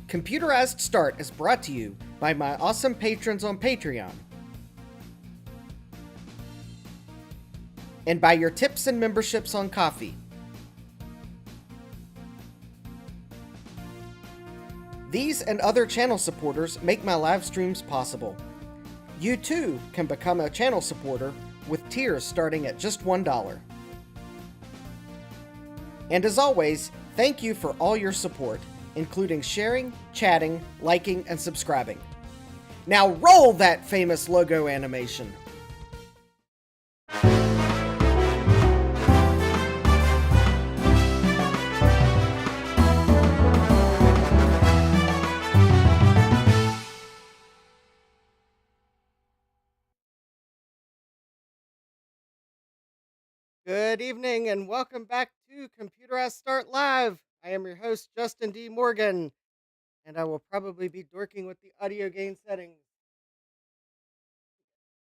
Computerized Start is brought to you by my awesome patrons on Patreon and by your tips and memberships on Ko-fi. These and other channel supporters make my live streams possible. You too can become a channel supporter with tiers starting at just $1. And as always, thank you for all your support, including sharing, chatting, liking, and subscribing. Now roll that famous logo animation. Good evening and welcome back to Computerized Start Live. I am your host, Justin D. Morgan, and I will probably be dorking with the audio gain settings.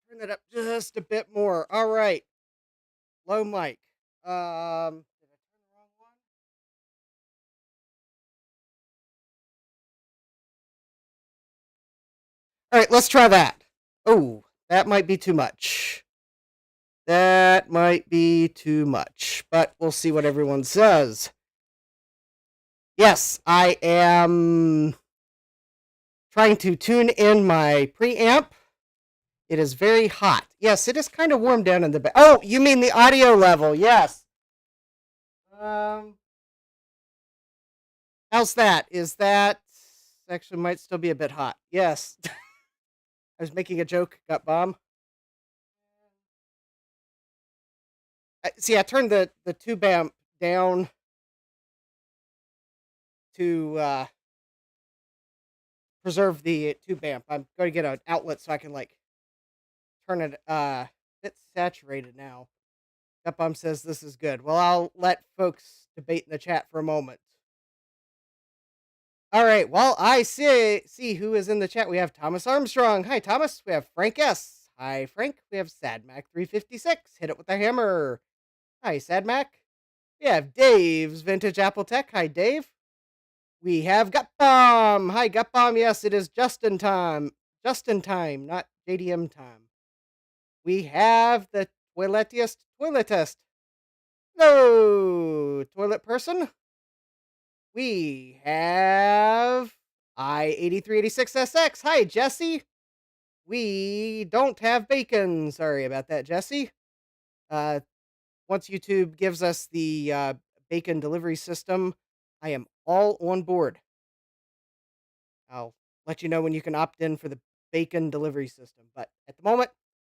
Turn it up just a bit more. All right. Low mic. Did I turn the wrong one? All right, let's try that. Oh, that might be too much. That might be too much, but we'll see what everyone says. Yes, I am trying to tune in my preamp. It is very hot. Yes, it is kind of warm down in the back. Oh, you mean the audio level? Yes. How's that? Is that actually might still be a bit hot? Yes. I was making a joke. Got bomb. See, I turned the tube amp down to preserve the tube amp. I'm going to get an outlet so I can like turn it a bit saturated now. Got bomb says this is good. Well, I'll let folks debate in the chat for a moment. All right. Well, I see who is in the chat. We have Thomas Armstrong. Hi, Thomas. We have Frank S. Hi, Frank. We have SadMac356. Hit it with a hammer. Hi, SadMac. We have Dave's Vintage Apple Tech. Hi, Dave. We have Gutbomb. Hi, Gutbomb. Yes, it is just in time. Just in time, not JDM time. We have the toiletist. Hello, toilet person. We have I8386SX. Hi, Jesse. We don't have bacon. Sorry about that, Jesse. Once YouTube gives us the bacon delivery system, I am all on board. I'll let you know when you can opt in for the bacon delivery system. But at the moment,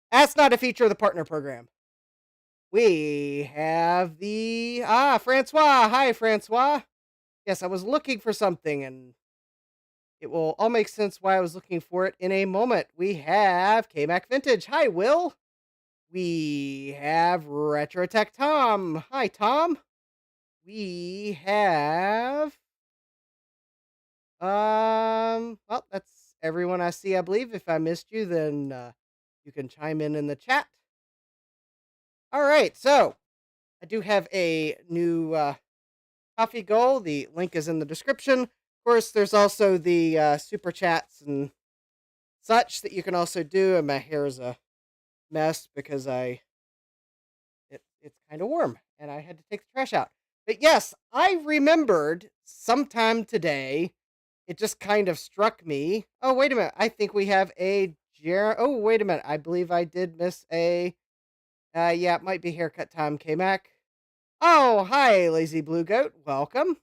that's not a feature of the partner program. We have the Francois. Hi, Francois. Yes, I was looking for something, and it will all make sense why I was looking for it in a moment. We have KMac Vintage. Hi, Will. We have Retrotech Tom. Hi, Tom. We have well, that's everyone I see, I believe. If I missed you, then you can chime in the chat. All right, so I do have a new coffee goal. The link is in the description. Of course, there's also the super chats and such that you can also do. And my hair is a mess because it's kind of warm and I had to take the trash out. But yes, I remembered sometime today. It just kind of struck me. Oh, wait a minute. I think we have a oh, wait a minute. I believe I did miss a yeah, it might be haircut time, K-Mac. Oh, hi, Lazy Blue Goat. Welcome.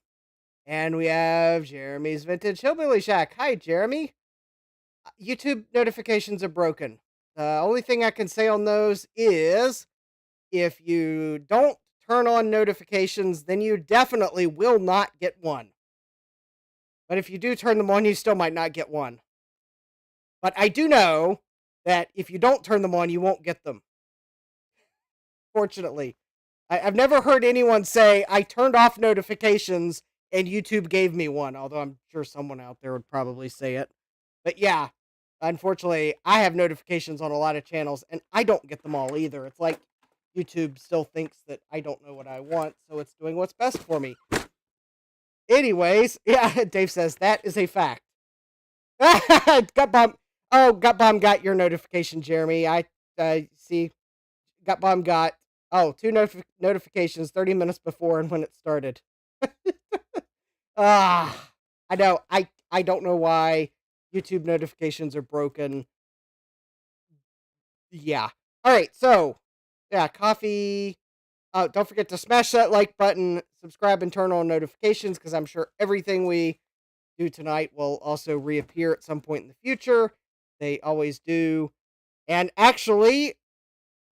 And we have Jeremy's Vintage Hillbilly Shack. Hi, Jeremy. YouTube notifications are broken. The only thing I can say on those is if you don't turn on notifications, then you definitely will not get one. But if you do turn them on, you still might not get one. But I do know that if you don't turn them on, you won't get them. Fortunately. I've never heard anyone say, I turned off notifications and YouTube gave me one, although I'm sure someone out there would probably say it. But yeah, unfortunately, I have notifications on a lot of channels, and I don't get them all either. It's like YouTube still thinks that I don't know what I want, so it's doing what's best for me. Anyways, yeah, Dave says that is a fact. Gut bomb. Oh, Gut bomb got your notification, Jeremy. I see. Gut bomb got two notifications 30 minutes before and when it started. Ah, I know. I don't know why YouTube notifications are broken. Yeah. All right. So, yeah, coffee. Don't forget to smash that like button, subscribe, and turn on notifications because I'm sure everything we do tonight will also reappear at some point in the future. They always do. And actually,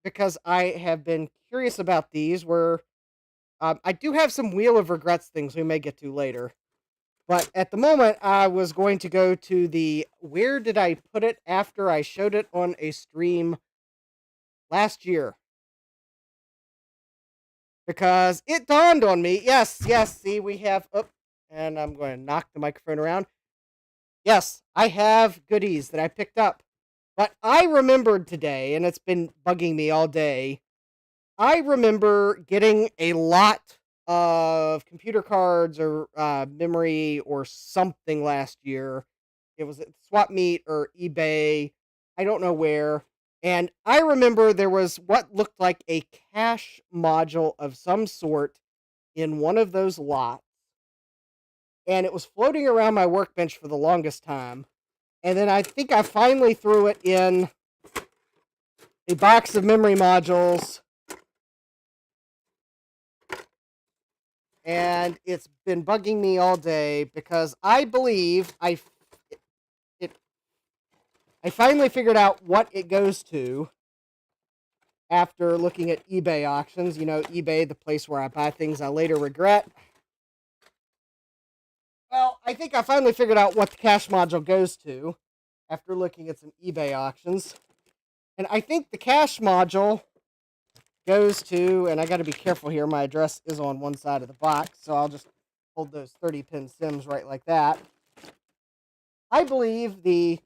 because I have been curious about these, I do have some Wheel of Regrets things we may get to later. But at the moment, I was going to go to the where did I put it after I showed it on a stream last year. Because it dawned on me. Yes, see, we have. Oh, and I'm going to knock the microphone around. Yes, I have goodies that I picked up. But I remembered today, and it's been bugging me all day. I remember getting a lot of computer cards or memory or something last year. It was at Swap Meet or eBay. I don't know where. And I remember there was what looked like a cache module of some sort in one of those lots. And it was floating around my workbench for the longest time. And then I think I finally threw it in a box of memory modules. And it's been bugging me all day because I believe I finally figured out what it goes to after looking at eBay auctions. You know, eBay, the place where I buy things I later regret. Well, I think I finally figured out what the cache module goes to after looking at some eBay auctions. And I think the cache module goes to, and I got to be careful here, my address is on one side of the box, so I'll just hold those 30-pin sims right like that. I believe the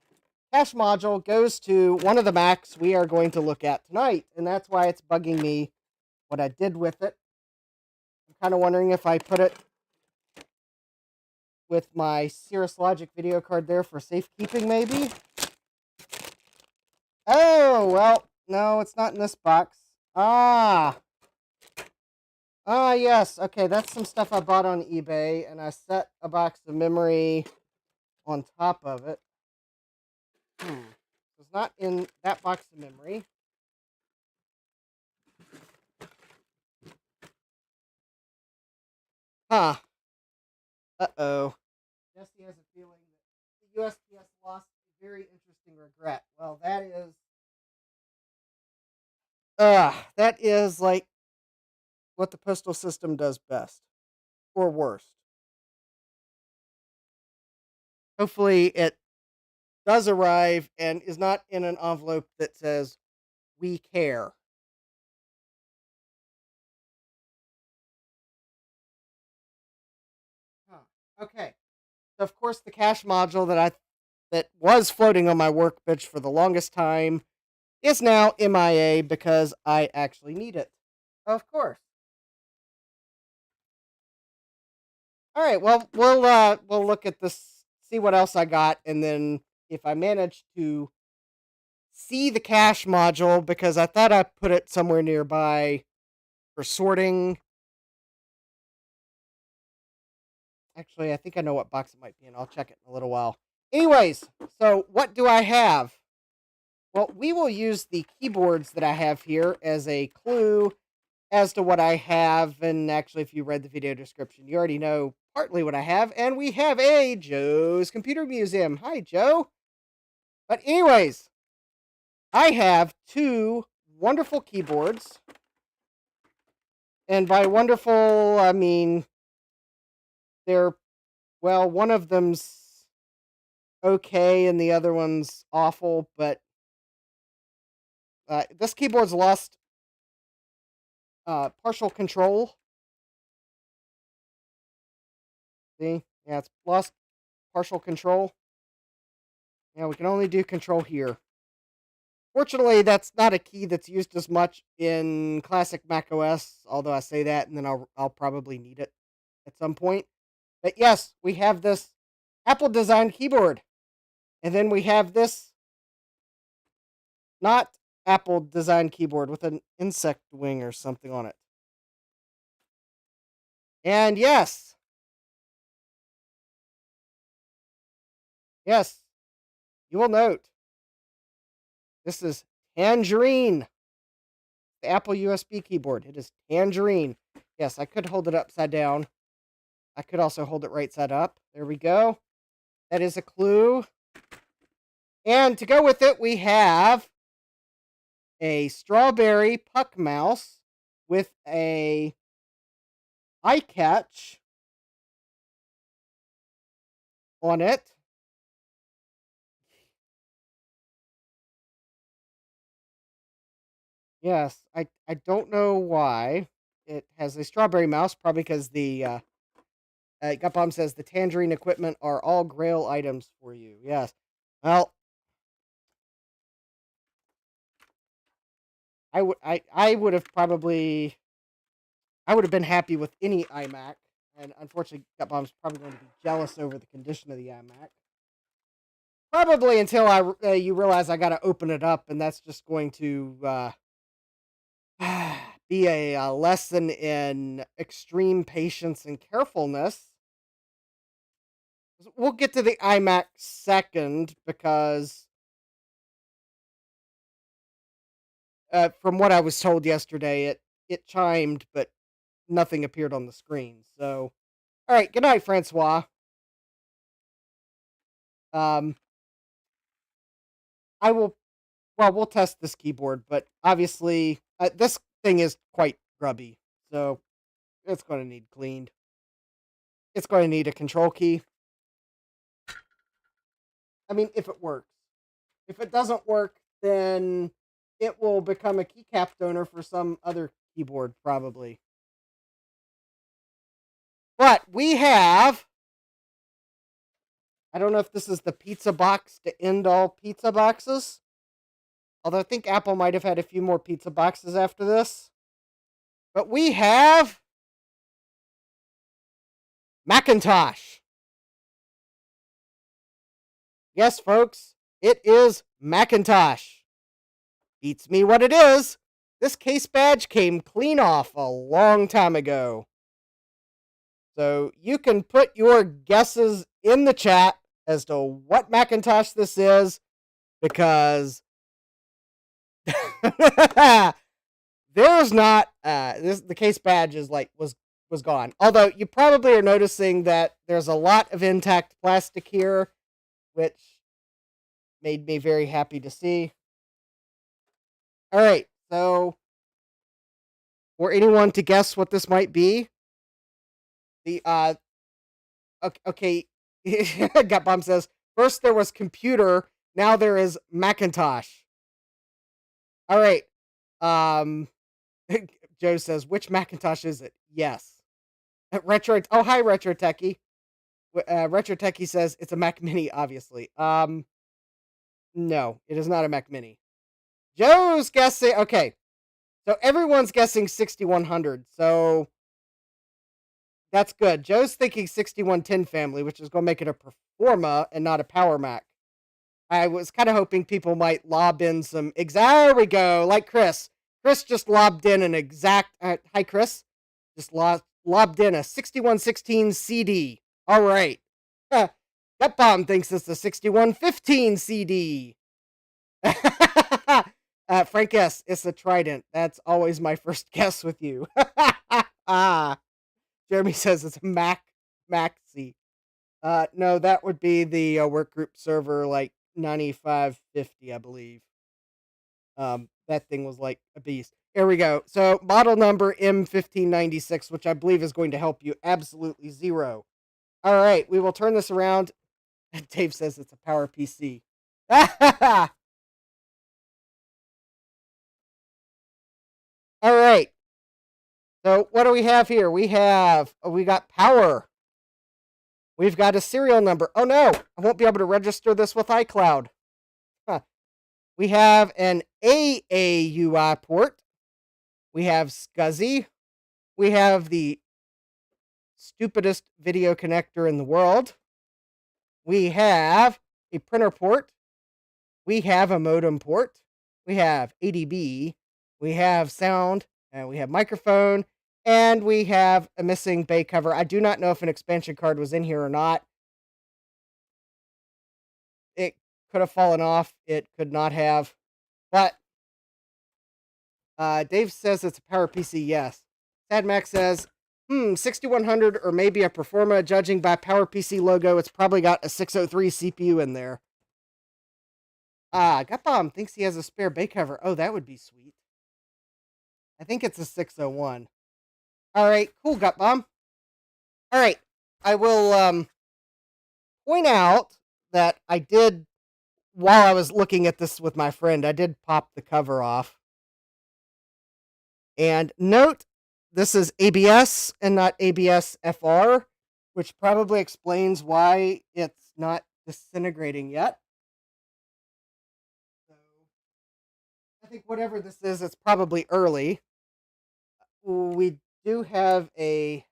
cache module goes to one of the Macs we are going to look at tonight, and that's why it's bugging me what I did with it. I'm kind of wondering if I put it with my Cirrus Logic video card there for safekeeping, maybe? Oh, well, no, it's not in this box. Yes. Okay, that's some stuff I bought on eBay, and I set a box of memory on top of it. It's not in that box of memory. Huh. Uh-oh. Jesse has a feeling that the USPS lost a very interesting regret. Well, that is like what the postal system does best. Or worst. Hopefully it does arrive and is not in an envelope that says, "We care." Huh. Okay. So, of course, the cache module that was floating on my workbench for the longest time is now MIA because I actually need it. Of course. All right. Well, we'll look at this, see what else I got, and then if I manage to see the cache module, because I thought I put it somewhere nearby for sorting. Actually, I think I know what box it might be in. I'll check it in a little while. Anyways, so what do I have? Well, we will use the keyboards that I have here as a clue as to what I have. And actually, if you read the video description, you already know partly what I have. And we have a Joe's Computer Museum. Hi, Joe. But anyways, I have two wonderful keyboards. And by wonderful, I mean they're, well, one of them's okay and the other one's awful, but this keyboard's lost partial control. See? Yeah, it's lost partial control. Yeah, we can only do control here. Fortunately, that's not a key that's used as much in classic Mac OS, although I say that and then I'll probably need it at some point. But yes, we have this Apple designed keyboard. And then we have this not Apple designed keyboard with an insect wing or something on it. And yes, you will note this is Tangerine, the Apple USB keyboard. It is Tangerine. Yes, I could hold it upside down. I could also hold it right side up. There we go. That is a clue. And to go with it, we have a strawberry puck mouse with a eye catch on it. Yes, I don't know why it has a strawberry mouse. Probably because the Gutbomb says the Tangerine equipment are all Grail items for you. Yes. Well, I would have probably I would have been happy with any iMac, and unfortunately, Gutbomb's probably going to be jealous over the condition of the iMac. Probably until you realize I got to open it up, and that's just going to be a lesson in extreme patience and carefulness. We'll get to the iMac second because, from what I was told yesterday, it chimed, but nothing appeared on the screen. So, all right, good night, Francois. Um, I will. Well, we'll test this keyboard, but obviously, this thing is quite grubby, so it's going to need cleaned. It's going to need a control key. I mean, if it works. If it doesn't work, then it will become a keycap donor for some other keyboard, probably. But we have. I don't know if this is the pizza box to end all pizza boxes. Although I think Apple might have had a few more pizza boxes after this. But we have Macintosh. Yes, folks, it is Macintosh. Beats me what it is. This case badge came clean off a long time ago. So you can put your guesses in the chat as to what Macintosh this is, because there's not the case badge is was gone. Although you probably are noticing that there's a lot of intact plastic here, which made me very happy to see. All right, so for anyone to guess what this might be, the okay, Gutbomb says first there was computer, now there is Macintosh. All right, Joe says which Macintosh is it? Yes, Retro. Oh, hi, Retro Techie. Retro Techie says it's a Mac Mini, obviously. No, it is not a Mac Mini. Joe's guessing. Okay, so everyone's guessing 6100. So that's good. Joe's thinking 6110 family, which is going to make it a Performa and not a Power Mac. I was kind of hoping people might lob in some. There we go, like Chris. Chris just lobbed in an exact. Hi, Chris. Just lobbed in a 6116 CD. All right. That bomb thinks it's a 6115 CD. Frank S., it's a Trident. That's always my first guess with you. Jeremy says it's a Maxi. No, that would be the workgroup server, like 9550, I believe. That thing was like a beast. Here we go. So model number M1596, which I believe is going to help you absolutely zero. All right, we will turn this around. Dave says it's a Power PC. All right. So what do we have here? We got power. We've got a serial number. Oh no, I won't be able to register this with iCloud. Huh. We have an AAUI port. We have SCSI. We have the stupidest video connector in the world. We have a printer port. We have a modem port. We have ADB. We have sound. And we have microphone. And we have a missing bay cover. I do not know if an expansion card was in here or not. It could have fallen off. It could not have. But Dave says it's a PowerPC, yes. SadMac says, 6100 or maybe a Performa. Judging by PowerPC logo, it's probably got a 603 CPU in there. Gutbomb thinks he has a spare bay cover. Oh, that would be sweet. I think it's a 601. All right, cool, Gutbomb. All right, I will point out that I did, while I was looking at this with my friend, I did pop the cover off. And note, this is ABS and not ABS FR, which probably explains why it's not disintegrating yet. So I think whatever this is, it's probably early. We do have a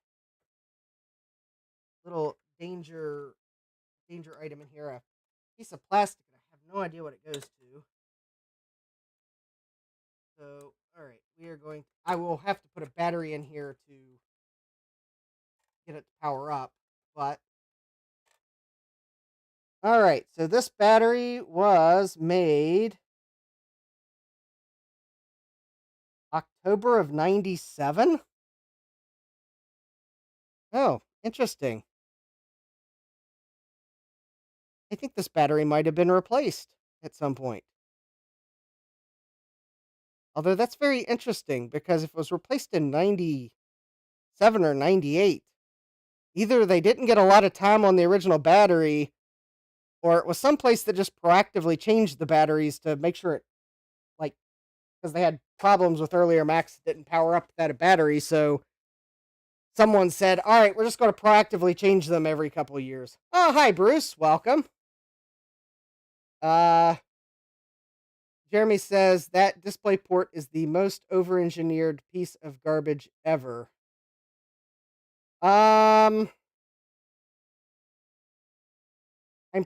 little danger item in here, a piece of plastic. I have no idea what it goes to. So, all right, we are going. I will have to put a battery in here to get it to power up. But all right, so this battery was made October of '97. Oh, interesting. I think this battery might have been replaced at some point. Although that's very interesting because if it was replaced in 97 or 98, either they didn't get a lot of time on the original battery or it was someplace that just proactively changed the batteries to make sure it, like, because they had problems with earlier Macs that didn't power up that battery. So someone said, all right, we're just going to proactively change them every couple of years. Oh, hi, Bruce. Welcome. Jeremy says that display port is the most over-engineered piece of garbage ever. I'm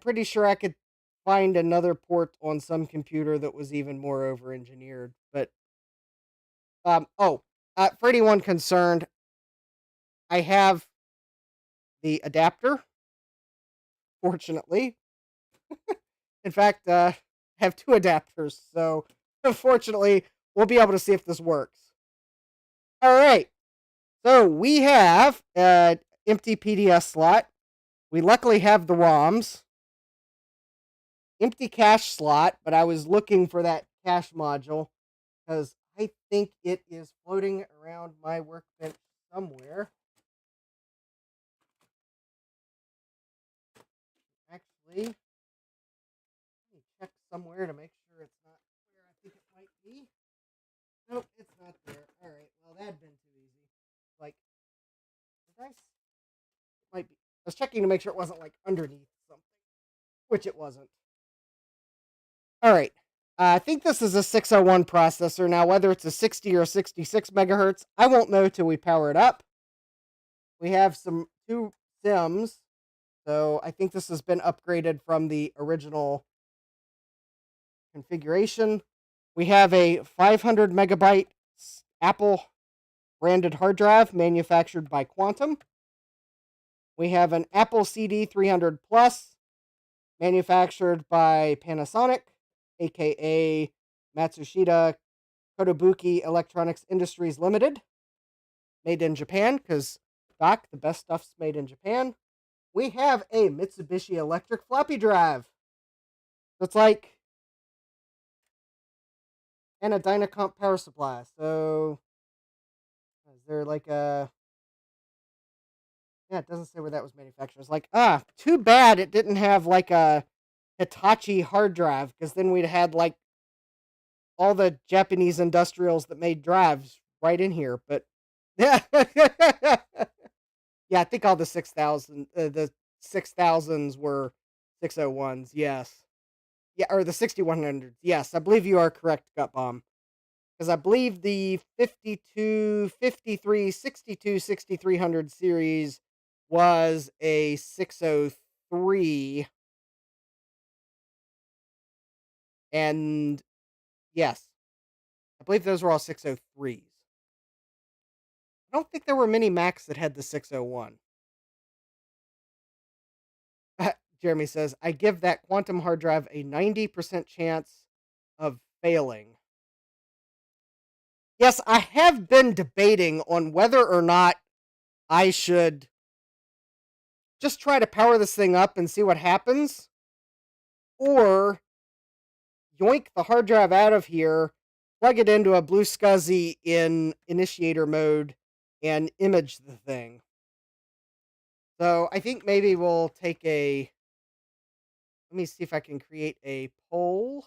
pretty sure I could find another port on some computer that was even more over-engineered. But for anyone concerned, I have the adapter. Fortunately, in fact, I have two adapters. So, unfortunately, we'll be able to see if this works. All right. So we have an empty PDS slot. We luckily have the ROMs. Empty cache slot, but I was looking for that cache module because I think it is floating around my workbench somewhere. Actually, let me check somewhere to make sure it's not where I think it might be. Nope, it's not there. All right, well, that'd been too easy. Like, did I? It might be. I was checking to make sure it wasn't like underneath something, which it wasn't. All right. I think this is a 601 processor. Now, whether it's a 60 or 66 megahertz, I won't know till we power it up. We have two SIMs. So I think this has been upgraded from the original configuration. We have a 500 megabyte Apple branded hard drive manufactured by Quantum. We have an Apple CD 300 Plus manufactured by Panasonic, aka Matsushita Kotobuki Electronics Industries Limited. Made in Japan, because, Doc, the best stuff's made in Japan. We have a Mitsubishi Electric floppy drive. So it's like, and a Dynacomp power supply. So, is there like a... Yeah, it doesn't say where that was manufactured. It's like, too bad it didn't have like a Hitachi hard drive, because then we'd had like all the Japanese industrials that made drives right in here. But yeah, yeah, I think all the 6000s were 601s. Yes, yeah, or the 6100s. Yes, I believe you are correct, Gutbomb, because I believe the 52, 53, 62, 6300 series was a 603. And yes, I believe those were all 603s. I don't think there were many Macs that had the 601. Jeremy says, I give that quantum hard drive a 90% chance of failing. Yes, I have been debating on whether or not I should just try to power this thing up and see what happens, or yoink the hard drive out of here, plug it into a blue SCSI in initiator mode, and image the thing. So I think maybe we'll take a... Let me see if I can create a poll,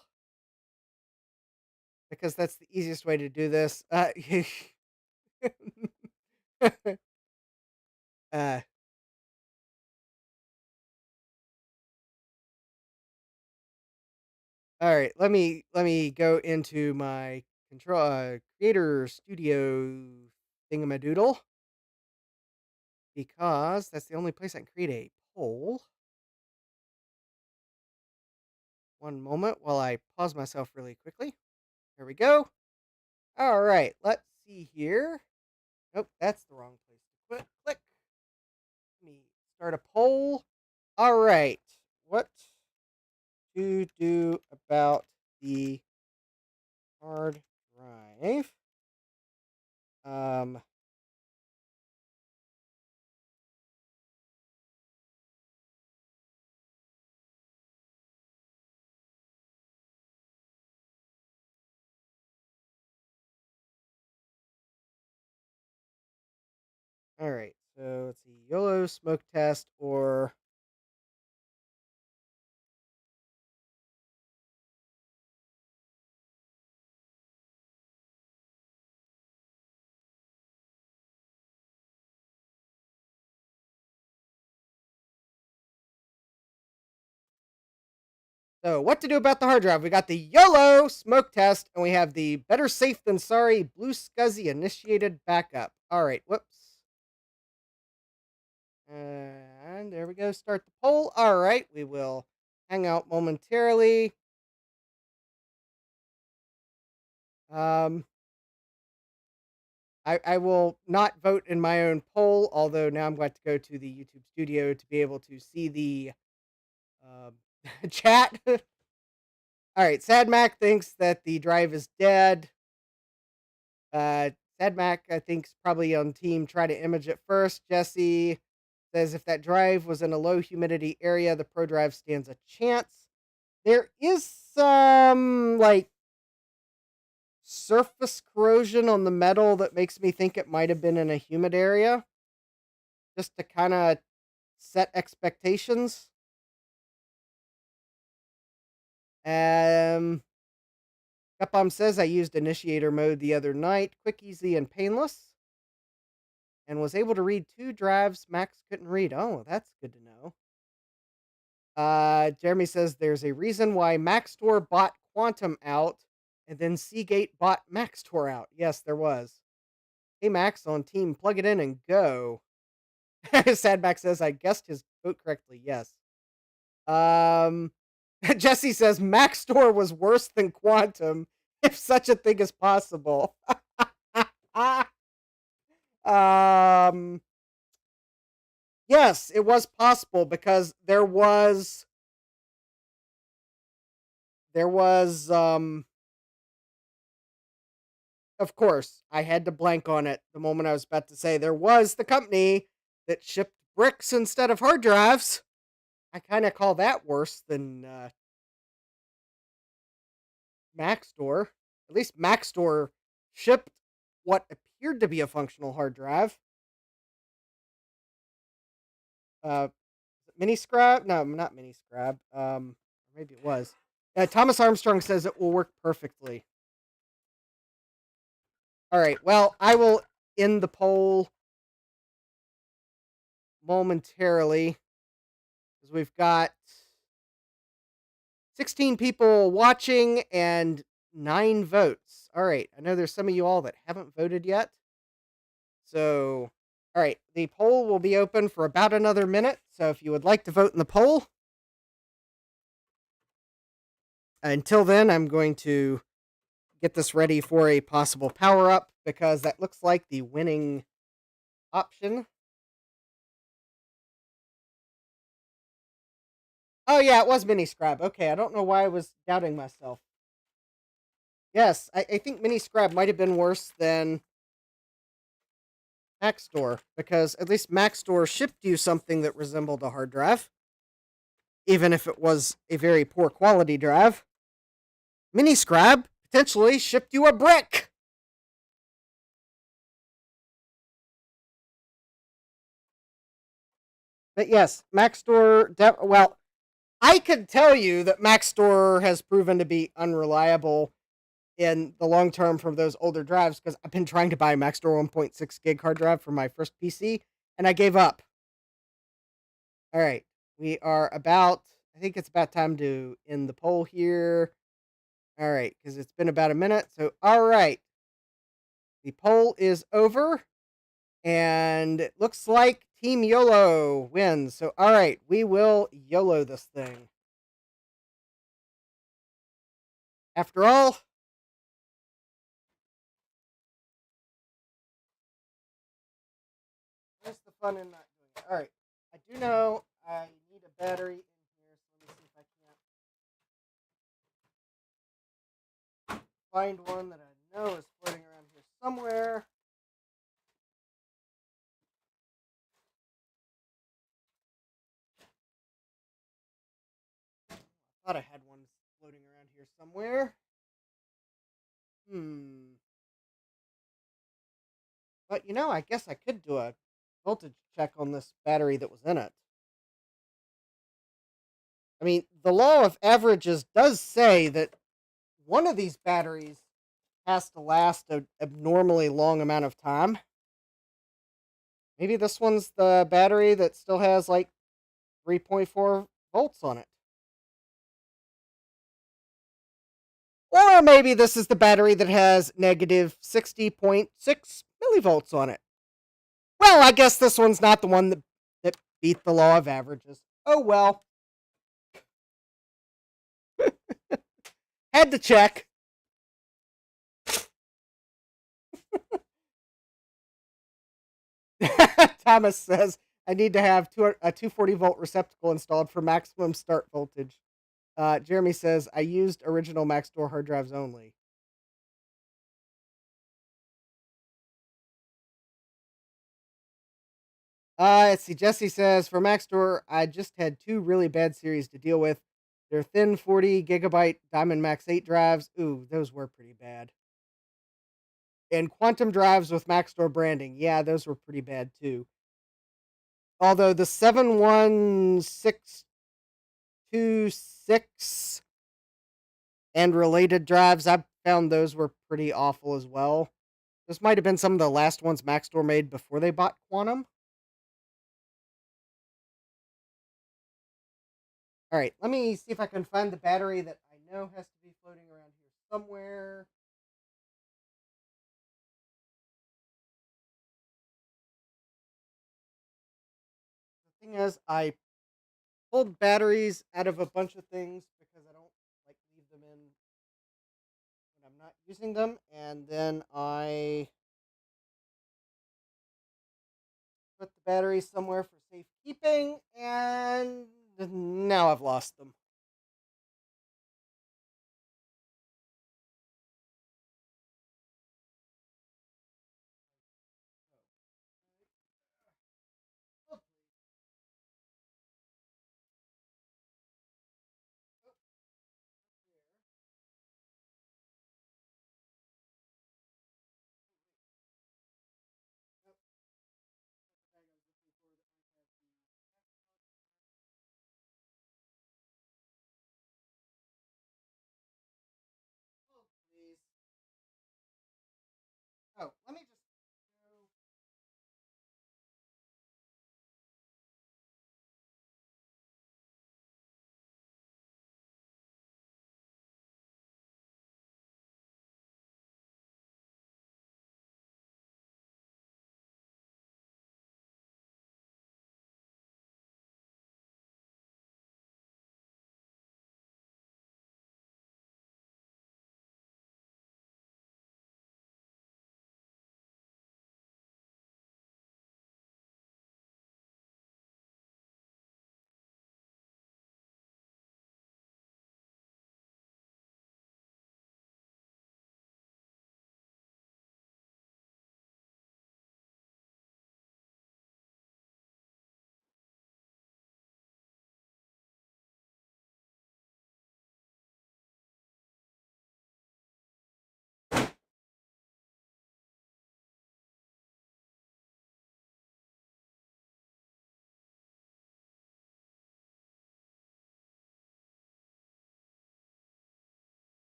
because that's the easiest way to do this. uh, all right, let me go into my control creator studio thingamadoodle, because that's the only place I can create a poll. One moment while I pause myself really quickly. There we go. All right, let's see here. Nope, that's the wrong place to put. Click. Let me start a poll. All right, what to do about the hard drive? All right, so let's see, YOLO, smoke test, or... So, what to do about the hard drive? We got the YOLO smoke test, and we have the better safe than sorry blue SCSI initiated backup. All right, whoops. And there we go. Start the poll. All right, we will hang out momentarily. I will not vote in my own poll, although now I'm going to go to the YouTube studio to be able to see the chat. All right, Sad Mac thinks that the drive is dead. Sad Mac, I think, is probably on team try to image it first. Jesse says if that drive was in a low humidity area, the Pro Drive stands a chance. There is some, like, surface corrosion on the metal that makes me think it might have been in a humid area, just to kind of set expectations. Gupom says I used initiator mode the other night, quick, easy, and painless, and was able to read 2 drives Max couldn't read. Oh, that's good to know. Jeremy says there's a reason why Mac Store bought Quantum out, and then Seagate bought Mac Store out. Yes, there was. Hey, Max, on team, plug it in and go. Sad Max says, I guessed his vote correctly. Yes. Jesse says Mac Store was worse than Quantum, if such a thing is possible. Yes, it was possible, because there was of course, I had to blank on it the moment I was about to say there was the company that shipped bricks instead of hard drives. I kind of call that worse than Mac Store. At least Mac Store shipped what appeared to be a functional hard drive. Mini Scribe? No, not Mini Scribe. Maybe it was. Thomas Armstrong says it will work perfectly. All right. Well, I will end the poll momentarily, because we've got 16 people watching and 9 votes. All right. I know there's some of you all that haven't voted yet. So, All right, the poll will be open for about another minute. So if you would like to vote in the poll, until then, I'm going to get this ready for a possible power up because that looks like the winning option. Oh, yeah, it was Mini Scrab. Okay, I don't know why I was doubting myself. Yes, I think Mini Scrab might have been worse than Mac Store because at least Mac Store shipped you something that resembled a hard drive, even if it was a very poor quality drive. Mini Scrab potentially shipped you a brick. But yes, Mac Store. Well, I could tell you that Mac Store has proven to be unreliable in the long term from those older drives because I've been trying to buy a Mac Store 1.6 gig hard drive for my first PC and I gave up. All right, we are about. I think it's about time to end the poll here. All right, because it's been about a minute. So, all right, the poll is over, and it looks like Team YOLO wins. So, all right, we will YOLO this thing. After all, what's the fun in not doing it? All right, I do know I need a battery in here, so let me see if I can find one that I know is floating around here somewhere. I thought I had one floating around here somewhere. But I guess I could do a voltage check on this battery that was in it. I mean, the law of averages does say that one of these batteries has to last an abnormally long amount of time. Maybe this one's the battery that still has like 3.4 volts on it. Or maybe this is the battery that has negative 60.6 millivolts on it. Well, I guess this one's not the one that beat the law of averages. Oh well. Had to check. Thomas says, I need to have a 240-volt receptacle installed for maximum start voltage. Jeremy says, I used original Mac Store hard drives only. Let's see. Jesse says, for Mac Store, I just had two really bad series to deal with. They're thin 40 gigabyte Diamond Max 8 drives. Ooh, those were pretty bad. And Quantum drives with Mac Store branding. Yeah, those were pretty bad too. Although the 71626 and related drives, I found those were pretty awful as well. This might have been some of the last ones Mac Store made before they bought Quantum. All right, let me see if I can find the battery that I know has to be floating around here somewhere. The thing is, I pulled batteries out of a bunch of things because I don't like leave them in when I'm not using them, and then I put the batteries somewhere for safekeeping, and now I've lost them.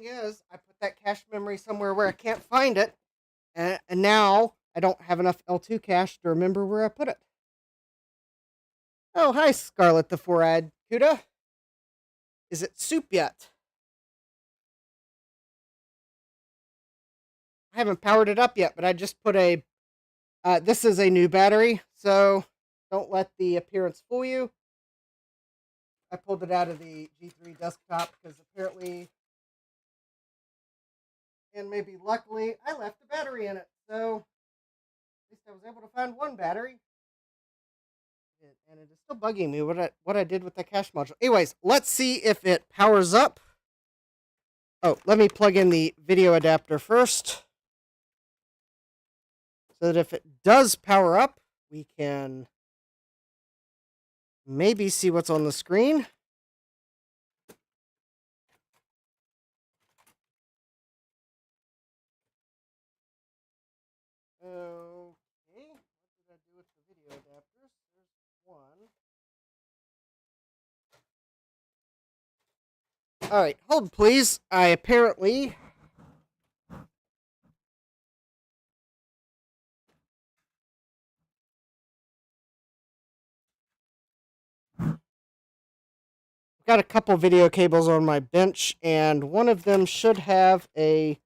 thing is, I put that cache memory somewhere where I can't find it, and now I don't have enough L2 cache to remember where I put it. Oh, hi, Scarlet the Four-Eyed Cuda. Is it soup yet? I haven't powered it up yet, but I just put a... this is a new battery, so don't let the appearance fool you. I pulled it out of the G3 desktop because apparently, and maybe luckily, I left a battery in it. So at least I was able to find one battery. And it is still bugging me what I did with the cache module. Anyways, let's see if it powers up. Oh, let me plug in the video adapter first, so that if it does power up, we can maybe see what's on the screen. Okay, what did I do with the video adapters? There's one. All right, hold please. I apparently got a couple video cables on my bench, and one of them should have a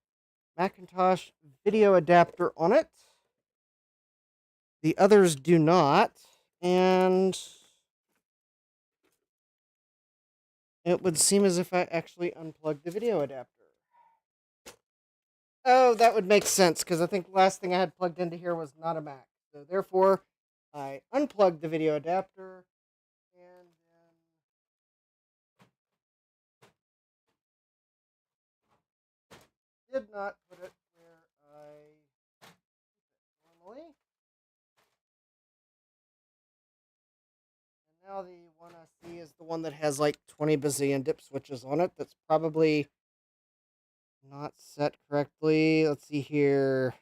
Macintosh video adapter on it. The others do not, and it would seem as if I actually unplugged the video adapter. Oh, that would make sense, because I think the last thing I had plugged into here was not a Mac. So therefore, I unplugged the video adapter, and then did not put it where I keep it normally. And now the one I see is the one that has like 20 bazillion dip switches on it. That's probably not set correctly. Let's see here.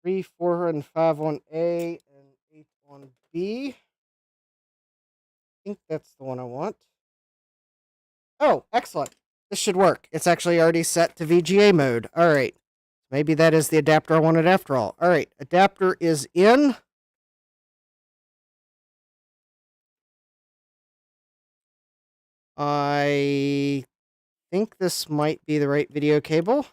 3, 4, and 5 on A and 8 on B. I think that's the one I want. Oh, excellent. This should work. It's actually already set to VGA mode. All right. Maybe that is the adapter I wanted after all. All right. Adapter is in. I think this might be the right video cable.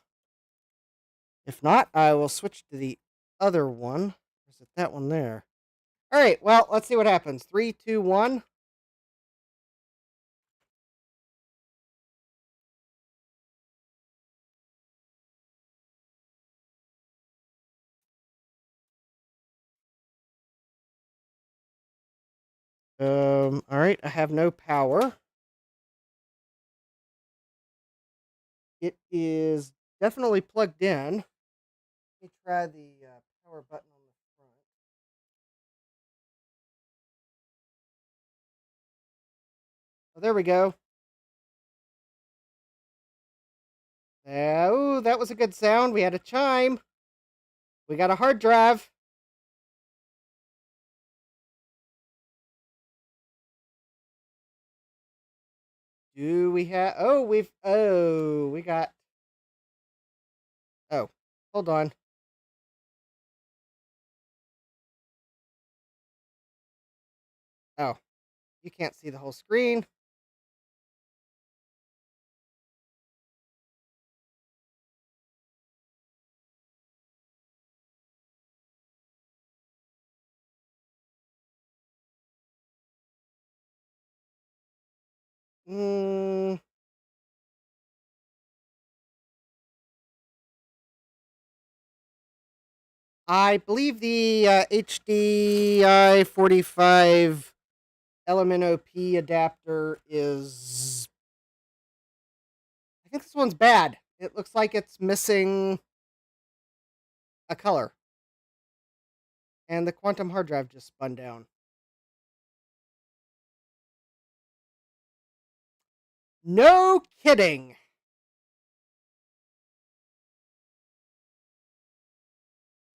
If not, I will switch to the other one. Is it that one there? All right. Well, let's see what happens. 3, 2, 1. All right. I have no power. It is definitely plugged in. Let me try the power button on the front. Oh, there we go. Oh, that was a good sound. We had a chime. We got a hard drive. Do we have... Oh, we got... Oh, hold on. Oh, you can't see the whole screen. I believe the HDI 45 LMNOP adapter is... I think this one's bad. It looks like it's missing a color. And the quantum hard drive just spun down. No kidding.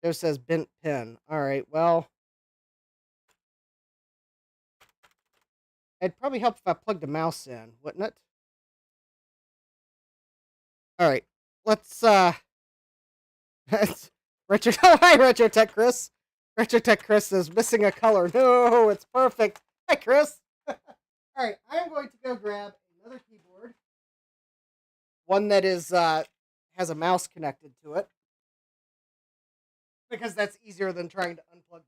There says bent pin. All right, well. It'd probably help if I plugged a mouse in, wouldn't it? All right, let's Retro. Oh, hi, Retro Tech Chris. Retro Tech Chris is missing a color. No, it's perfect. Hi, Chris. All right, I'm going to go grab another keyboard, one that is has a mouse connected to it, because that's easier than trying to unplug the mouse.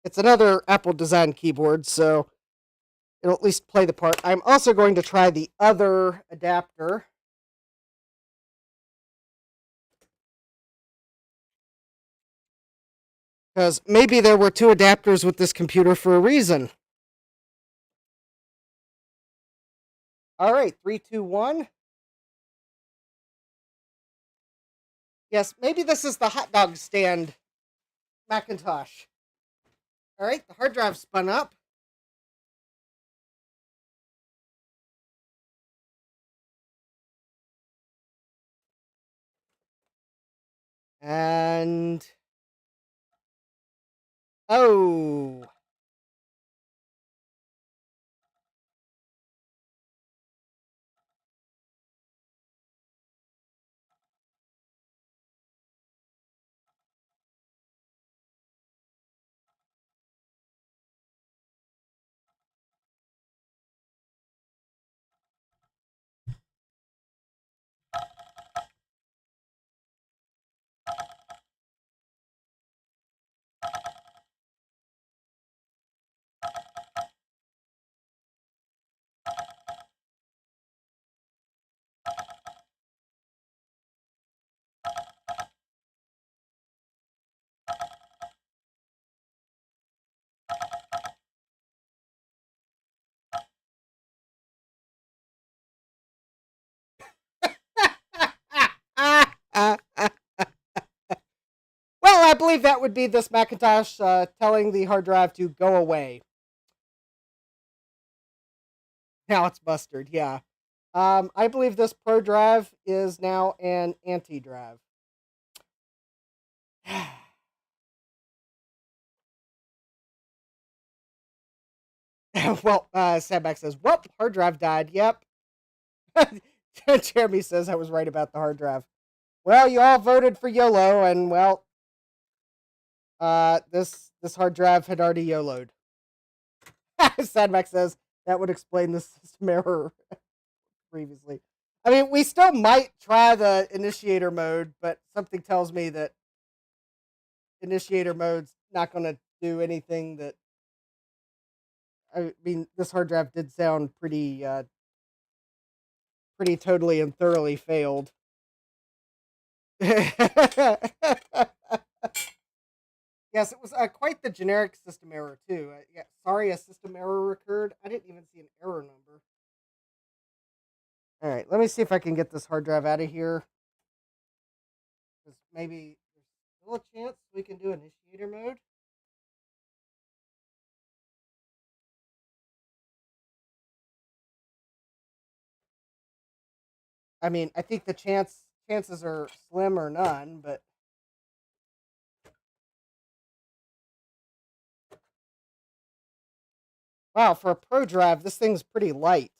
It's another Apple design keyboard, so it'll at least play the part. I'm also going to try the other adapter, because maybe there were two adapters with this computer for a reason. All right, 3, 2, 1. Yes, maybe this is the hot dog stand Macintosh. All right, the hard drive spun up. And oh, well, I believe that would be this Macintosh telling the hard drive to go away. Now it's mustard, yeah. I believe this Pro drive is now an anti drive. Well, Sadback says, well, hard drive died. Yep. Jeremy says I was right about the hard drive. Well, you all voted for YOLO, and well, this hard drive had already YOLO'd. Sadback says that would explain the system error previously. I mean, we still might try the initiator mode, but something tells me that initiator mode's not going to do anything that. I mean, this hard drive did sound pretty totally and thoroughly failed. Yes, it was quite the generic system error too. Yeah, sorry, a system error occurred. I didn't even see an error number. All right, let me see if I can get this hard drive out of here. Because maybe there's still a chance we can do initiator mode. I mean, I think the chances are slim or none, but wow, for a Pro drive, this thing's pretty light.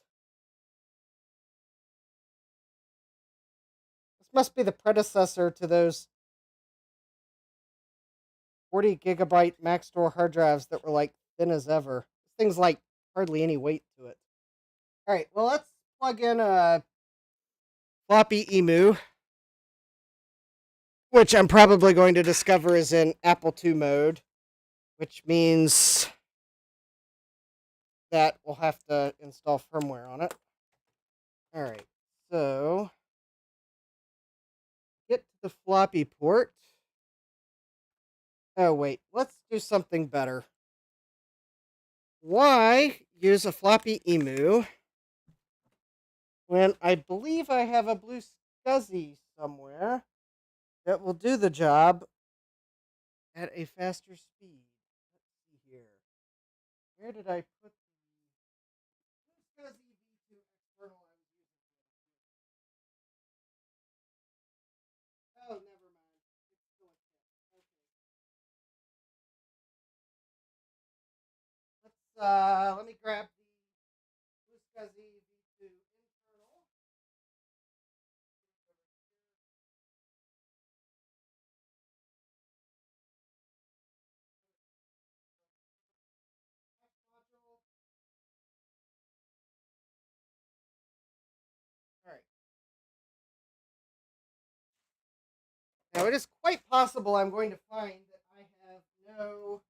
This must be the predecessor to those 40 gigabyte Mac Store hard drives that were like thin as ever. This thing's like hardly any weight to it. All right, well, let's plug in a floppy emu, which I'm probably going to discover is in Apple II mode, which means that we'll have to install firmware on it. All right, so get to the floppy port. Oh, wait, let's do something better. Why use a floppy emu when I believe I have a blue SCSI somewhere that will do the job at a faster speed? Let's see here. Where did I put let me grab the SCSI V2 internal. All right. Now it is quite possible I'm going to find that I have no.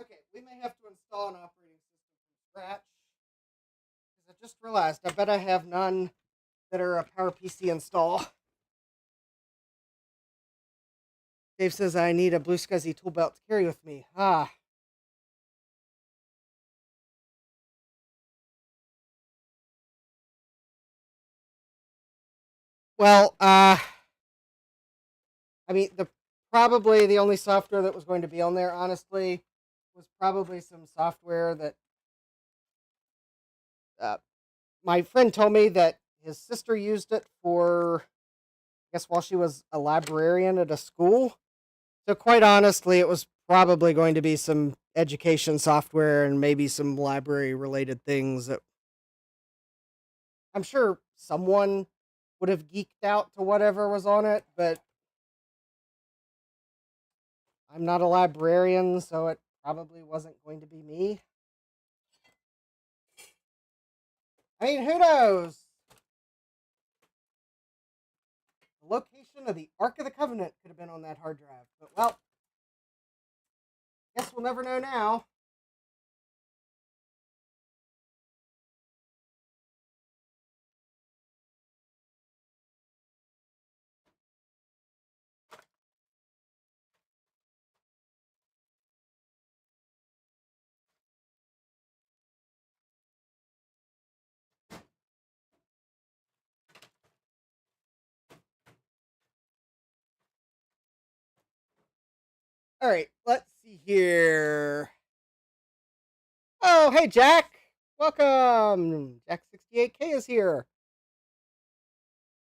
Okay, we may have to install an operating system from scratch. Because I just realized I bet I have none that are a PowerPC install. Dave says I need a blue SCSI tool belt to carry with me. Ah. Well, I mean, probably the only software that was going to be on there, honestly, was probably some software that uh, my friend told me that his sister used it for, I guess, while she was a librarian at a school. So, quite honestly, it was probably going to be some education software and maybe some library related things that I'm sure someone would have geeked out to whatever was on it, but I'm not a librarian, so it probably wasn't going to be me. I mean, who knows? The location of the Ark of the Covenant could have been on that hard drive. But, well, guess we'll never know now. All right, let's see here. Oh, hey, Jack. Welcome. Jack68K is here.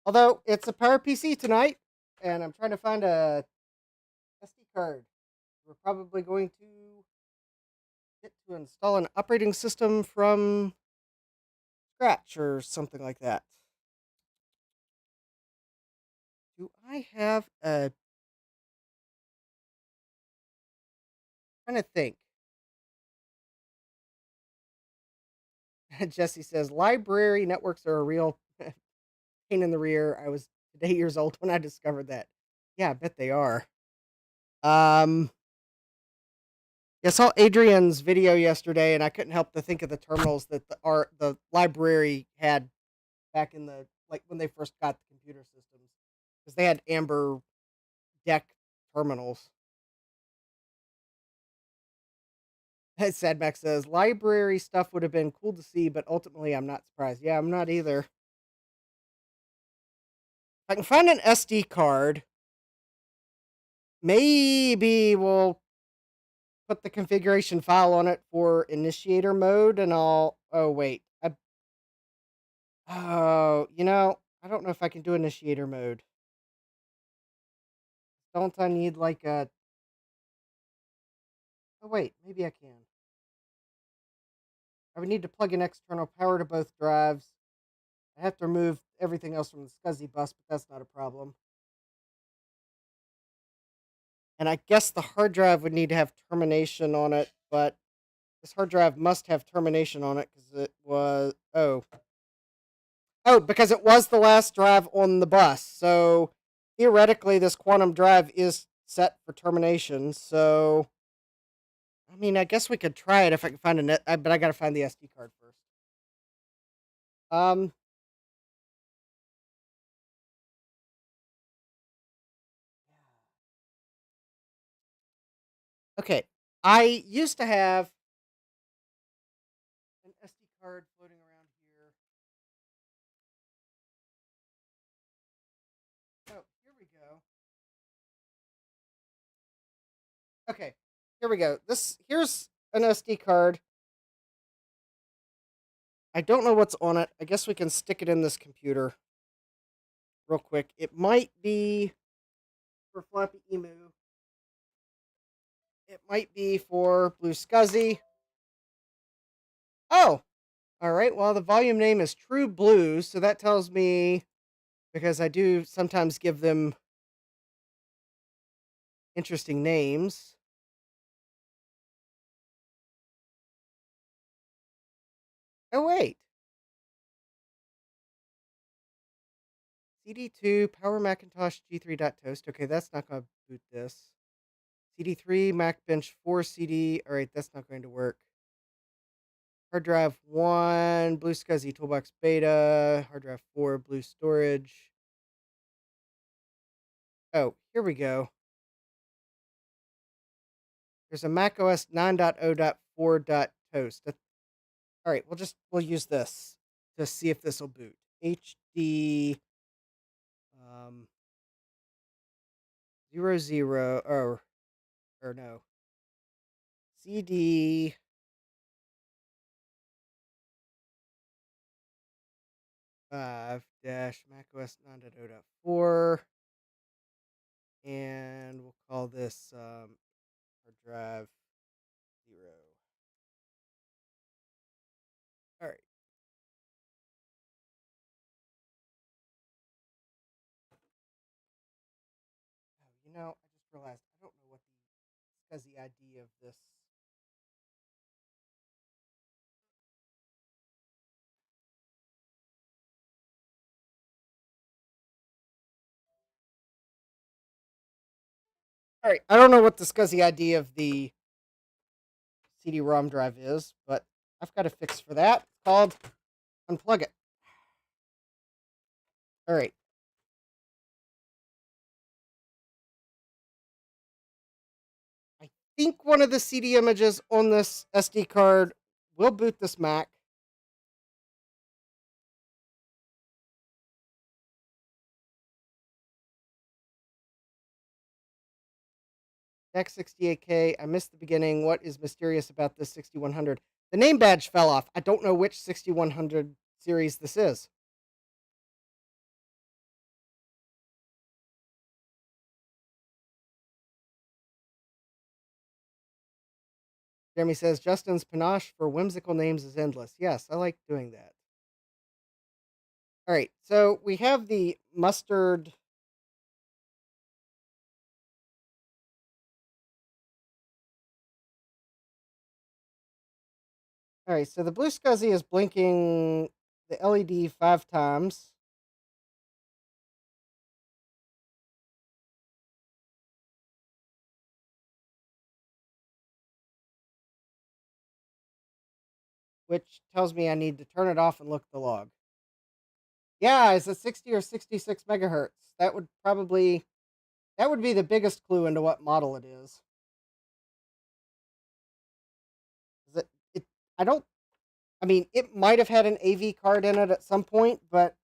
Although it's a PowerPC tonight, and I'm trying to find a SD card. We're probably going to get to install an operating system from scratch or something like that. Do I have a. I'm trying to think. Jesse says library networks are a real pain in the rear. I was 8 years old when I discovered that. Yeah, I bet they are. I saw Adrian's video yesterday, and I couldn't help to think of the terminals that the library had back in the like when they first got the computer systems, because they had amber deck terminals. Sad Max says library stuff would have been cool to see, but ultimately I'm not surprised. Yeah, I'm not either. If I can find an SD card, maybe we'll put the configuration file on it for initiator mode, and I'll. Oh wait, I don't know if I can do initiator mode. Don't I need like a. Oh wait, maybe I can. I would need to plug in external power to both drives. I have to remove everything else from the SCSI bus, but that's not a problem. And I guess the hard drive would need to have termination on it, but this hard drive must have termination on it because it was. Oh, because it was the last drive on the bus. So theoretically, this quantum drive is set for termination. So, I mean, I guess we could try it if I can find a net, but I got to find the SD card first. Um, okay. I used to have an SD card floating around here. Oh, here we go. Okay, here we go. Here's an SD card. I don't know what's on it. I guess we can stick it in this computer real quick. It might be for Floppy Emu. It might be for Blue Scuzzy. Oh, all right. Well, the volume name is True Blue, so that tells me, because I do sometimes give them interesting names. Oh, wait. CD2 Power Macintosh G3.toast. Okay, that's not going to boot this. CD3 Mac Bench 4 CD. All right, that's not going to work. Hard drive 1 Blue Scuzzy Toolbox Beta. Hard drive 4 Blue Storage. Oh, here we go. There's a Mac OS 9.0.4.toast. All right, we'll use this to see if this will boot. HD 00 or no. CD 5 dash macOS 9.0.4, and we'll call this hard drive 0. All right. Oh, I just realized I don't know what the SCSI ID of this. All right, I don't know what the SCSI ID of the CD-ROM drive is, but I've got a fix for that. It's called unplug it. All right. I think one of the CD images on this SD card will boot this Mac. X68K. I missed the beginning. What is mysterious about this 6100? The name badge fell off. I don't know which 6100 series this is. Jeremy says Justin's panache for whimsical names is endless. Yes, I like doing that. All right, so we have the mustard. All right, so the blue SCSI is blinking the LED 5 times. Which tells me I need to turn it off and look at the log. Yeah, it's a 60 or 66 megahertz. That would be the biggest clue into what model it is. Is it I don't I mean, it might have had an AV card in it at some point, but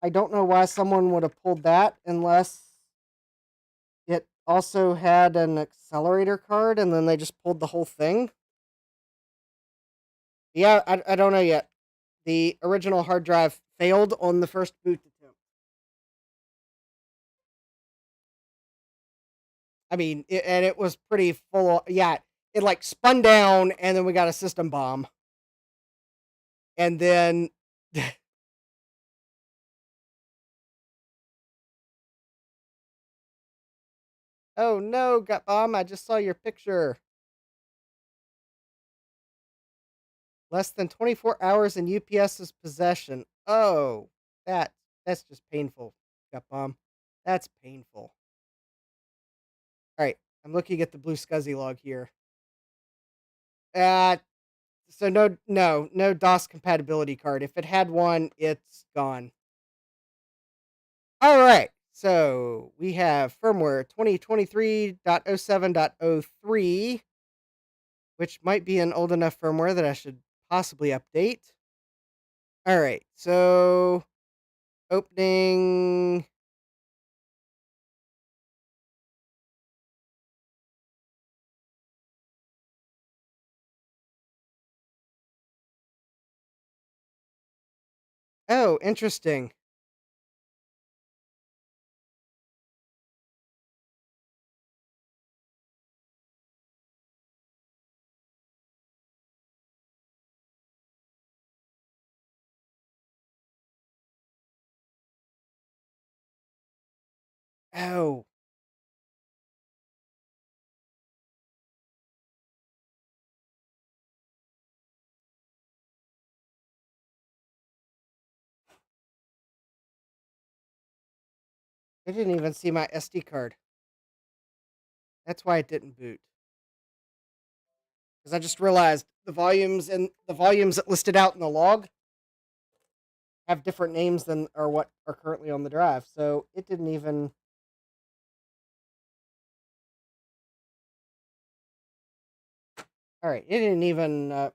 I don't know why someone would have pulled that unless it also had an accelerator card and then they just pulled the whole thing. Yeah, I don't know yet. The original hard drive failed on the first boot attempt. I mean, and it was pretty full. Yeah, it like spun down, and then we got a system bomb, and then. Oh no, got bomb! I just saw your picture. Less than 24 hours in UPS's possession. Oh, that's just painful. Got bomb. That's painful. All right, I'm looking at the blue SCSI log here. Uh, so no DOS compatibility card. If it had one, it's gone. All right. So we have firmware 2023.07.03, which might be an old enough firmware that I should possibly update. All right. So opening. Oh, interesting. Oh, I didn't even see my SD card. That's why it didn't boot. Because I just realized the volumes that listed out in the log have different names than or what are currently on the drive. So it didn't even. All right, it didn't even.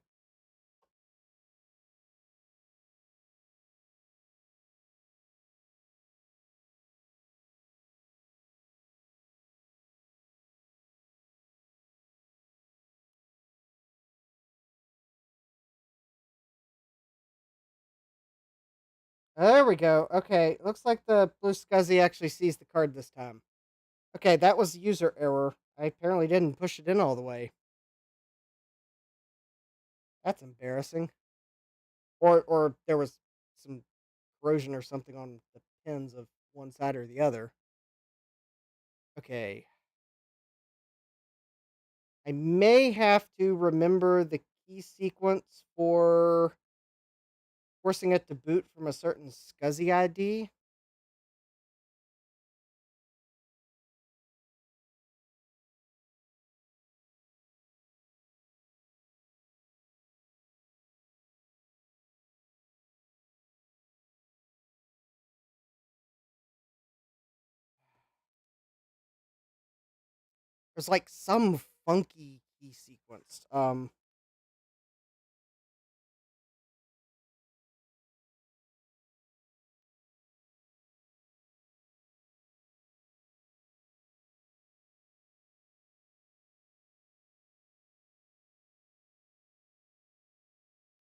There we go. Okay, looks like the blue scuzzy actually sees the card this time. Okay, that was user error. I apparently didn't push it in all the way. That's embarrassing. Or there was some corrosion or something on the pins of one side or the other. Okay. I may have to remember the key sequence for forcing it to boot from a certain SCSI ID. There's like some funky key sequence.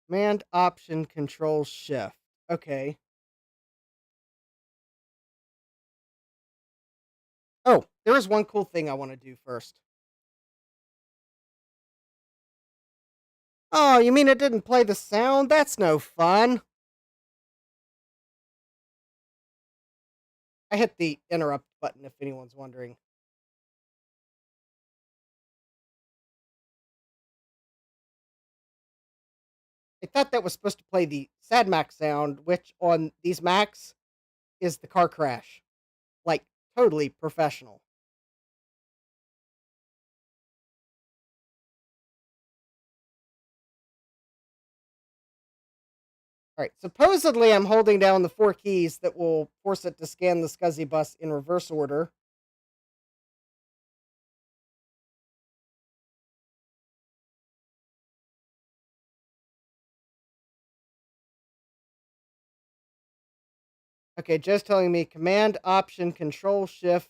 Command Option Control Shift. Okay. Oh, there is one cool thing I want to do first. Oh, you mean it didn't play the sound? That's no fun. I hit the interrupt button if anyone's wondering. I thought that was supposed to play the sad Mac sound, which on these Macs is the car crash. Like, totally professional. All right, supposedly I'm holding down the 4 keys that will force it to scan the SCSI bus in reverse order. Okay, just telling me Command Option Control Shift.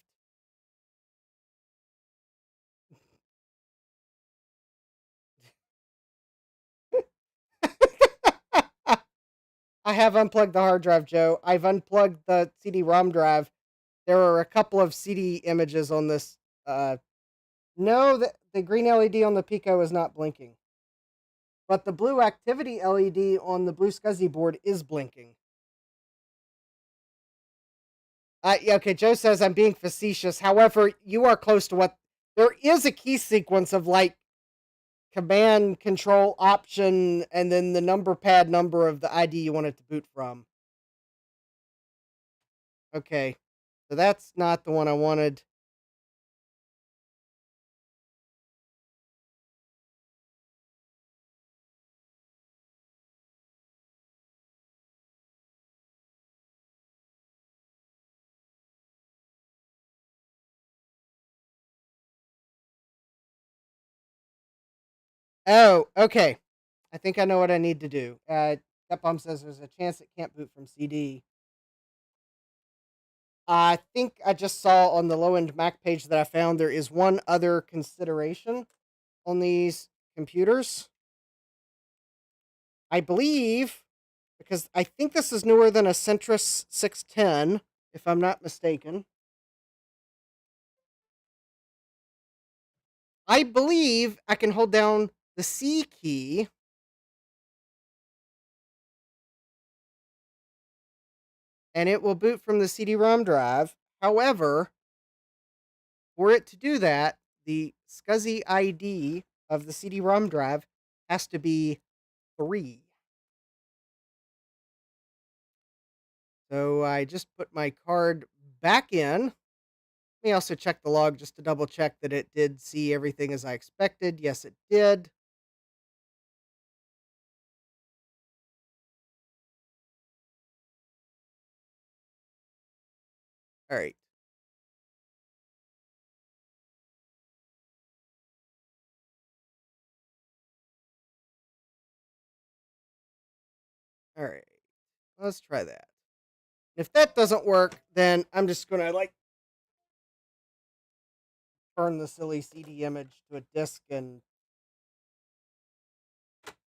I have unplugged the hard drive, Joe. I've unplugged the CD-ROM drive. There are a couple of CD images on this. No, the green LED on the Pico is not blinking, but the blue activity LED on the blue SCSI board is blinking. Yeah, okay, Joe says I'm being facetious. However, you are close to what there is a key sequence of like command, control, option, and then the number pad number of the ID you want it to boot from. Okay, so that's not the one I wanted. Oh, okay. I think I know what I need to do. Stepmom says there's a chance it can't boot from CD. I think I just saw on the low end Mac page that I found there is one other consideration on these computers. I believe because I think this is newer than a Centrus 610, if I'm not mistaken. I believe I can hold down the C key and it will boot from the CD-ROM drive. However, for it to do that, the SCSI ID of the CD-ROM drive has to be 3. So I just put my card back in. Let me also check the log just to double check that it did see everything as I expected. Yes, it did. All right. All right. Let's try that. If that doesn't work, then I'm just going to like turn the silly CD image to a disk and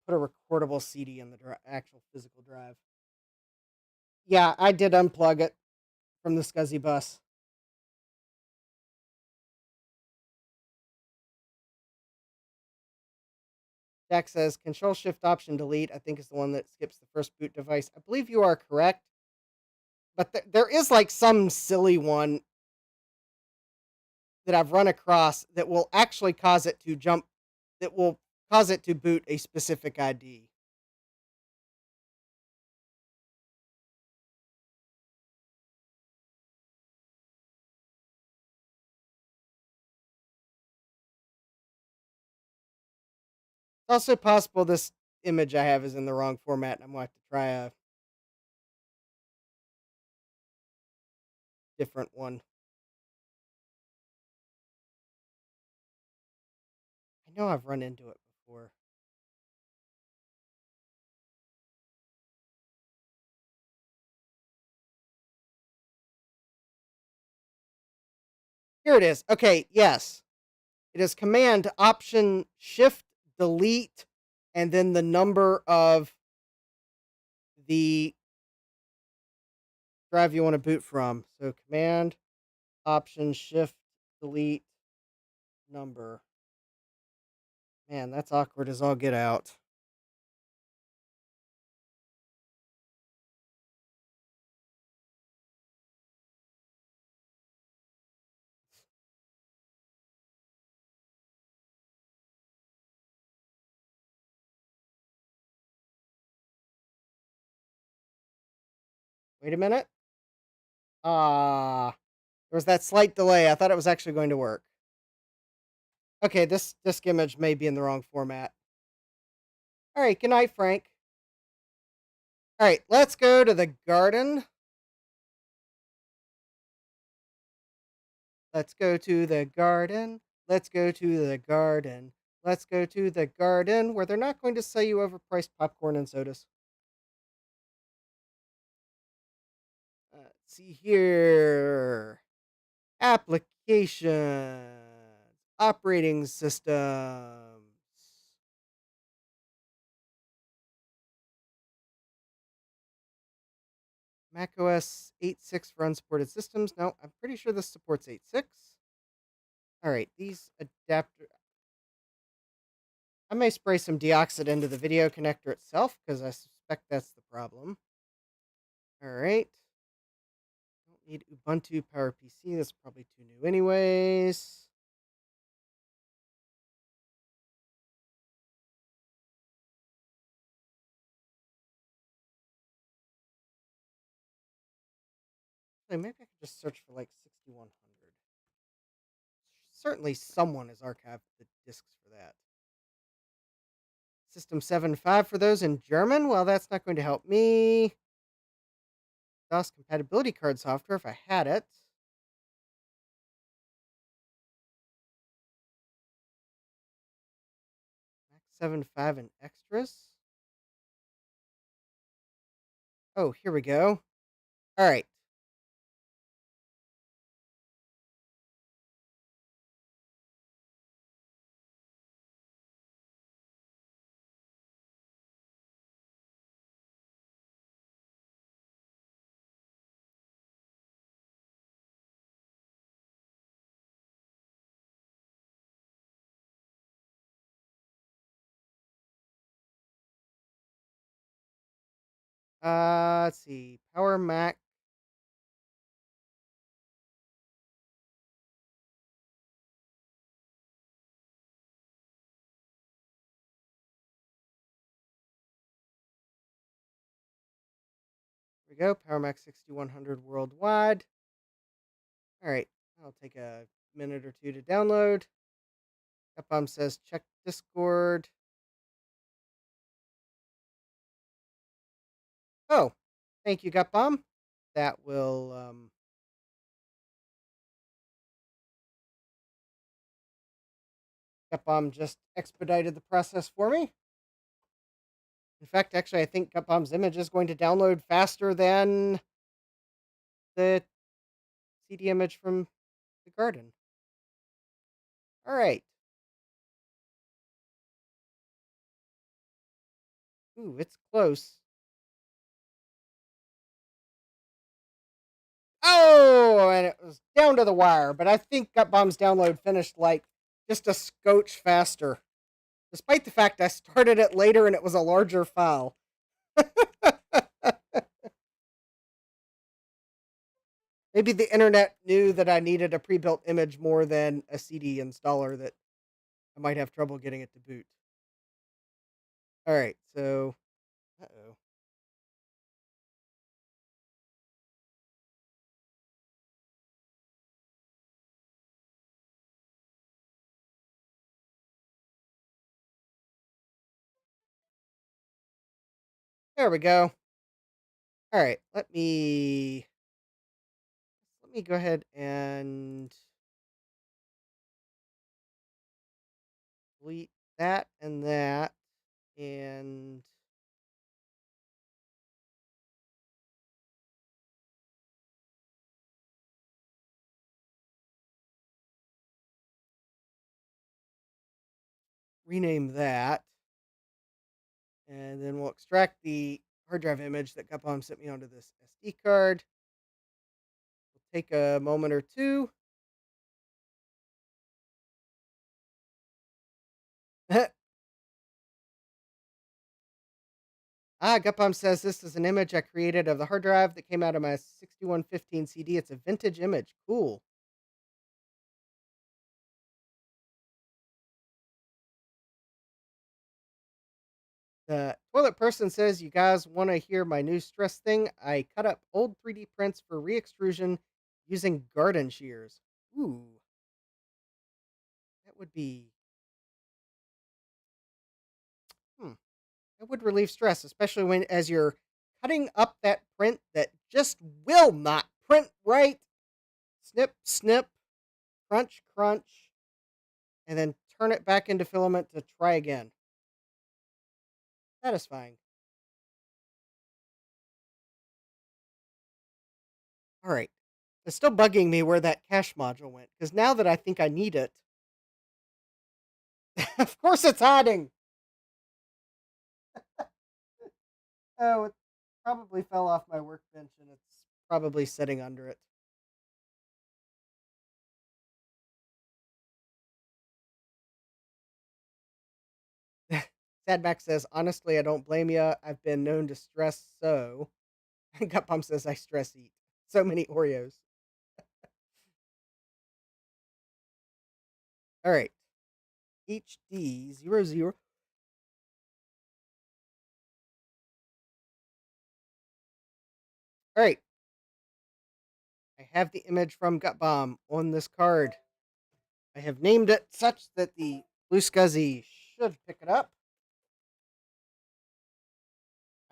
put a recordable CD in the actual physical drive. Yeah, I did unplug it from the SCSI bus. Jack says Control Shift Option Delete, I think, is the one that skips the first boot device. I believe you are correct. But there is like some silly one that I've run across that will actually cause it to jump, that will cause it to boot a specific ID. It's also possible this image I have is in the wrong format, and I'm going to have to try a different one. I know I've run into it before. Here it is. Okay, yes. It is Command Option Shift Delete and then the number of the drive you want to boot from. So Command Option Shift Delete number. Man, that's awkward as all get out. Wait a minute. There was that slight delay. I thought it was actually going to work. Okay, this disk image may be in the wrong format. All right, good night, Frank. All right, let's go to the garden. Let's go to the garden. Let's go to the garden. Let's go to the garden where they're not going to sell you overpriced popcorn and sodas. Let's see here. Applications. Operating systems. macOS 8.6 for unsupported systems. No, I'm pretty sure this supports 8.6. All right, these adapter. I may spray some deoxit into the video connector itself because I suspect that's the problem. All right. Don't need Ubuntu PowerPC. That's probably too new anyways. Maybe I could just search for like 6100. Certainly someone has archived the disks for that. System 7.5 for those in German? Well, that's not going to help me. DOS compatibility card software if I had it. Mac 7.5 and extras. Oh, here we go. All right. Let's see. Power Mac. Here we go. Power Mac 6100 worldwide. All right. I'll take a minute or two to download. Capcom says check Discord. Oh, thank you, Gutbomb. That will Gutbomb just expedited the process for me. In fact, actually, I think Gutbomb's image is going to download faster than the CD image from the garden. All right. Ooh, it's close. Oh, and it was down to the wire, but I think Gutbomb's download finished like just a scotch faster, despite the fact I started it later and it was a larger file. Maybe the internet knew that I needed a pre-built image more than a CD installer that I might have trouble getting it to boot. All right, so uh-oh. There we go. All right, let me go ahead and delete that and rename that. And then we'll extract the hard drive image that Gutbomb sent me onto this SD card. We'll take a moment or two. Gutbomb says this is an image I created of the hard drive that came out of my 6115 CD. It's a vintage image. Cool. The toilet person says, you guys want to hear my new stress thing? I cut up old 3D prints for re-extrusion using garden shears. Ooh, that would be, hmm, that would relieve stress, especially when as you're cutting up that print that just will not print right. Snip, snip, crunch, crunch, and then turn it back into filament to try again. Satisfying. All right. It's still bugging me where that cache module went, because now that I think I need it, of course it's hiding. Oh, it probably fell off my workbench and it's probably sitting under it. Sad Max says, honestly, I don't blame you. I've been known to stress so. Gut Pump says, I stress eat. So many Oreos. All right. HD00. All right. I have the image from Gut Bomb on this card. I have named it such that the Blue Scuzzy should pick it up.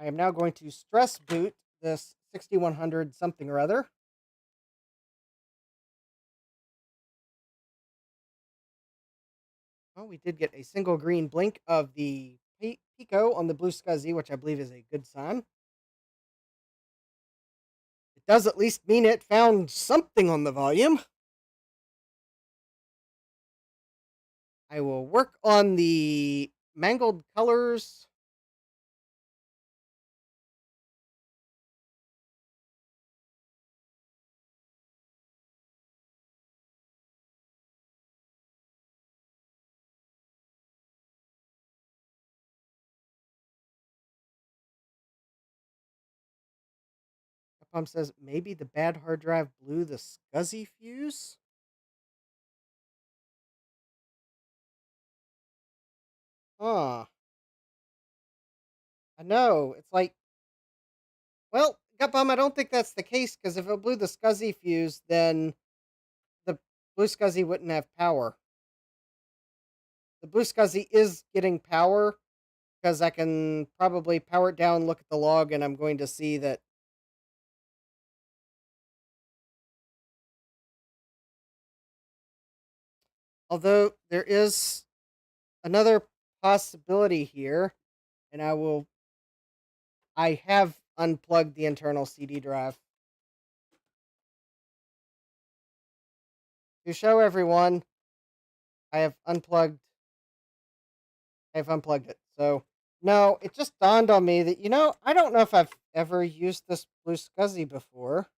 I am now going to stress boot this 6100 something or other. Well, we did get a single green blink of the Pico on the Blue Scuzzy, which I believe is a good sign. It does at least mean it found something on the volume. I will work on the mangled colors. Pump says maybe the bad hard drive blew the SCSI fuse. Huh. I know. It's like, well, Gutbum, I don't think that's the case because if it blew the SCSI fuse, then the blue SCSI wouldn't have power. The blue SCSI is getting power because I can probably power it down, look at the log, and I'm going to see that. Although there is another possibility here, and I have unplugged the internal CD drive. To show everyone, I've unplugged it. So, no, it just dawned on me that, I don't know if I've ever used this blue SCSI before.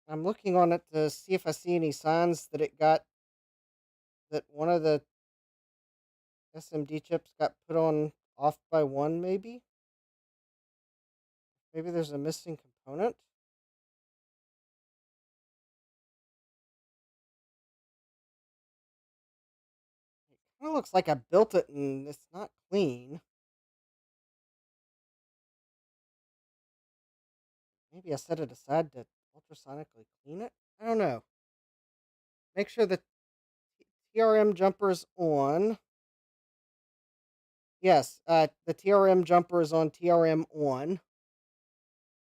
I'm looking on it to see if I see any signs that that one of the SMD chips got put on off by one, maybe? Maybe there's a missing component? It kind of looks like I built it and it's not clean. Maybe I set it aside to ultrasonically clean it? I don't know. Make sure the TRM jumper is on. Yes, the TRM jumper is on TRM on.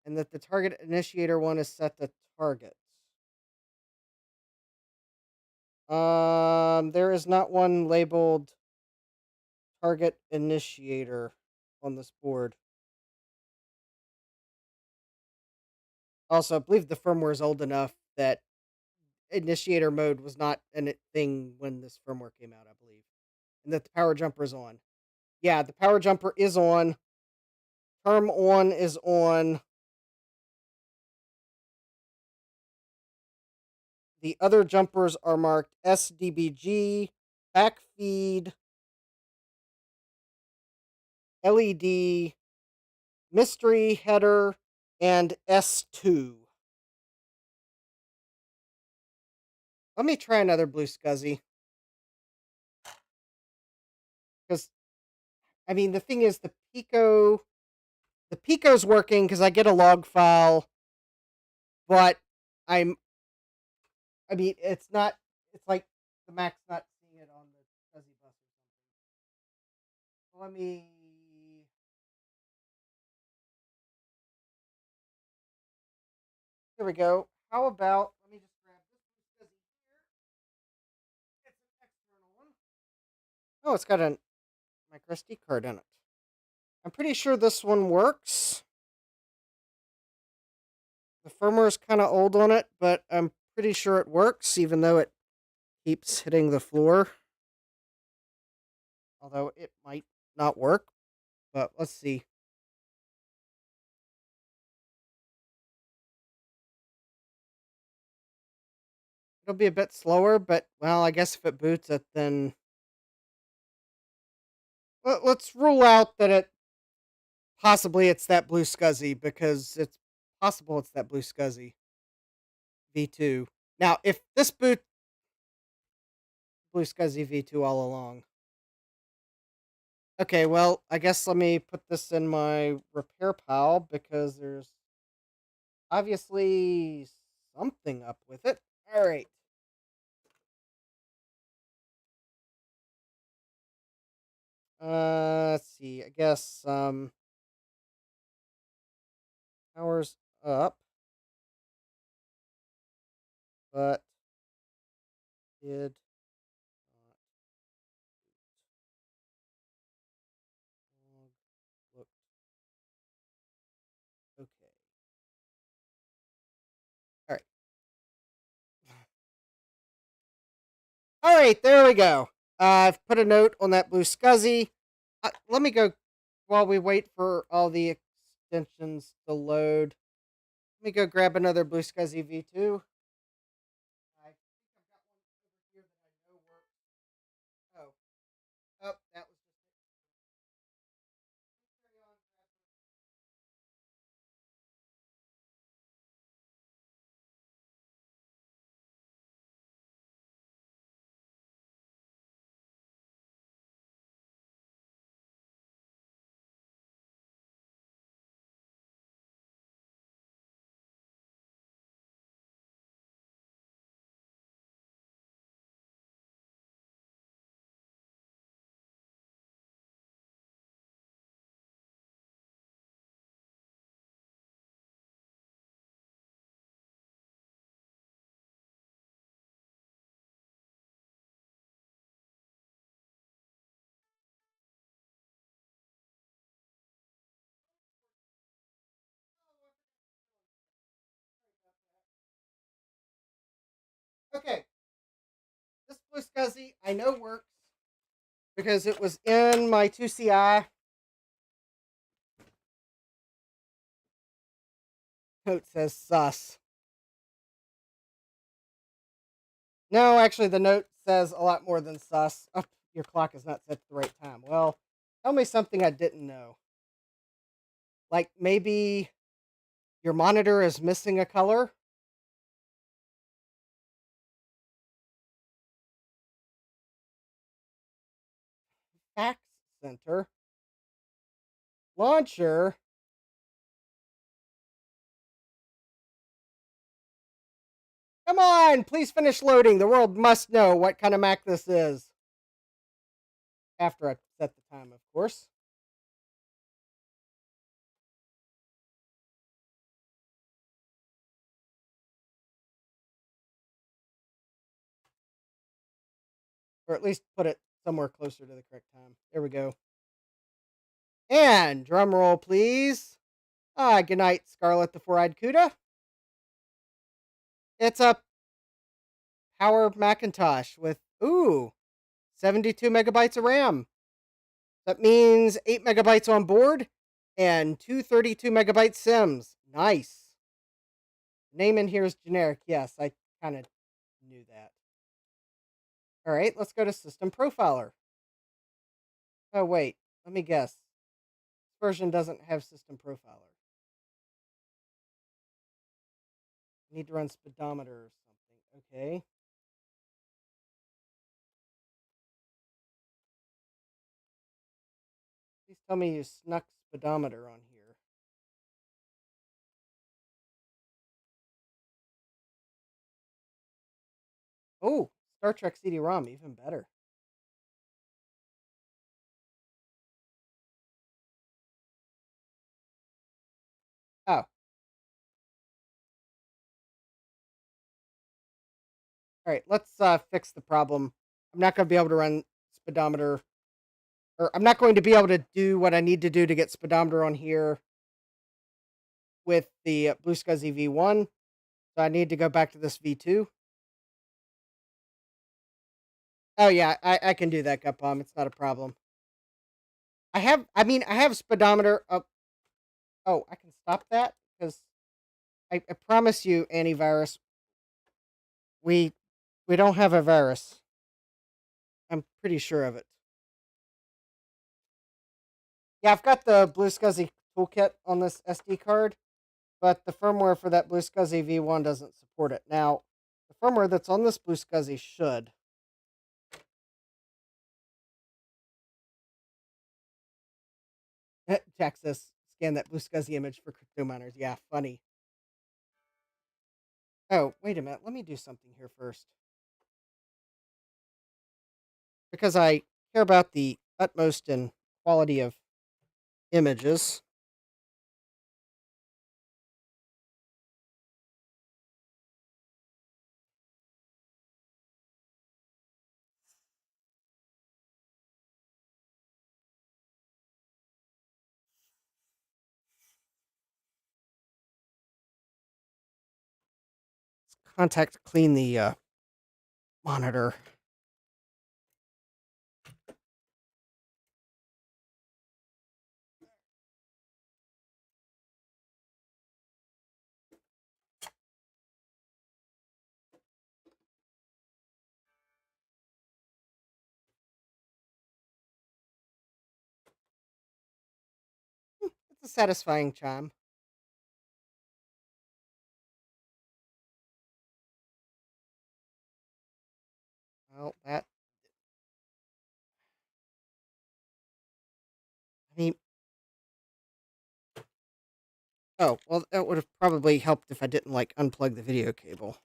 And that the target initiator one is set to target. There is not one labeled target initiator on this board. Also, I believe the firmware is old enough that initiator mode was not a thing when this firmware came out, I believe. And that the power jumper is on. Yeah, the power jumper is on. Term on is on. The other jumpers are marked SDBG, backfeed, LED, mystery header, and S2. Let me try another blue SCSI. Because, I mean, the thing is, the Pico's working because I get a log file, but it's not, it's like the Mac's not seeing it on the SCSI bus or something. Let me, here we go. How about, let me just grab this blue SCSI here. It's an external one. Oh, it's got a micro SD card in it. I'm pretty sure this one works. The firmware is kind of old on it, but I'm pretty sure it works, even though it keeps hitting the floor. Although it might not work, but let's see. It'll be a bit slower, but, well, I guess if it boots it, then... Let's rule out that possibly it's that blue SCSI, because it's possible it's that blue SCSI V2. Now, if this boot... Blue SCSI V2 all along. Okay, well, I guess let me put this in my repair pile, because there's obviously something up with it. All right. Let's see. I guess power's up, but did not look okay. All right. All right, there we go. I've put a note on that blue SCSI. Let me go while we wait for all the extensions to load. Let me go grab another blue SCSI V2. I think I've got one over here that I know works. Okay, this Blue SCSI I know works because it was in my 2CI. Note says sus. No, actually, the note says a lot more than sus. Oh, your clock is not set to the right time. Well, tell me something I didn't know. Like maybe your monitor is missing a color? Fax center? Launcher? Come on, please finish loading. The world must know what kind of Mac this is. After I set the time, of course. Or at least put it somewhere closer to the correct time. There we go. And drum roll, please. Good night, Scarlet the Four-Eyed Cuda. It's a Power Macintosh with, 72 megabytes of RAM. That means 8 megabytes on board and 232 megabyte sims. Nice. Name in here is generic. Yes, I kind of knew that. All right, let's go to System Profiler. Oh, wait. Let me guess. This version doesn't have System Profiler. I need to run speedometer or something. Okay. Please tell me you snuck speedometer on here. Oh, Star Trek CD-ROM, even better. Oh. All right, let's fix the problem. I'm not going to be able to run speedometer, or I'm not going to be able to do what I need to do to get speedometer on here with the Blue SCSI V1. So I need to go back to this V2. Oh yeah, I can do that, Gupom. It's not a problem. I have speedometer up. Oh, I can stop that because I promise you, antivirus, we don't have a virus. I'm pretty sure of it. Yeah, I've got the Blue SCSI toolkit on this SD card, but the firmware for that Blue SCSI V1 doesn't support it. Now, the firmware that's on this Blue SCSI should. Texas, scan that Blue SCSI image for crypto miners. Yeah, funny. Oh, wait a minute. Let me do something here first. Because I care about the utmost in quality of images. Contact clean the monitor. It's a satisfying chime. Well, that. I mean. Oh, well, that would have probably helped if I didn't, like, unplug the video cable.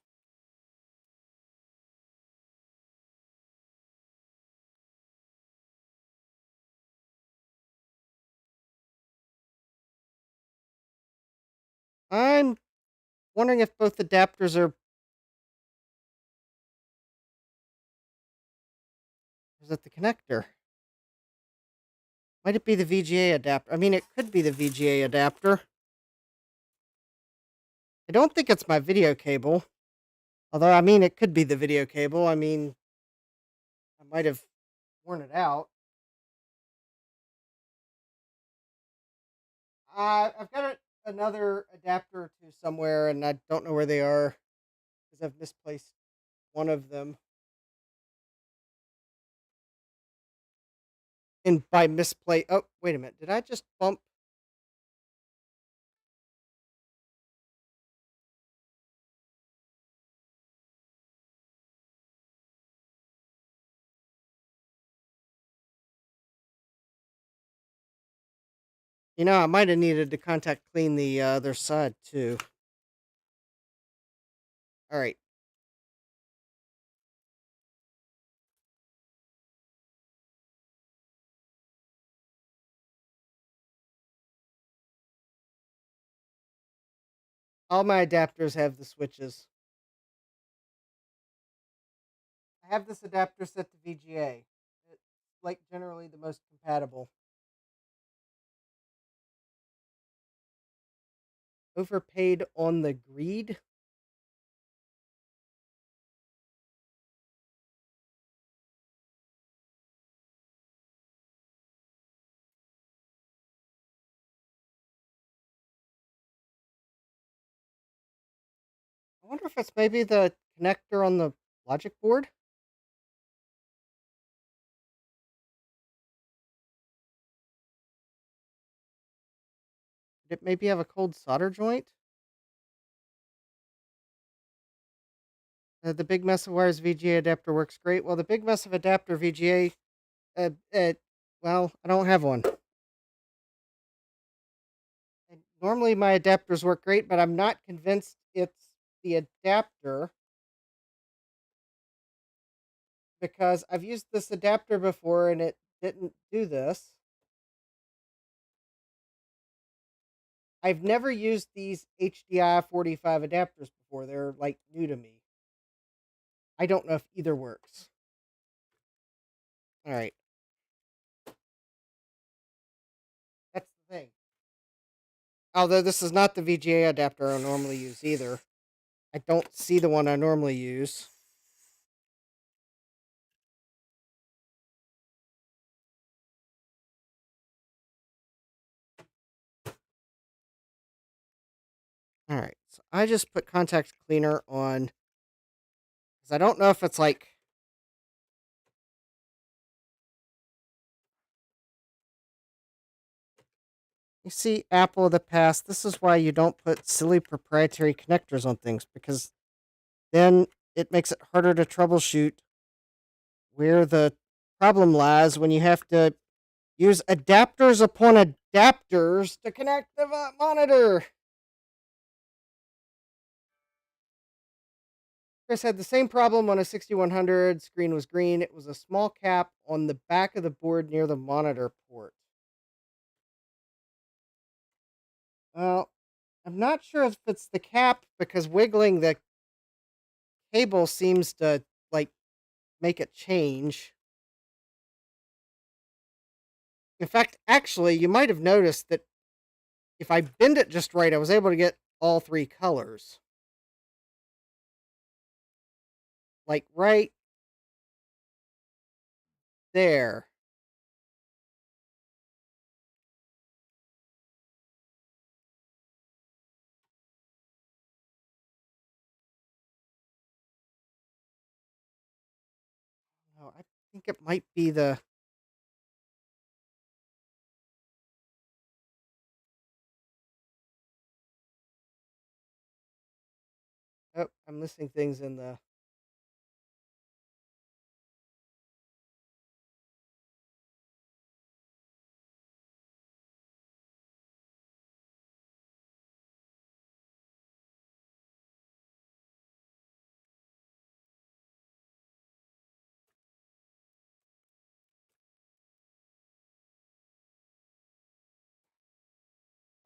I'm wondering if both adapters are. Is it the connector? Might it be the VGA adapter? I mean, it could be the VGA adapter. I don't think it's my video cable. Although, I mean, it could be the video cable. I mean, I might have worn it out. I've got another adapter or two somewhere, and I don't know where they are because I've misplaced one of them. And by misplay, oh, wait a minute. Did I just bump? I might have needed to contact clean the other side too. All right. All my adapters have the switches. I have this adapter set to VGA. It's like generally the most compatible. Overpaid on the greed. I wonder if it's maybe the connector on the logic board. Did it maybe have a cold solder joint? The big mess of wires VGA adapter works great. Well, the big mess of adapter VGA, well, I don't have one. And normally my adapters work great, but I'm not convinced it's the adapter because I've used this adapter before and it didn't do this. I've never used these HDI 45 adapters before. They're like new to me. I don't know if either works. All right. That's the thing. Although this is not the VGA adapter I normally use either. I don't see the one I normally use. All right. So I just put contact cleaner on because I don't know if it's like. You see, Apple of the past, this is why you don't put silly proprietary connectors on things because then it makes it harder to troubleshoot where the problem lies when you have to use adapters upon adapters to connect the monitor. Chris had the same problem on a 6100. Screen was green. It was a small cap on the back of the board near the monitor port. Well, I'm not sure if it's the cap because wiggling the cable seems to like make it change. In fact, actually, you might have noticed that if I bend it just right, I was able to get all three colors. Like right there. Oh, I think it might be the. Oh, I'm missing things in the.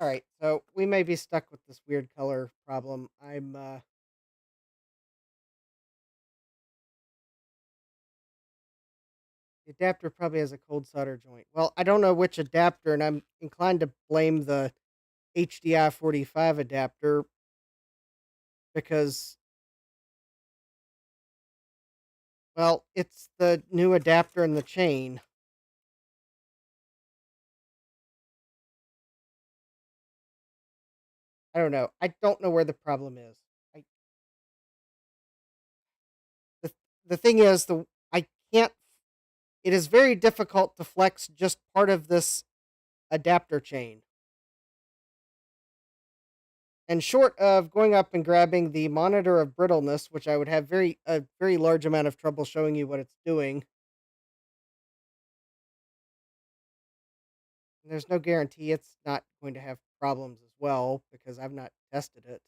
All right, so we may be stuck with this weird color problem. The adapter probably has a cold solder joint. Well, I don't know which adapter, and I'm inclined to blame the HDI 45 adapter because Well, it's the new adapter in the chain. I don't know. I don't know where the problem is. I the, the thing is the I can't it is very difficult to flex just part of this adapter chain. And short of going up and grabbing the monitor of brittleness, which I would have a very large amount of trouble showing you what it's doing, there's no guarantee it's not going to have problems as well because I've not tested it.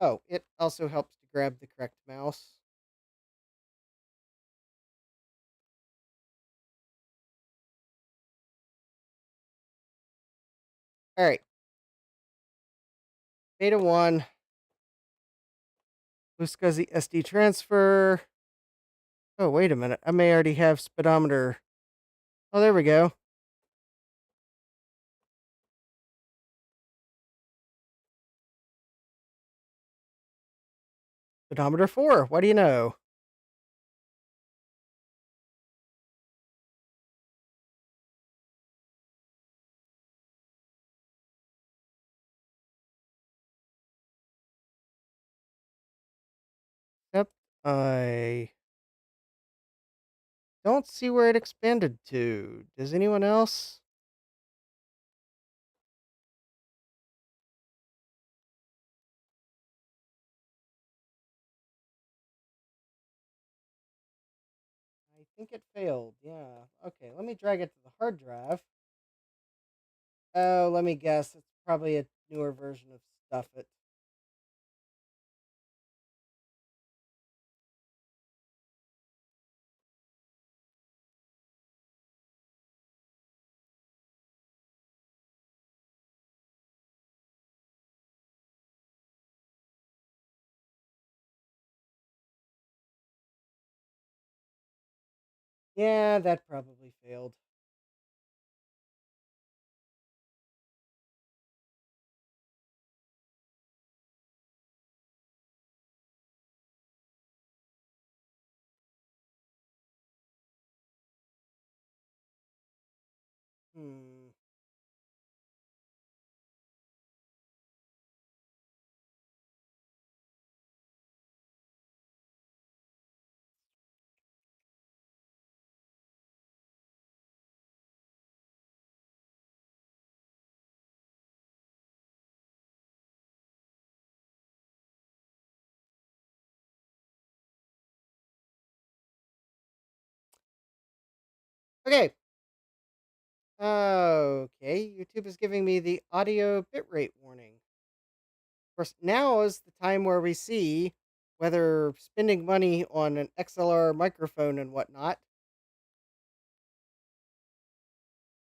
Oh, it also helps to grab the correct mouse. All right, Beta 1, Fuscuzzy SD transfer. Oh, wait a minute. I may already have speedometer. Oh, there we go. Speedometer 4. What do you know? Yep. I don't see where it expanded to. Does anyone else? I think it failed. Yeah. Okay, let me drag it to the hard drive. Oh, let me guess. It's probably a newer version of Stuff It. Yeah, that probably failed. Hmm. Okay. Okay. YouTube is giving me the audio bitrate warning. Of course, now is the time where we see whether spending money on an XLR microphone and whatnot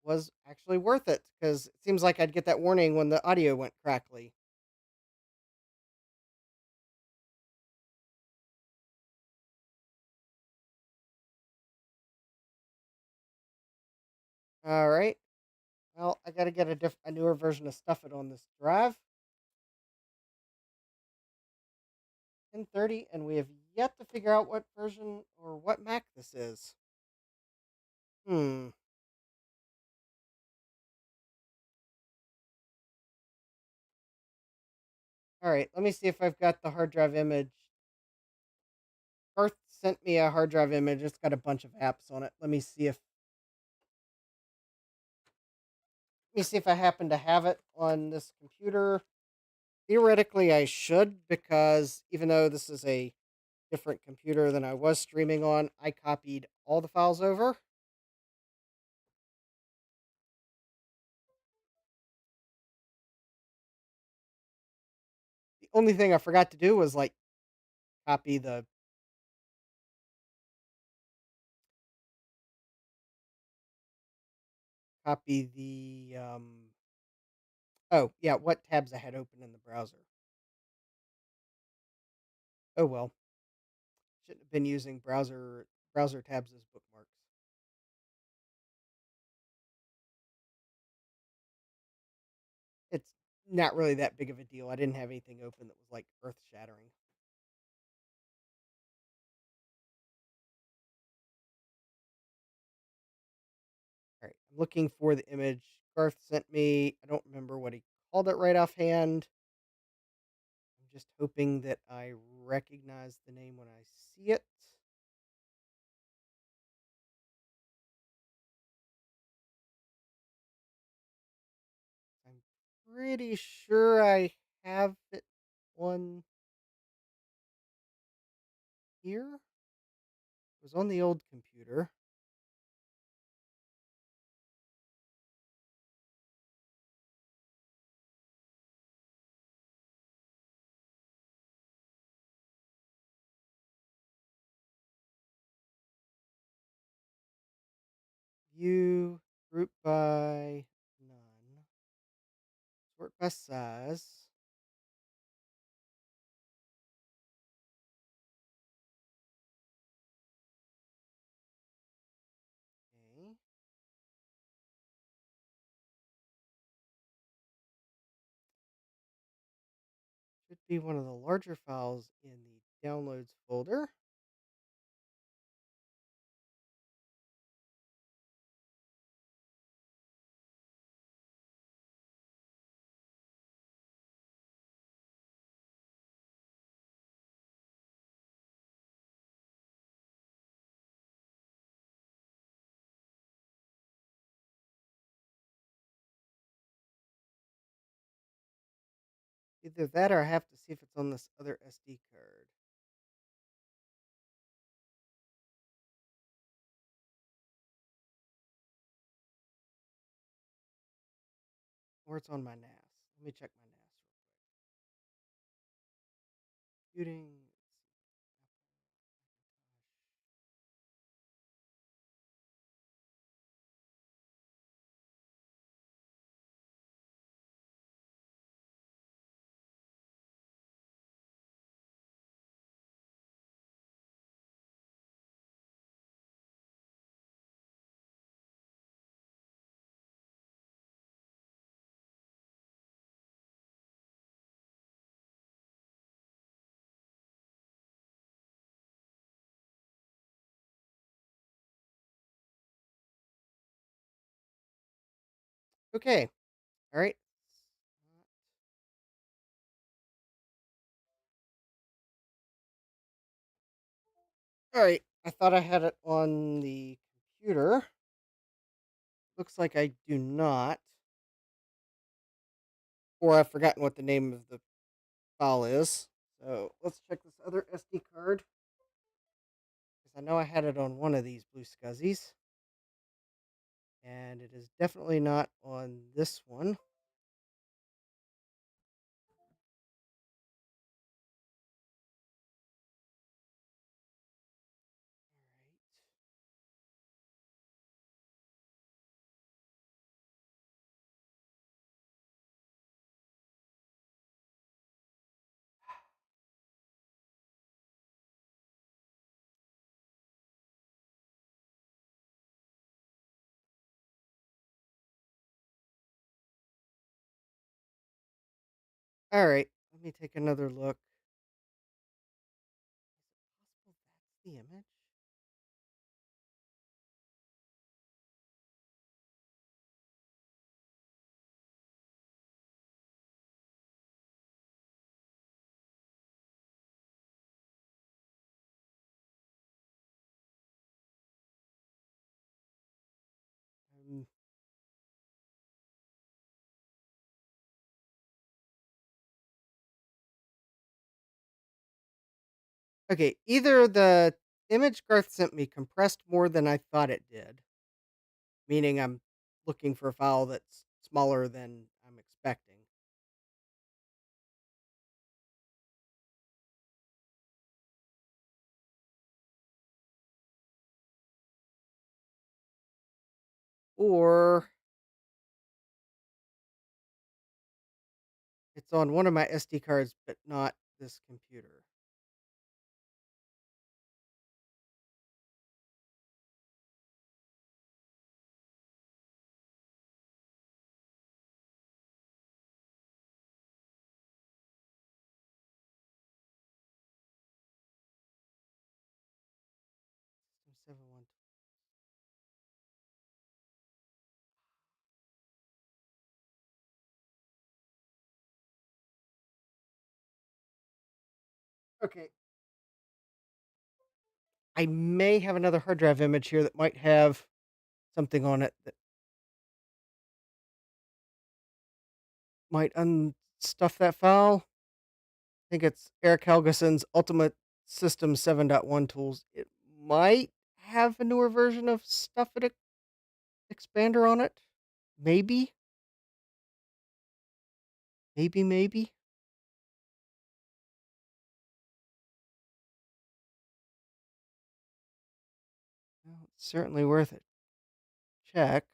was actually worth it, because it seems like I'd get that warning when the audio went crackly. All right. Well, I got to get a newer version of Stuff It on this drive. 1030, and we have yet to figure out what version or what Mac this is. Hmm. All right. Let me see if I've got the hard drive image. Garth sent me a hard drive image. It's got a bunch of apps on it. Let me see if I happen to have it on this computer. Theoretically, I should, because even though this is a different computer than I was streaming on, I copied all the files over. The only thing I forgot to do was like copy the copy the oh yeah, what tabs I had open in the browser. Oh well, shouldn't have been using browser tabs as bookmarks. It's not really that big of a deal. I didn't have anything open that was like earth shattering. All right, I'm looking for the image Garth sent me. I don't remember what he called it right offhand. I'm just hoping that I recognize the name when I see it. I'm pretty sure I have it on here. It was on the old computer. View, group by none, sort by size. Okay. Should be one of the larger files in the downloads folder. Either that or I have to see if it's on this other SD card. Or it's on my NAS. Let me check my NAS real quick. Computing. Okay. All right. All right. I thought I had it on the computer. Looks like I do not. Or I've forgotten what the name of the file is. So let's check this other SD card. Because I know I had it on one of these blue scuzzies. And it is definitely not on this one. All right. Let me take another look. Is it possible that's the image? Um, okay. Either the image Garth sent me compressed more than I thought it did, meaning I'm looking for a file that's smaller than I'm expecting. Or it's on one of my SD cards, but not this computer. 71. Okay. I may have another hard drive image here that might have something on it that might unstuff that file. I think it's Eric Helgeson's Ultimate System 7.1 tools. It might have a newer version of Stuff It Expander on it. Maybe. Maybe. Well, it's certainly worth it. Check.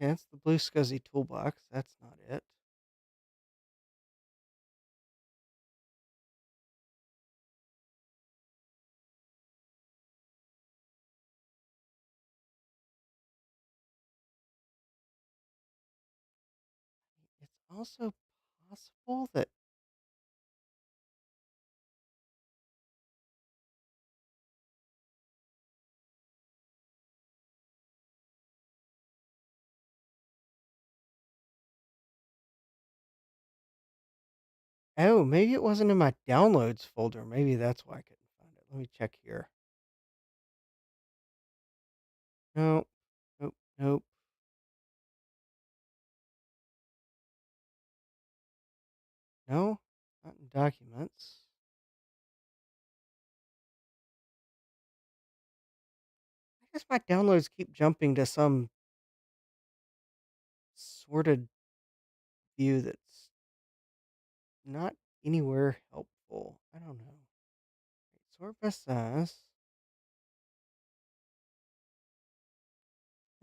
Okay, that's the Blue Scuzzy toolbox. That's not it. It's also possible that. Oh, maybe it wasn't in my downloads folder. Maybe that's why I couldn't find it. Let me check here. Nope. Nope. No, not in documents. I guess my downloads keep jumping to some sorted view that's not anywhere helpful. I don't know. Sort by size.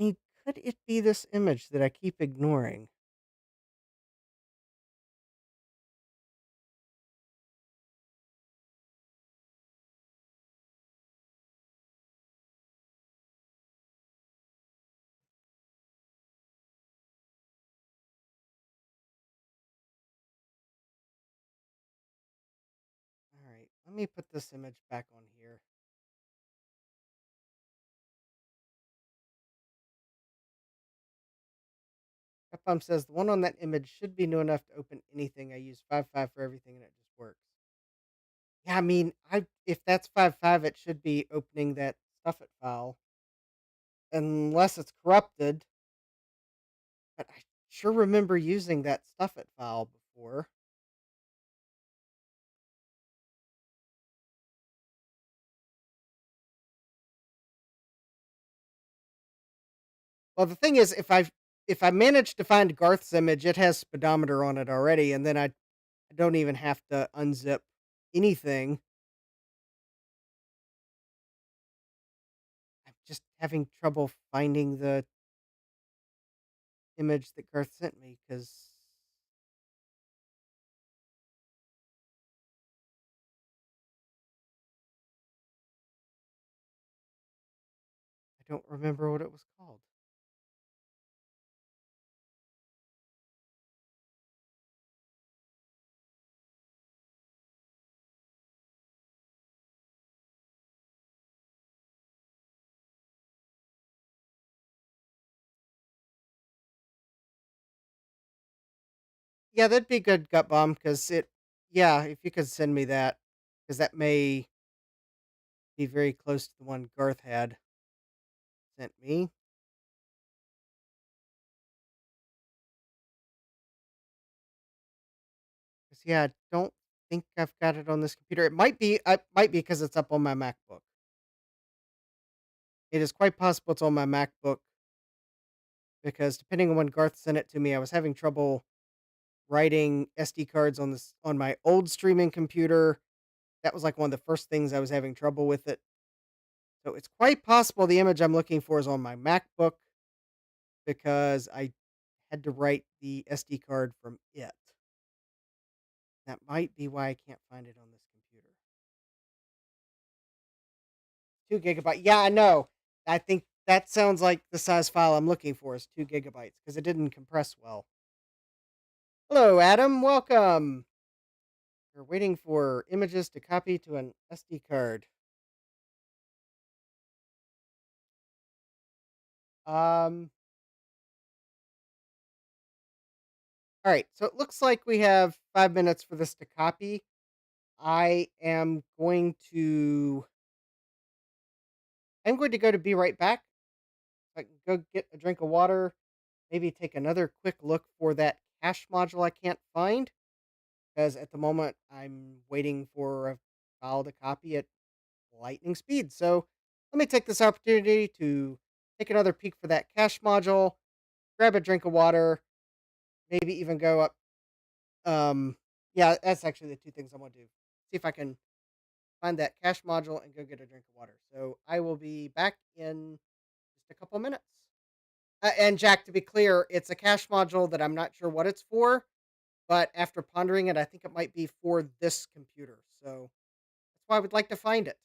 I mean, could it be this image that I keep ignoring? All right, let me put this image back on here. Capcom says the one on that image should be new enough to open anything. I use 5.5 for everything and it just works. Yeah, I mean, I if that's 5.5, it should be opening that stuff it file. Unless it's corrupted. But I sure remember using that stuff it file before. Well, the thing is, if I manage to find Garth's image, it has speedometer on it already, and then I don't even have to unzip anything. I'm just having trouble finding the image that Garth sent me because I don't remember what it was called. Yeah, that'd be good, Gut Bomb, because yeah, if you could send me that, because that may be very close to the one Garth had sent me. 'Cause, yeah, I don't think I've got it on this computer. It might be because it's up on my MacBook. It is quite possible it's on my MacBook because depending on when Garth sent it to me, I was having trouble writing SD cards on my old streaming computer. That was like one of the first things I was having trouble with it. So it's quite possible the image I'm looking for is on my MacBook because I had to write the SD card from it. That might be why I can't find it on this computer. 2 gigabyte. Yeah, I know. I think that sounds like the size file I'm looking for is 2 gigabytes because it didn't compress well. Hello, Adam. Welcome. We're waiting for images to copy to an SD card. Um, all right. So it looks like we have 5 minutes for this to copy. I am going to. I'm going to go to be right back. I can go get a drink of water. Maybe take another quick look for that cache module I can't find because at the moment I'm waiting for a file to copy at lightning speed. So let me take this opportunity to take another peek for that cache module, grab a drink of water, maybe even go up. Yeah, that's actually the two things I'm gonna do. See if I can find that cache module and go get a drink of water. So I will be back in just a couple minutes. And Jack, to be clear, it's a cache module that I'm not sure what it's for, but after pondering it, I think it might be for this computer. So that's why I would like to find it.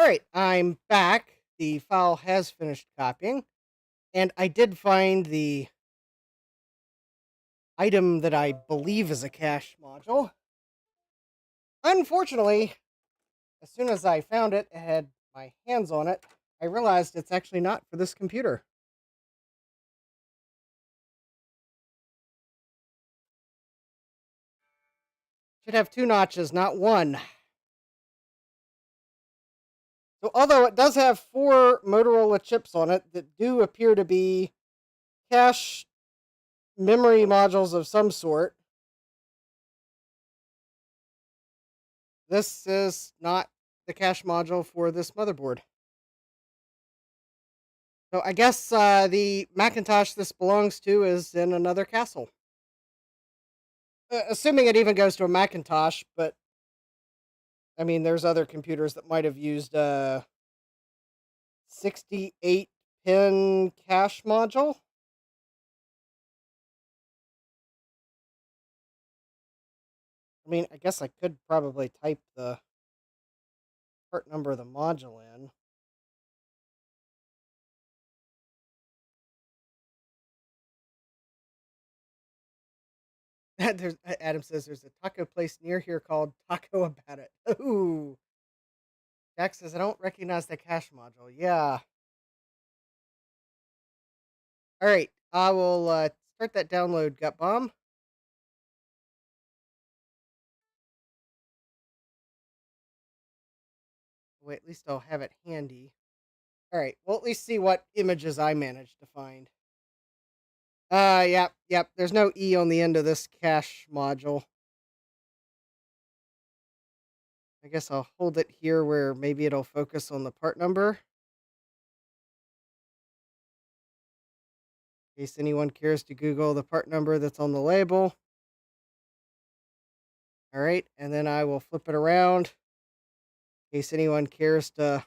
All right, I'm back. The file has finished copying, and I did find the item that I believe is a cache module. Unfortunately, as soon as I found it and had my hands on it, I realized it's actually not for this computer. Should have 2 notches, not 1. So although it does have 4 Motorola chips on it that do appear to be cache memory modules of some sort, this is not the cache module for this motherboard. So I guess the Macintosh this belongs to is in another castle. Assuming it even goes to a Macintosh, but I mean, there's other computers that might have used a 68-pin cache module. I mean, I guess I could probably type the part number of the module in. Adam says there's a taco place near here called Taco About It. Ooh. Jack says I don't recognize the cache module. Yeah. All right. I will start that download, Gut Bomb. Wait, at least I'll have it handy. All right. Well, at least see what images I managed to find. Yep. There's no E on the end of this cache module. I guess I'll hold it here where maybe it'll focus on the part number. In case anyone cares to Google the part number that's on the label. All right, and then I will flip it around in case anyone cares to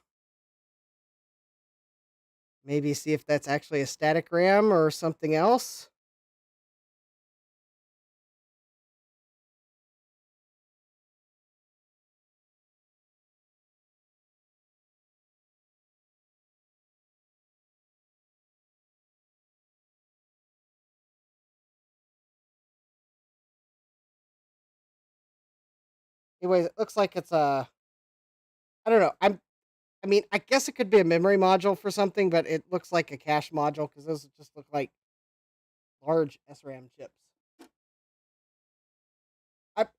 maybe see if that's actually a static RAM or something else. Anyways, it looks like it's a, I don't know. I mean, I guess it could be a memory module for something, but it looks like a cache module because those just look like large SRAM chips.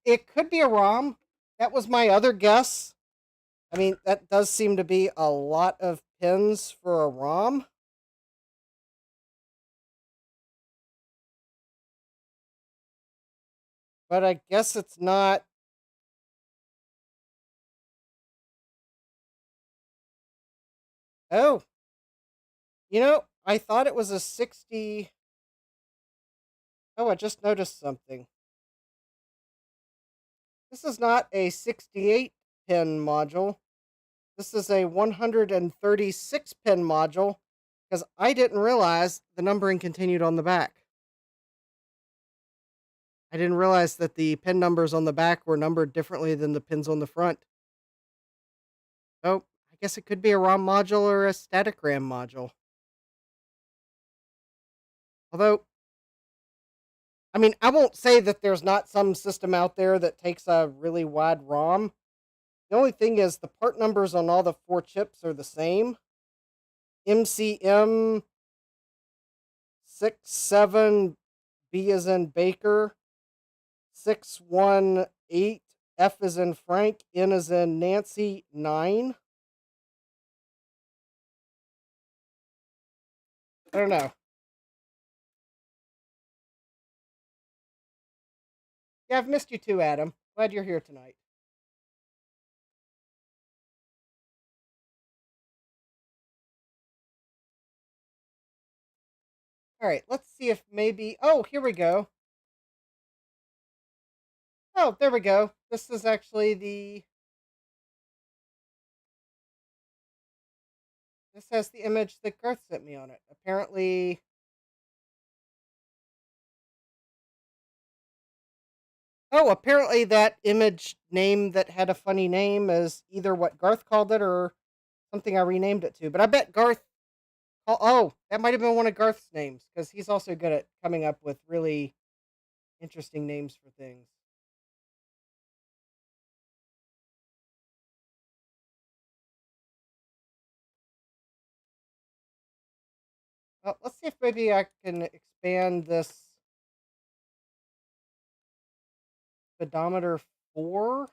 It could be a ROM. That was my other guess. I mean, that does seem to be a lot of pins for a ROM. But I guess it's not. Oh, I thought it was a 60. Oh, I just noticed something. This is not a 68 pin module. This is a 136 pin module because I didn't realize the numbering continued on the back. I didn't realize that the pin numbers on the back were numbered differently than the pins on the front. Oh, I guess it could be a ROM module or a static RAM module. Although, I mean, I won't say that there's not some system out there that takes a really wide ROM. The only thing is the part numbers on all the 4 chips are the same. MCM 67, B as in Baker, 618, F as in Frank, N as in Nancy, 9. I don't know. Yeah, I've missed you too, Adam. Glad you're here tonight. All right, let's see if maybe. Oh, here we go. Oh, there we go. This is actually the. This has the image that Garth sent me on it. Apparently. Oh, apparently that image name that had a funny name is either what Garth called it or something I renamed it to. But I bet Garth. Oh, that might have been one of Garth's names because he's also good at coming up with really interesting names for things. Well, let's see if maybe I can expand this speedometer 4.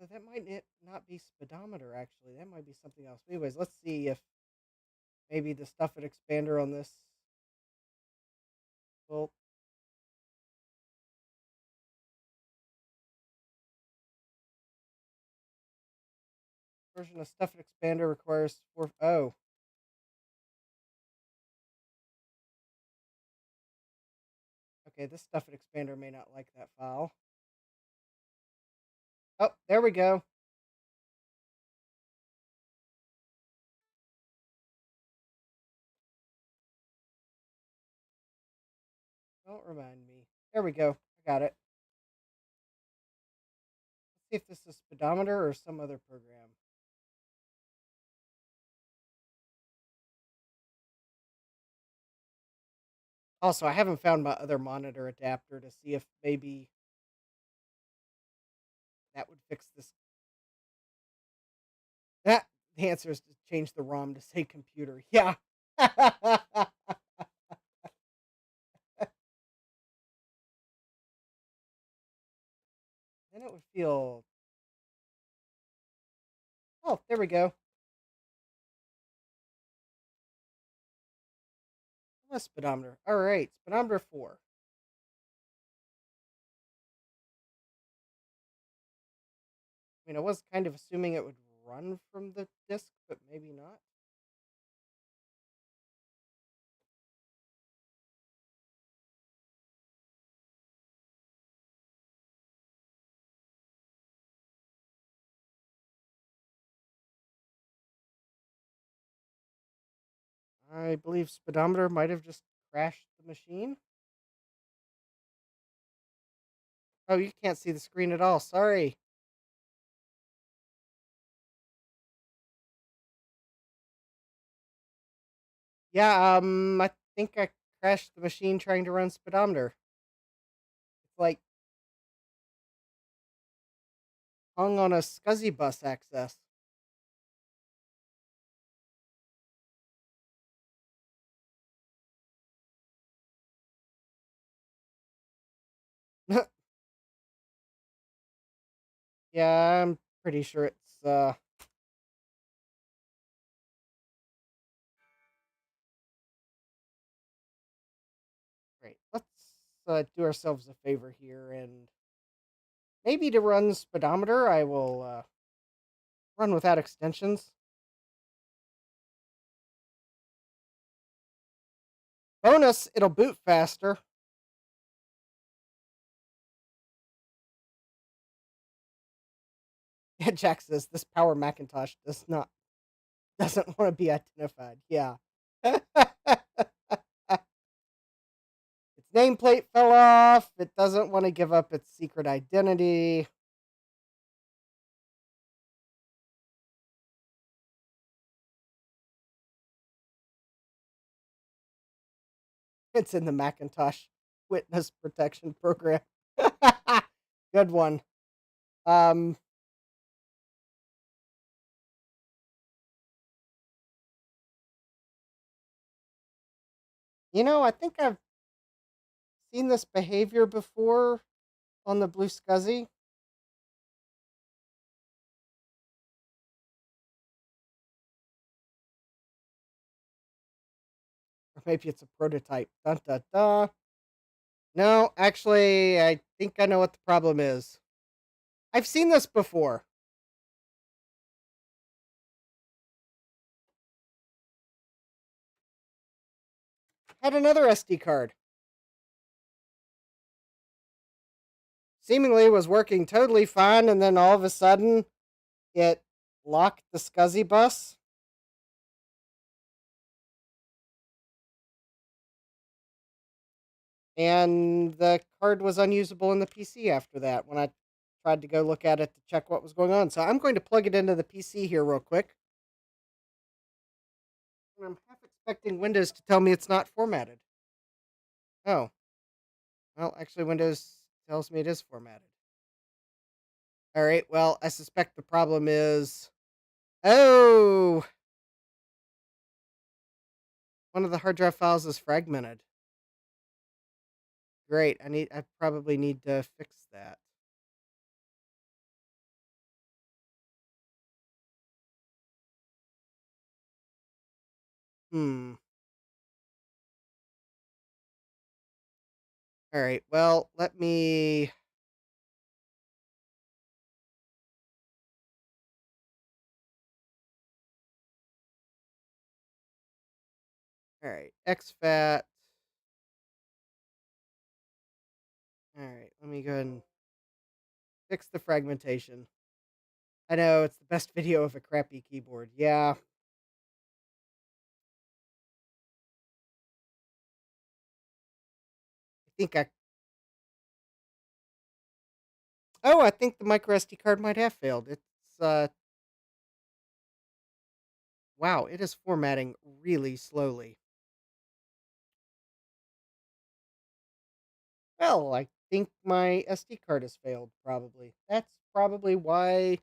So that might not be speedometer, actually. That might be something else. Anyways, let's see if maybe the stuff at expander on this will. Version of stuff at expander requires 4. Oh. Okay, this stuff at expander may not like that file. Oh, there we go. Don't remind me. There we go. I got it. Let's see if this is speedometer or some other program. Also, I haven't found my other monitor adapter to see if maybe that would fix this. That the answer is to change the ROM to say computer. Yeah. Then it would feel. Oh, there we go. A speedometer. All right, speedometer 4. I mean, I was kind of assuming it would run from the disk, but maybe not. I believe speedometer might have just crashed the machine. Oh, you can't see the screen at all. Sorry. Yeah, I think I crashed the machine trying to run speedometer. It's like hung on a SCSI bus access. Yeah, I'm pretty sure it's great. Let's do ourselves a favor here and maybe to run speedometer, I will run without extensions. Bonus, it'll boot faster. Yeah, Jack says this Power Macintosh doesn't want to be identified. Yeah. Its nameplate fell off. It doesn't want to give up its secret identity. It's in the Macintosh witness protection program. Good one. Um, I think I've seen this behavior before on the Blue SCSI. Or maybe it's a prototype. Dun dun dun. No, actually, I think I know what the problem is. I've seen this before. Had another SD card. Seemingly was working totally fine, and then all of a sudden, it locked the SCSI bus. And the card was unusable in the PC after that when I tried to go look at it to check what was going on. So I'm going to plug it into the PC here real quick. And I'm half expecting Windows to tell me it's not formatted. Oh, well, actually, Windows tells me it is formatted. All right, well, I suspect the problem is. Oh, one of the hard drive files is fragmented. Great. I probably need to fix that. Hmm. All right. Well, let me. All right. exFAT. All right. Let me go ahead and fix the fragmentation. I know it's the best video of a crappy keyboard. Yeah. I think I. Oh, I think the micro SD card might have failed. It's. Wow, it is formatting really slowly. Well, I think my SD card has failed, probably. That's probably why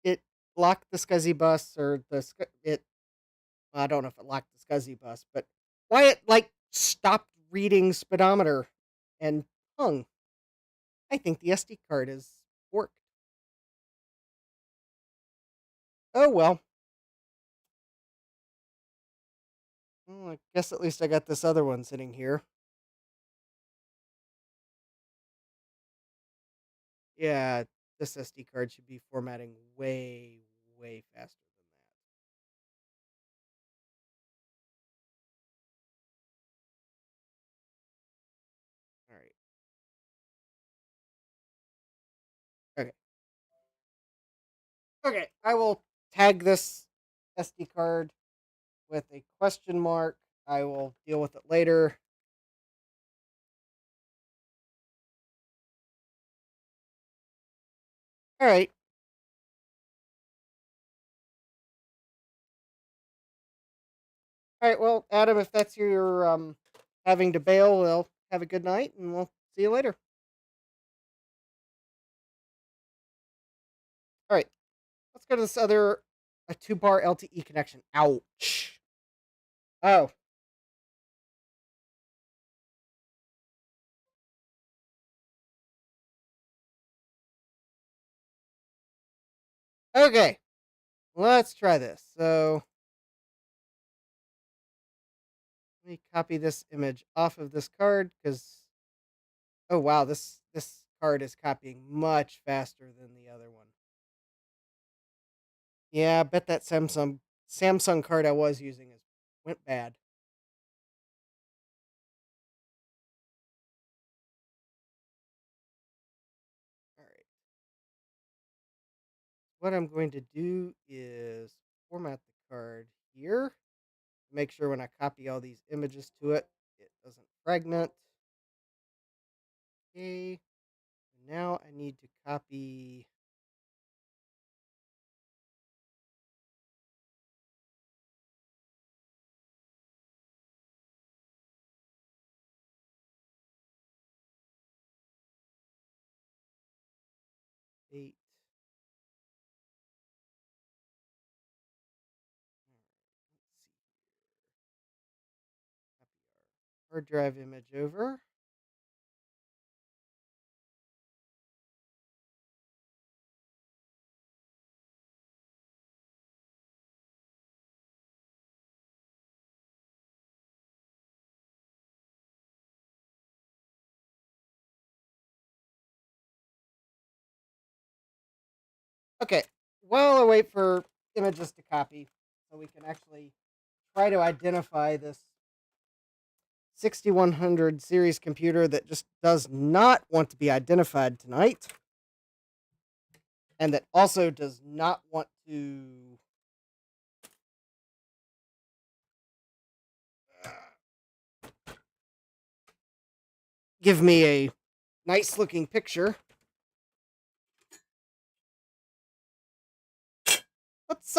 it locked the SCSI bus, or it. I don't know if it locked the SCSI bus, but why it, like, stopped reading speedometer and hung. I think the SD card is worked. Oh, well. Well, I guess at least I got this other one sitting here. Yeah, this SD card should be formatting way, way faster than that. All right. Okay. Okay. I will tag this SD card with a question mark. I will deal with it later. All right. All right. Well, Adam, if that's your having to bail, well, have a good night, and we'll see you later. All right. Let's go to this other a 2-bar LTE connection. Ouch. Oh. Okay. Let's try this. So let me copy this image off of this card because oh wow, this card is copying much faster than the other one. Yeah, I bet that Samsung card I was using is went bad. All right. What I'm going to do is format the card here. Make sure when I copy all these images to it, it doesn't fragment. Okay. Now I need to copy. Eight. Let's see here. Copy our hard drive image over. Okay. While I wait for images to copy, so we can actually try to identify this 6100 series computer that just does not want to be identified tonight, and that also does not want to. give me a nice looking picture. Let's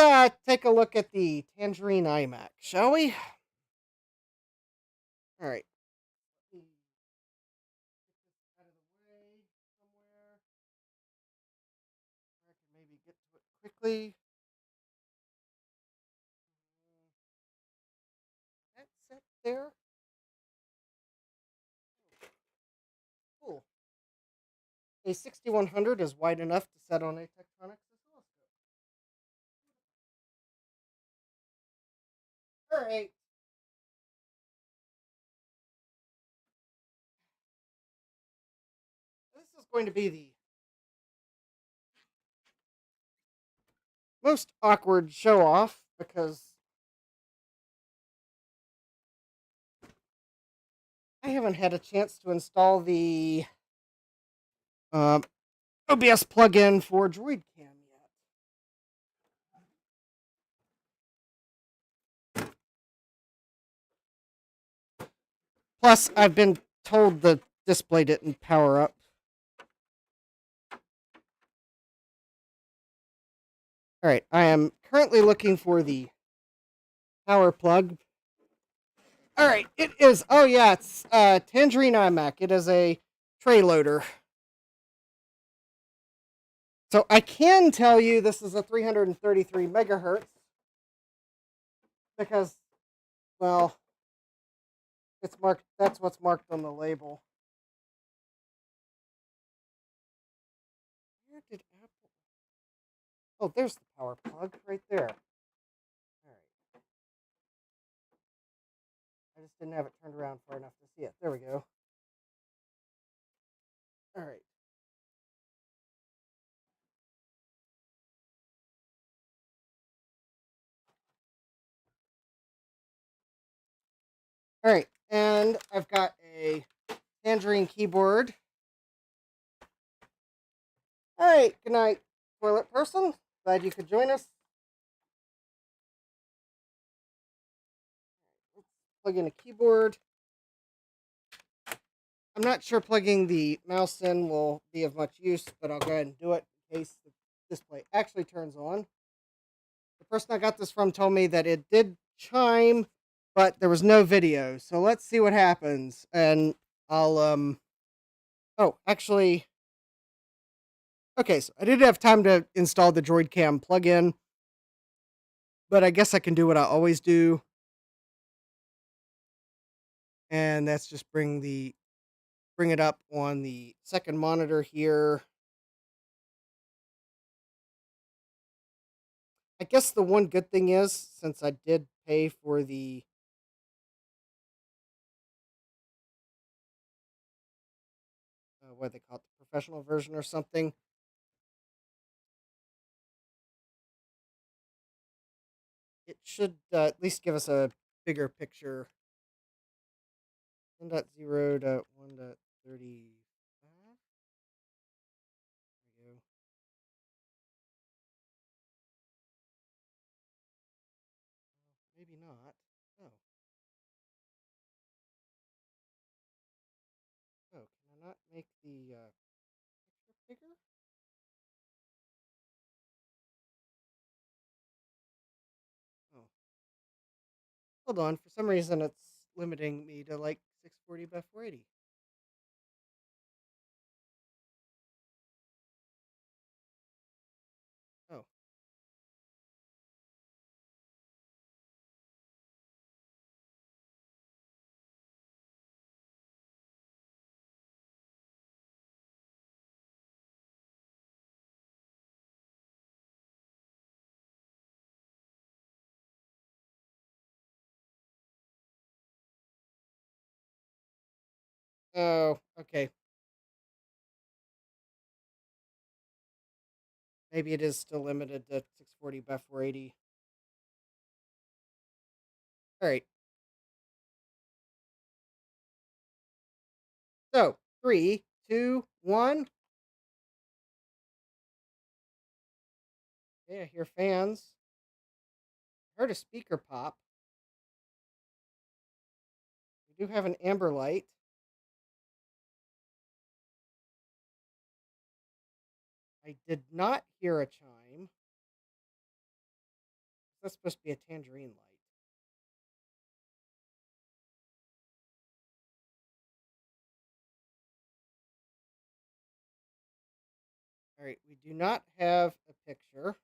take a look at the Tangerine iMac, shall we? All right. Get this out of the way somewhere. I can maybe get to it quickly. That's set there. Cool. A 6100 is wide enough to set on a Tektronix oscilloscope. All right. This is going to be the most awkward show off because I haven't had a chance to install the um, OBS plugin for DroidCam yet. Plus, I've been told the display didn't power up. All right, I am currently looking for the power plug. All right, it is. Oh yeah, it's Tangerine iMac. It is a tray loader. So I can tell you this is a 333 megahertz because, well, it's marked. That's what's marked on the label. Where did Apple? Oh, there's the power plug right there. All right. I just didn't have it turned around far enough to see it. There we go. All right. All right. And I've got a Tangerine keyboard. All right. Good night, toilet person. Glad you could join us. Let's plug in a keyboard. I'm not sure plugging the mouse in will be of much use, but I'll go ahead and do it in case the display actually turns on. The person I got this from told me that it did chime, but there was no video. So let's see what happens. And I'll oh, actually, okay, so I didn't have time to install the DroidCam plugin, but I guess I can do what I always do. And that's just bring it up on the second monitor here. I guess the one good thing is, since I did pay for the what they call it, the professional version or something, it should at least give us a bigger picture. 1.0 to 1.35. There we go. Maybe not. Oh. Oh, can I not make the picture bigger? Oh. Hold on. For some reason, it's limiting me to like 640 by 480. Oh. Oh, okay. Maybe it is still limited to 640 by 480. All right. So, 3, 2, 1. Yeah, I hear fans. Heard a speaker pop. We do have an amber light. I did not hear a chime. That's supposed to be a tangerine light. All right, we do not have a picture.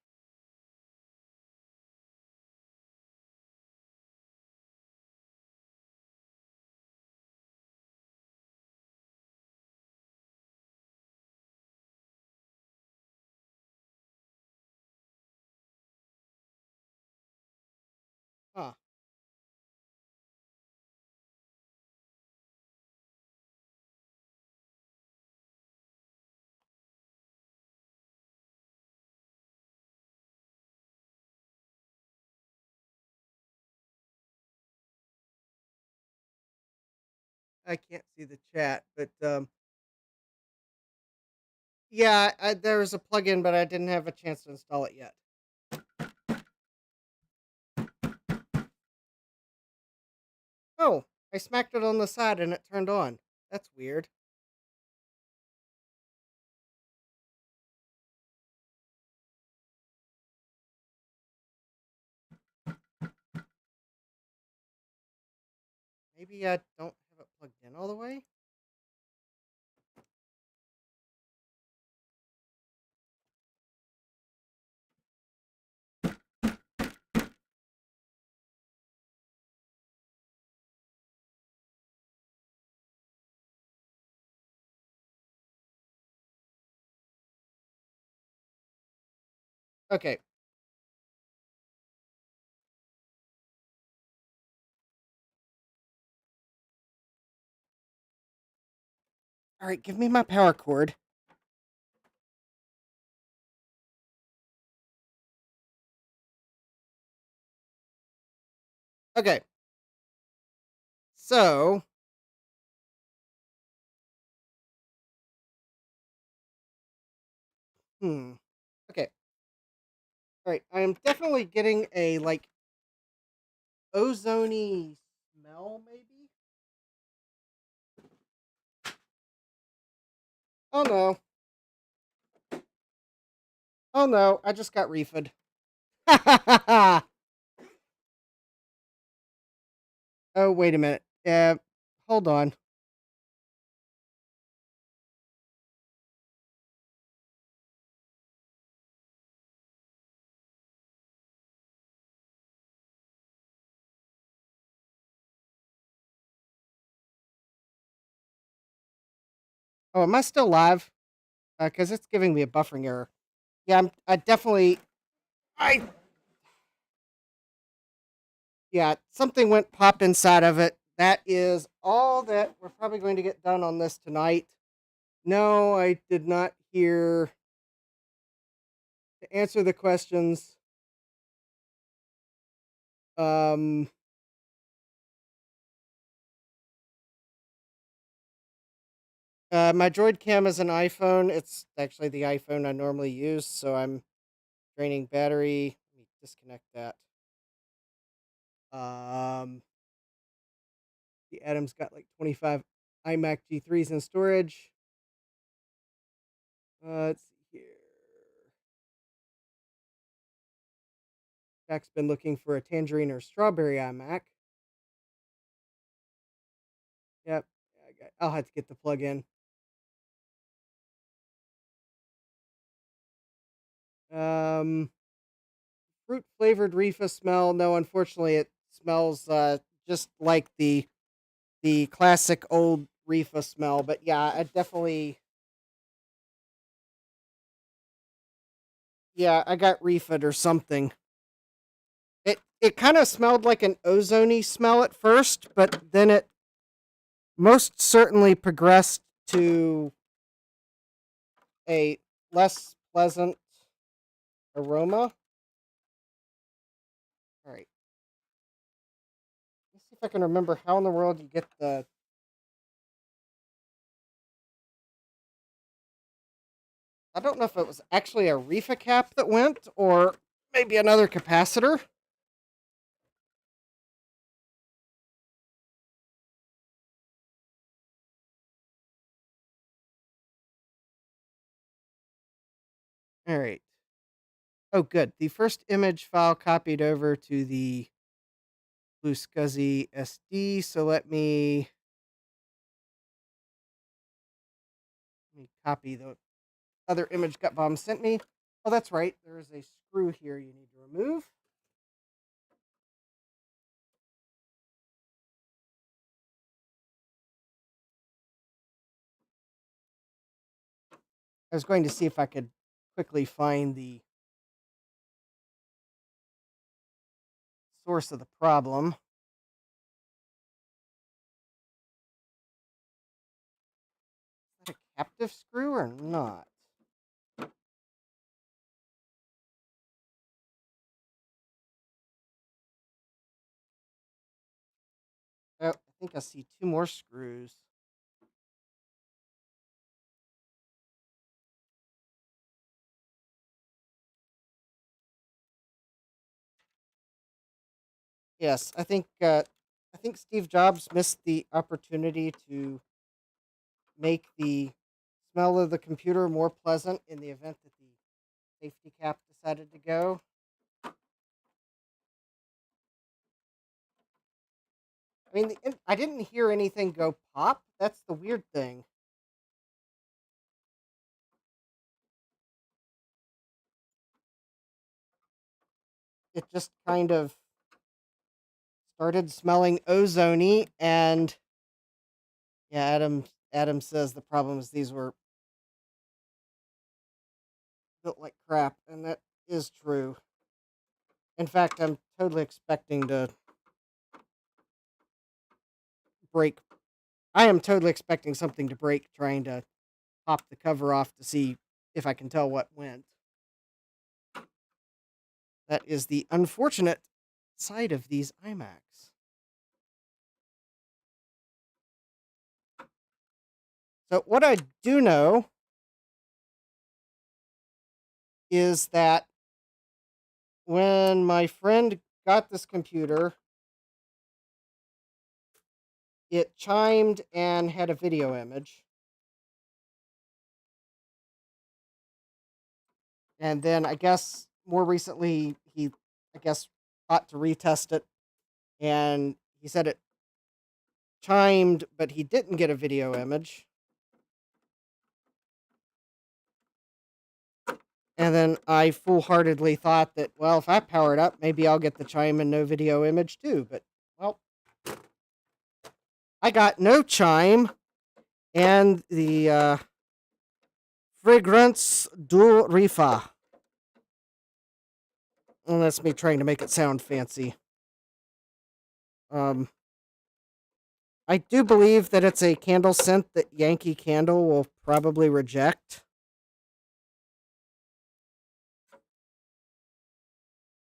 Huh. I can't see the chat, but yeah, there was a plugin, but I didn't have a chance to install it yet. Oh, I smacked it on the side and it turned on. That's weird. Maybe I don't have it plugged in all the way. Okay. All right, give me my power cord. Okay. So, Okay. All right, I am definitely getting a like ozony smell, maybe. Oh no! Oh no! I just got refed. Oh wait a minute. Hold on. Oh, am I still live? Because it's giving me a buffering error. Yeah, I definitely. I Yeah, something went pop inside of it. That is all that we're probably going to get done on this tonight. No, I did not hear to answer the questions. Um, my Droid Cam is an iPhone. It's actually the iPhone I normally use, so I'm draining battery. Let me disconnect that. Um, the Adam's got like 25 iMac G3s in storage. Let's see here. Jack's been looking for a tangerine or strawberry iMac. Yep, I'll have to get the plug in. Fruit flavored Reefa smell. No, unfortunately, it smells just like the classic old Reefa smell. But yeah, I definitely, yeah, I got Reefa'd or something. It kind of smelled like an ozony smell at first, but then it most certainly progressed to a less pleasant aroma. All right, let's see if I can remember how in the world you get the. I don't know if it was actually a Reefa cap that went, or maybe another capacitor. All right. Oh, good. The first image file copied over to the Blue Scuzzy SD. So let me copy the other image Gutbomb sent me. Oh, that's right. There is a screw here you need to remove. I was going to see if I could quickly find the source of the problem. Is that a captive screw or not? Oh, I think I see two more screws. Yes, I think Steve Jobs missed the opportunity to make the smell of the computer more pleasant in the event that the safety cap decided to go. I mean, I didn't hear anything go pop. That's the weird thing. It just kind of started smelling ozony, and yeah, Adam says the problem is these were built like crap, and that is true. In fact, I'm totally expecting to break. I am totally expecting something to break trying to pop the cover off to see if I can tell what went. That is the unfortunate side of these iMacs. So what I do know is that when my friend got this computer, it chimed and had a video image. And then I guess more recently, he, I guess, ought to retest it. And he said it chimed, but he didn't get a video image. And then I foolhardily thought that, well, if I power it up, maybe I'll get the chime and no video image too. But, well, I got no chime and the fragrance du rifa. And that's me trying to make it sound fancy. Um, I do believe that it's a candle scent that Yankee Candle will probably reject.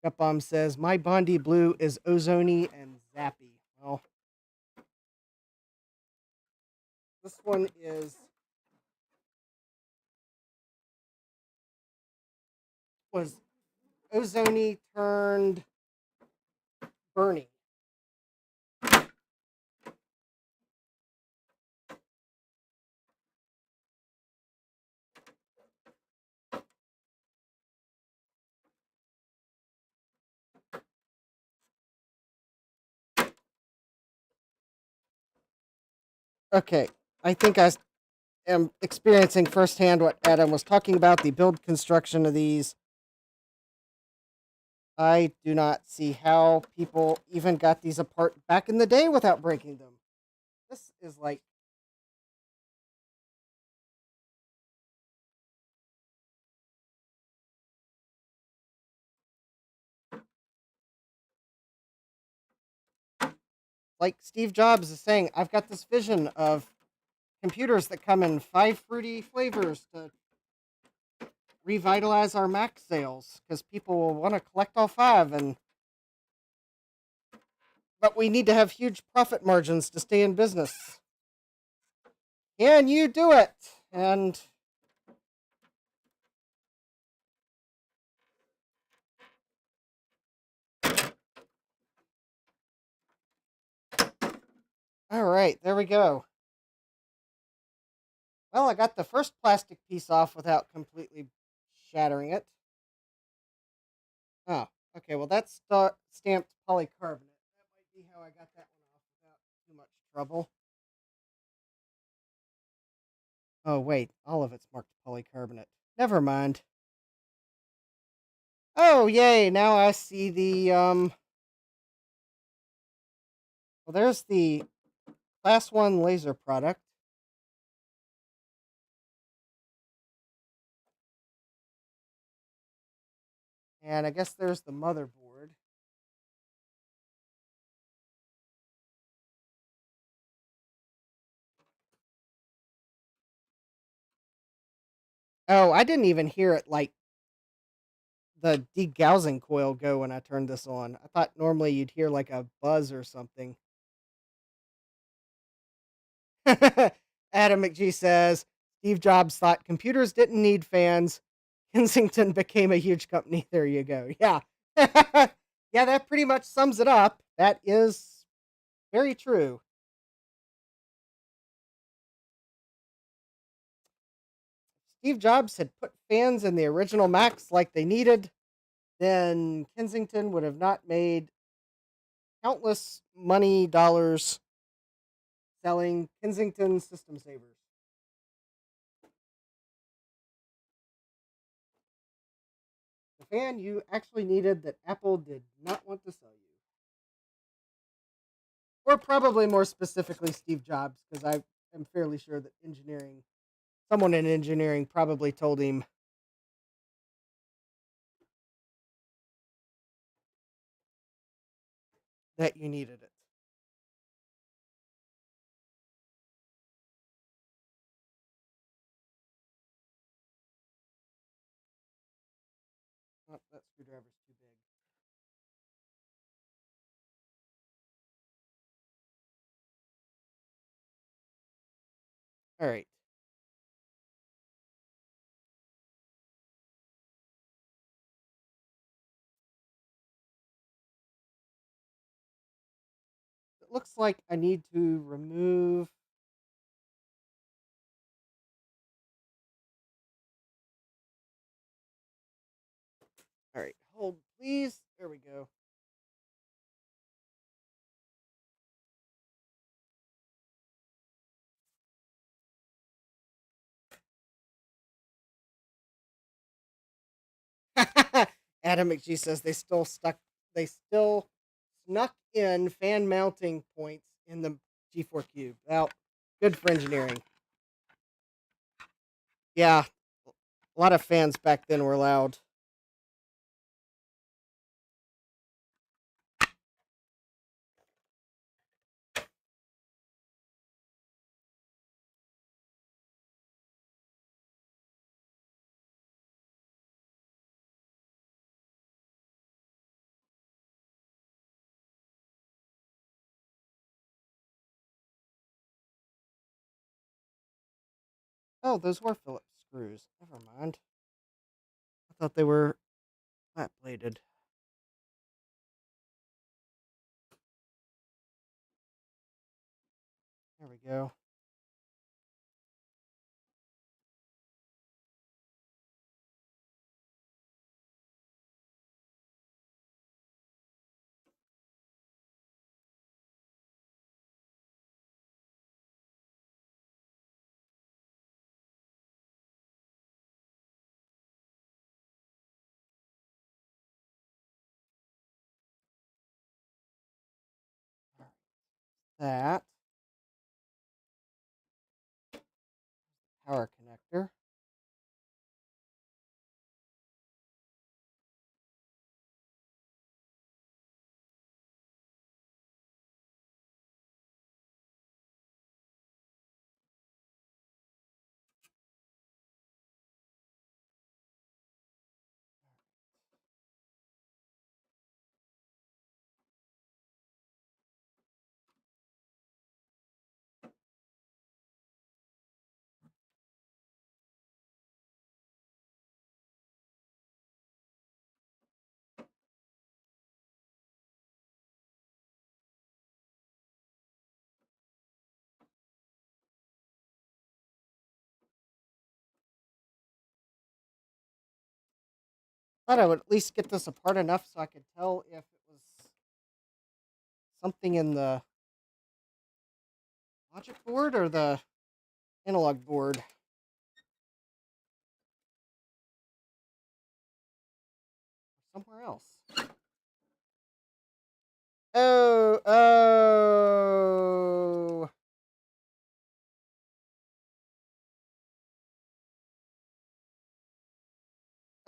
Gutbomb says, my Bondi Blue is ozony and zappy. Well, this one was ozony turned Bernie. Okay, I think I am experiencing firsthand what Adam was talking about, the build construction of these. I do not see how people even got these apart back in the day without breaking them. This is like, Steve Jobs is saying, I've got this vision of computers that come in 5 fruity flavors to revitalize our Mac sales because people will want to collect all 5, and but we need to have huge profit margins to stay in business. Can you do it? And all right, there we go. Well, I got the first plastic piece off without completely shattering it. Oh, okay. Well, that's stamped polycarbonate. That might be how I got that one off without too much trouble. Oh, wait. All of it's marked polycarbonate. Never mind. Oh, yay. Now I see the, well, there's the Class 1 laser product. And I guess there's the motherboard. Oh, I didn't even hear it like the degaussing coil go when I turned this on. I thought normally you'd hear like a buzz or something. Adam McGee says Steve Jobs thought computers didn't need fans. Kensington became a huge company. There you go. Yeah. Yeah, that pretty much sums it up. That is very true. Steve Jobs had put fans in the original Macs like they needed, then Kensington would have not made countless money dollars selling Kensington system savers. The fan you actually needed that Apple did not want to sell you. Or probably more specifically Steve Jobs, because I am fairly sure that someone in engineering probably told him that you needed it. Oh, that screwdriver's too big. All right. It looks like I need to remove. All right. Hold, please. There we go. Adam McGee says they still snuck in fan mounting points in the G4 Cube. Well, good for engineering. Yeah, a lot of fans back then were loud. Oh, those were Phillips screws. Never mind. I thought they were flat bladed. There we go. That power connector. Thought I would at least get this apart enough so I could tell if it was something in the logic board or the analog board. Somewhere else. Oh.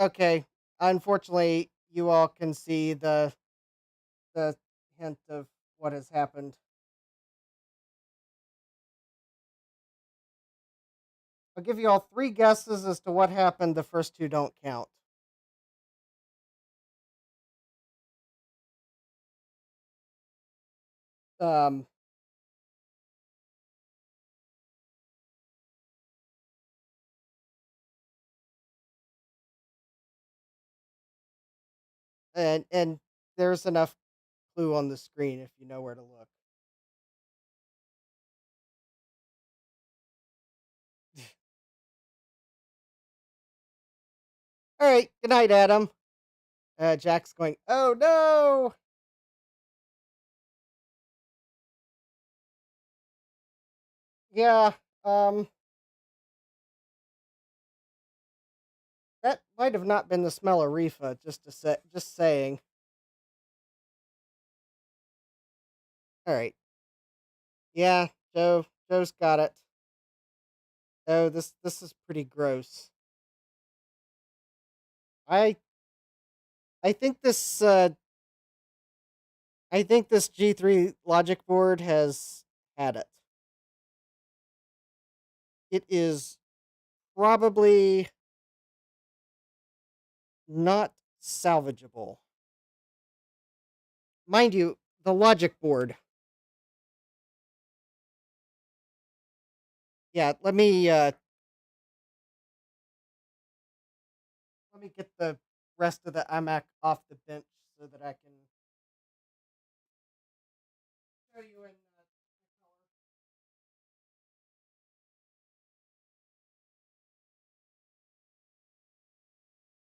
Okay. Unfortunately, you all can see the hint of what has happened. I'll give you all 3 guesses as to what happened. The first 2 don't count. Um, and there's enough clue on the screen if you know where to look. All right. Good night, Adam. Jack's going, oh no. Yeah. Um, that might have not been the smell of Reefa. Just saying. All right. Yeah, Joe's got it. Oh, this is pretty gross. I I think this G3 logic board has had it. It is probably not salvageable. Mind you, the logic board. Yeah, let me get the rest of the iMac off the bench so that I can show you in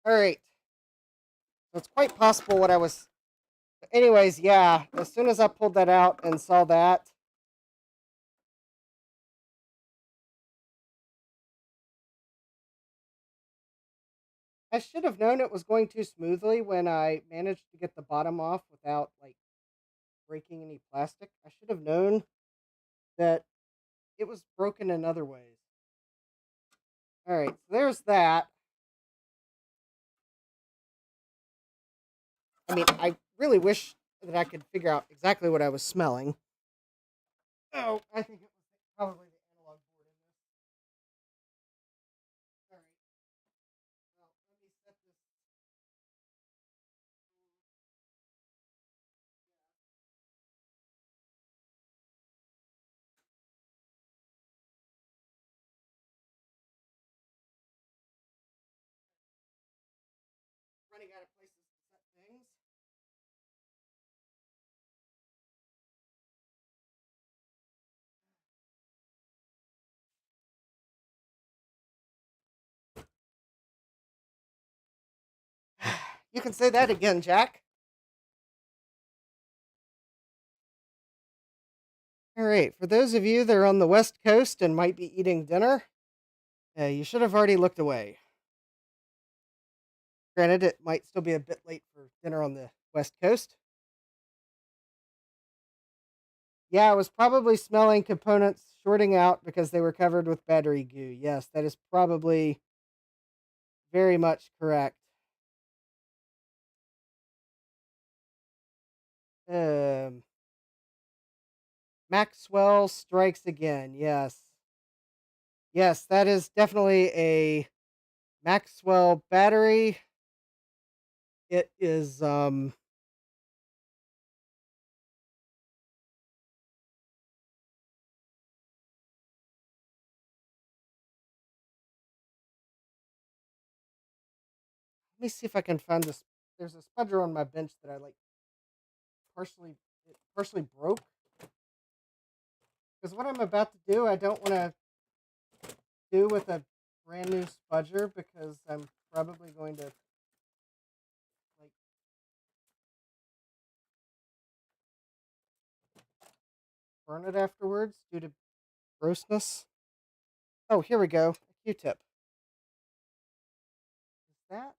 All right. So it's quite possible what I was. Anyways, yeah. As soon as I pulled that out and saw that, I should have known it was going too smoothly when I managed to get the bottom off without like breaking any plastic. I should have known that it was broken in other ways. All right, so there's that. I mean, I really wish that I could figure out exactly what I was smelling. Oh, I think it was probably the analog board in this. All right, well, let me set this. Running out of places to set things. You can say that again, Jack. All right, for those of you that are on the West Coast and might be eating dinner, you should have already looked away. Granted, it might still be a bit late for dinner on the West Coast. Yeah, I was probably smelling components shorting out because they were covered with battery goo. Yes, that is probably very much correct. Um, Maxwell strikes again. Yes. Yes, that is definitely a Maxwell battery. It is let me see if I can find this. There's a spudger on my bench that I like partially broke. Because what I'm about to do, I don't want to do with a brand new spudger because I'm probably going to burn it afterwards due to grossness. Oh, here we go. A Q-tip. Is that?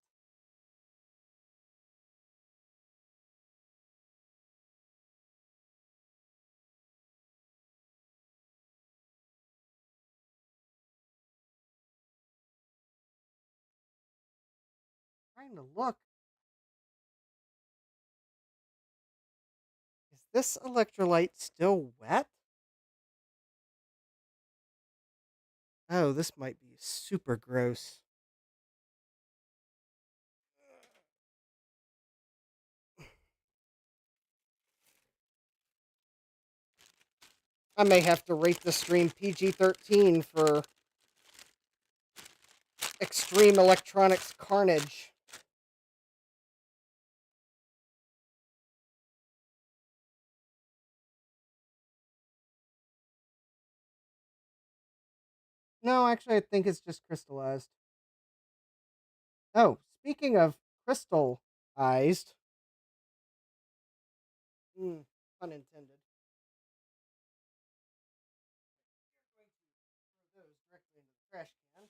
Trying to look. Is this electrolyte still wet? Oh, this might be super gross. I may have to rate the stream PG-13 for extreme electronics carnage. No, actually, I think it's just crystallized. Oh, speaking of crystallized, pun intended. Throw those directly into the trash can.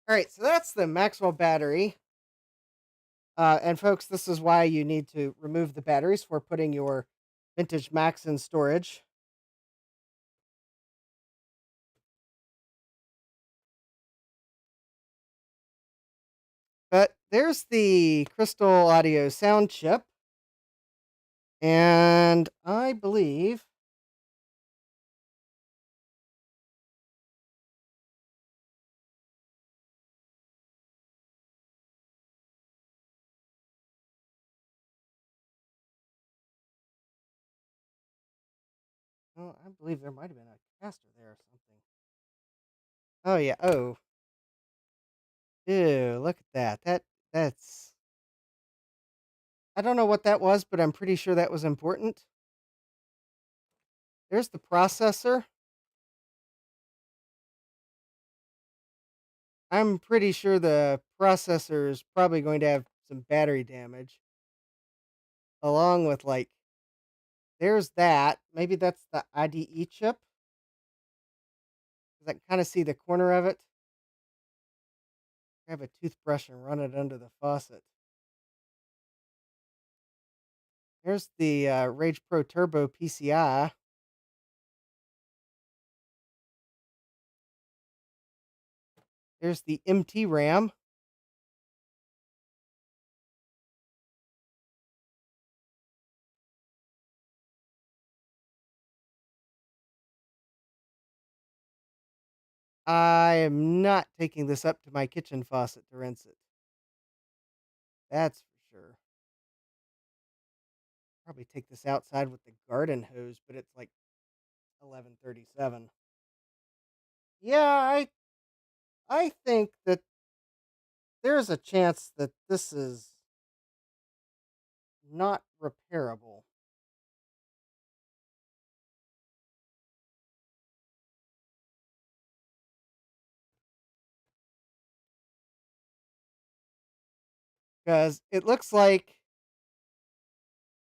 All right, so that's the Maxwell battery. And folks, this is why you need to remove the batteries for putting your vintage Macs in storage. But there's the Crystal Audio sound chip. And I believe oh, I believe there might have been a caster there or something. Oh yeah. Oh. Ew, look at that. That's I don't know what that was, but I'm pretty sure that was important. There's the processor. I'm pretty sure the processor is probably going to have some battery damage. Along with like there's that. Maybe that's the IDE chip. Cuz I can kind of see the corner of it. Grab a toothbrush and run it under the faucet. There's the Rage Pro Turbo PCI. There's the MT RAM. I am not taking this up to my kitchen faucet to rinse it. That's for sure. Probably take this outside with the garden hose, but it's like 11:37. Yeah, I think that there's a chance that this is not repairable. Because it looks like,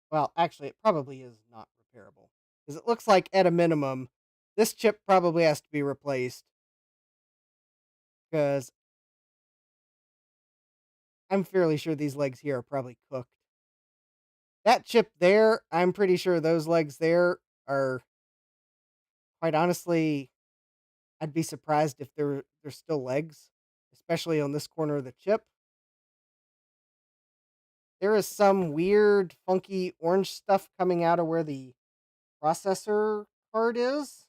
well, actually, it probably is not repairable. Because it looks like, at a minimum, this chip probably has to be replaced. Because I'm fairly sure these legs here are probably cooked. That chip there, I'm pretty sure those legs there are, quite honestly, I'd be surprised if they're still legs, especially on this corner of the chip. There is some weird, funky orange stuff coming out of where the processor card is.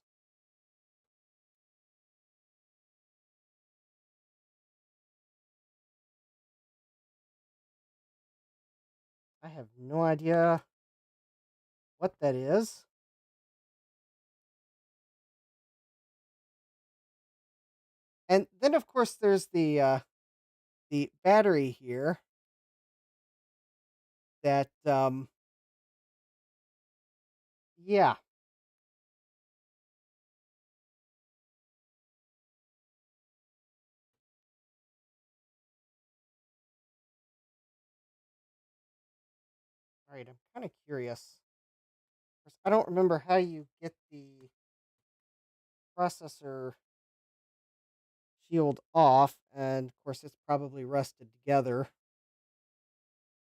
I have no idea what that is. And then, of course, there's the battery here that yeah. All right, I'm kind of curious. I don't remember how you get the processor shield off, and of course it's probably rusted together.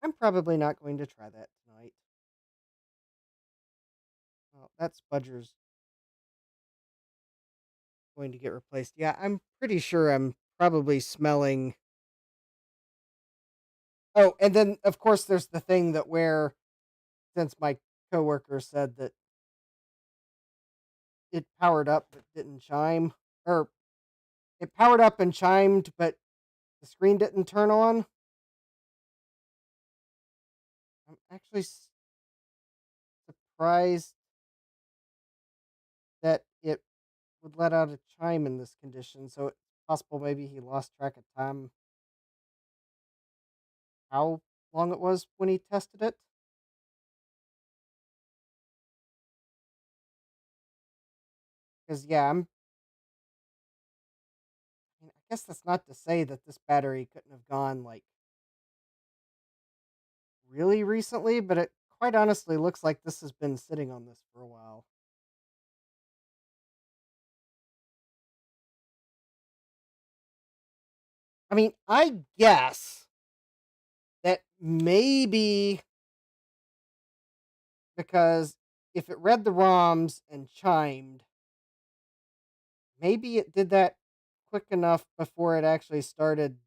I'm probably not going to try that tonight. Well, that spudger's going to get replaced. Yeah, I'm pretty sure I'm probably smelling. Oh, and then of course there's the thing that where, since my coworker said that it powered up but didn't chime, or it powered up and chimed, but the screen didn't turn on. I'm actually surprised that it would let out a chime in this condition, so it's possible maybe he lost track of time how long it was when he tested it. Because, yeah, I guess that's not to say that this battery couldn't have gone, like, really recently, but it quite honestly looks like this has been sitting on this for a while. I mean, I guess that maybe because if it read the ROMs and chimed, maybe it did that quick enough before it actually started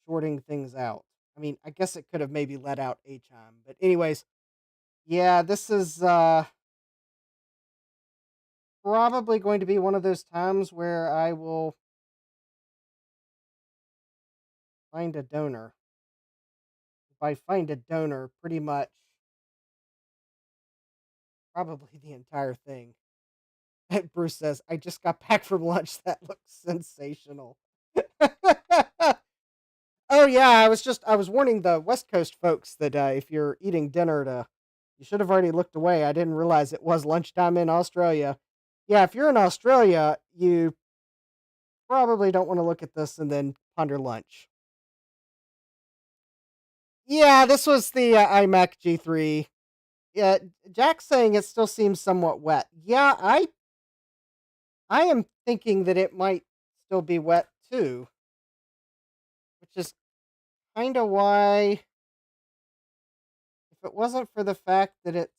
shorting things out. I mean, I guess it could have maybe let out a chime. But anyways, yeah, this is probably going to be one of those times where I will find a donor. If I find a donor, pretty much probably the entire thing. Bruce says, I just got back from lunch. That looks sensational. Oh yeah, I was warning the West Coast folks that if you're eating dinner, you should have already looked away. I didn't realize it was lunchtime in Australia. Yeah, if you're in Australia, you probably don't want to look at this and then ponder lunch. Yeah, this was the iMac G3. Yeah, Jack's saying it still seems somewhat wet. Yeah, I am thinking that it might still be wet too, which is kind of why, if it wasn't for the fact that it's,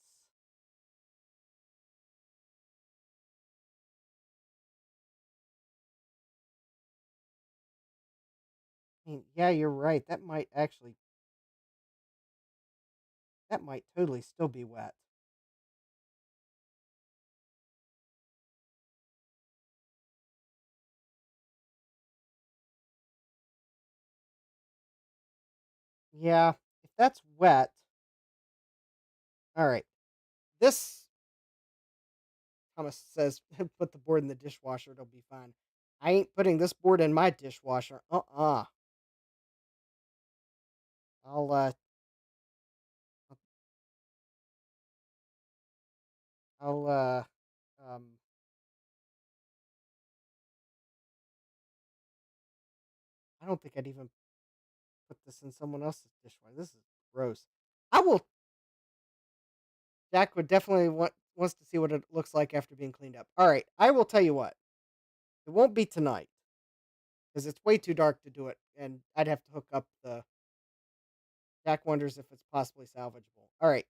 I mean, yeah, you're right. That might totally still be wet. Yeah, if that's wet, all right. This, Thomas says, put the board in the dishwasher. It'll be fine. I ain't putting this board in my dishwasher. I'll I'll um I don't think I'd even put this in someone else's dishwasher. This is gross. I will. Jack would definitely wants to see what it looks like after being cleaned up. All right, I will tell you what. It won't be tonight because it's way too dark to do it, and I'd have to hook up the. Jack wonders if it's possibly salvageable. All right,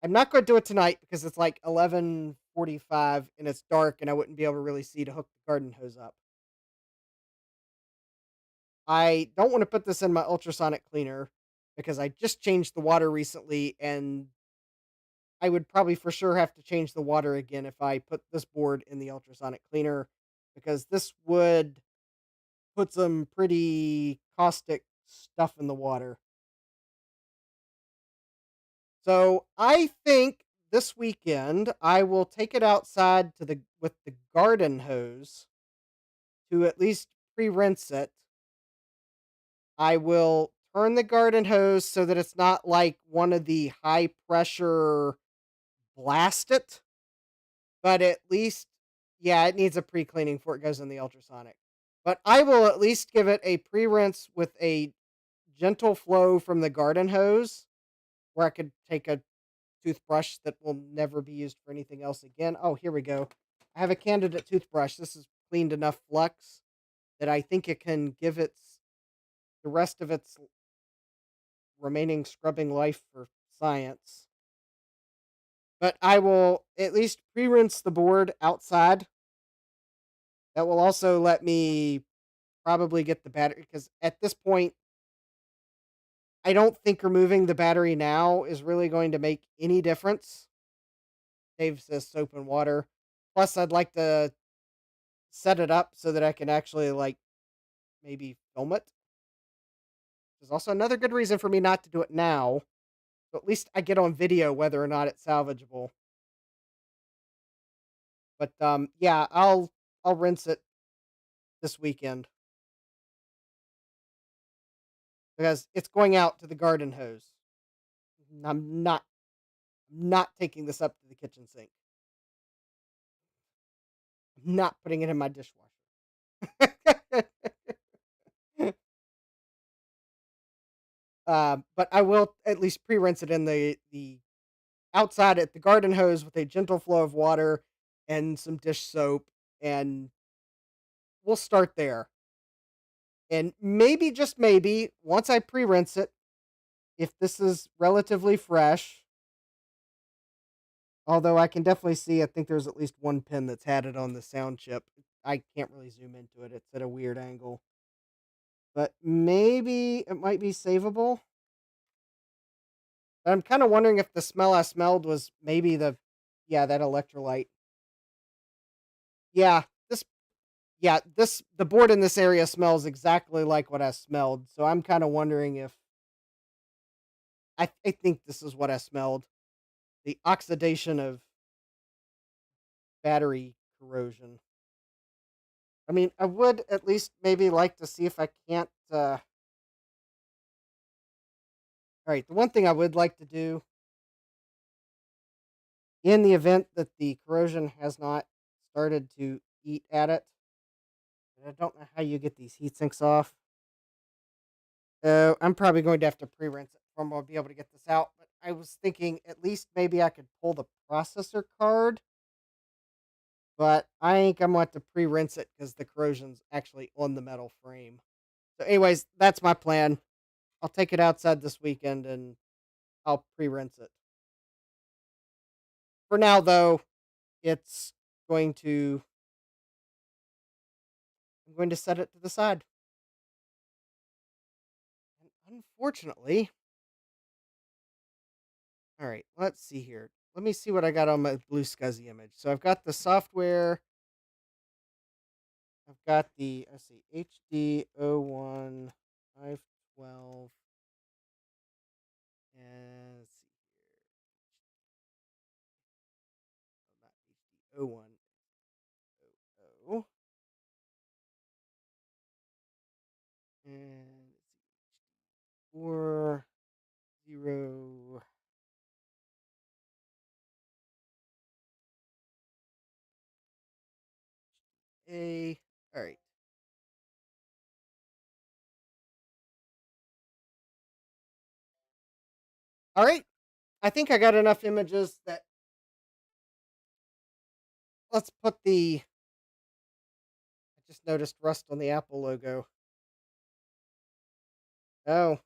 I'm not going to do it tonight because it's like 11:45 and it's dark, and I wouldn't be able to really see to hook the garden hose up. I don't want to put this in my ultrasonic cleaner because I just changed the water recently, and I would probably for sure have to change the water again if I put this board in the ultrasonic cleaner because this would put some pretty caustic stuff in the water. So I think this weekend I will take it outside to the with the garden hose to at least pre-rinse it. I will turn the garden hose so that it's not like one of the high pressure blast it, but at least, yeah, it needs a pre-cleaning before it goes in the ultrasonic. But I will at least give it a pre-rinse with a gentle flow from the garden hose where I could take a toothbrush that will never be used for anything else again. Oh, here we go. I have a candidate toothbrush. This is cleaned enough flux that I think it can give the rest of its remaining scrubbing life for science. But I will at least pre-rinse the board outside. That will also let me probably get the battery, because at this point, I don't think removing the battery now is really going to make any difference. Dave says soap and water. Plus, I'd like to set it up so that I can actually, like, maybe film it. There's also another good reason for me not to do it now. So at least I get on video whether or not it's salvageable. But yeah, I'll rinse it this weekend because it's going out to the garden hose. I'm not taking this up to the kitchen sink. I'm not putting it in my dishwasher. But I will at least pre-rinse it in the outside at the garden hose with a gentle flow of water and some dish soap, and we'll start there. And maybe, just maybe, once I pre-rinse it, if this is relatively fresh, although I can definitely see, I think there's at least one pin that's had it on the sound chip. I can't really zoom into it. It's at a weird angle. But maybe it might be savable. I'm kind of wondering if the smell I smelled was maybe yeah, that electrolyte. Yeah, this, the board in this area smells exactly like what I smelled. So I'm kind of wondering if, I think this is what I smelled. The oxidation of battery corrosion. I mean, I would at least maybe like to see if I can't, alright, the one thing I would like to do, in the event that the corrosion has not started to eat at it, and I don't know how you get these heat sinks off. I'm probably going to have to pre-rinse it before I'll be able to get this out. But I was thinking at least maybe I could pull the processor card. But I think I'm going to have to pre-rinse it because the corrosion's actually on the metal frame. So anyways, that's my plan. I'll take it outside this weekend and I'll pre-rinse it. For now, though, it's going to I'm going to set it to the side. And unfortunately, all right, let's see here. Let me see what I got on my blue scuzzy image. So I've got the software. I've got the, let's see, HD01 512. And let's see here. Oh, not HD01. Oh. And let's see. 40. A. All right. All right. I think I got enough images that, let's put the, I just noticed rust on the Apple logo. Oh,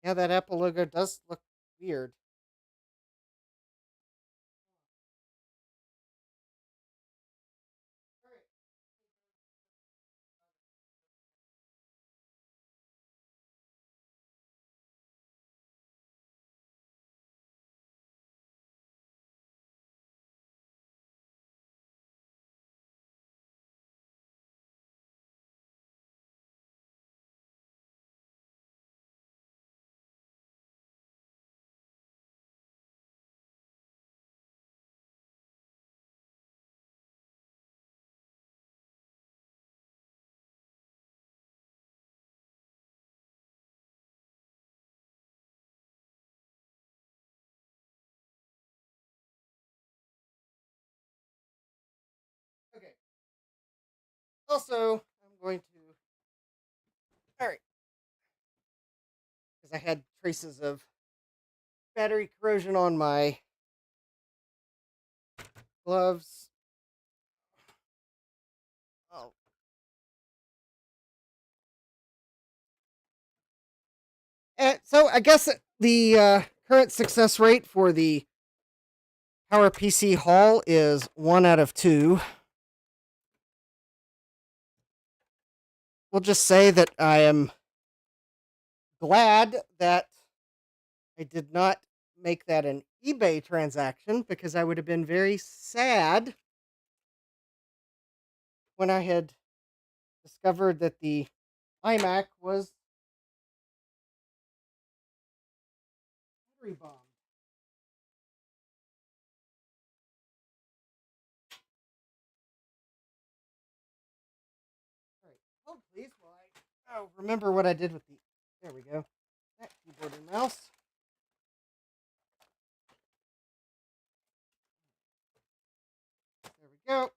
yeah, that Apple logo does look weird. Okay. Also, I'm going to, all right, because I had traces of battery corrosion on my gloves. Oh. So I guess the current success rate for the PowerPC haul is 1 out of 2. We'll just say that I am glad that I did not make that an eBay transaction because I would have been very sad when I had discovered that the iMac was battery bombed. All right, hold please while I remember what I did with the. There we go. That keyboard and mouse. There we go.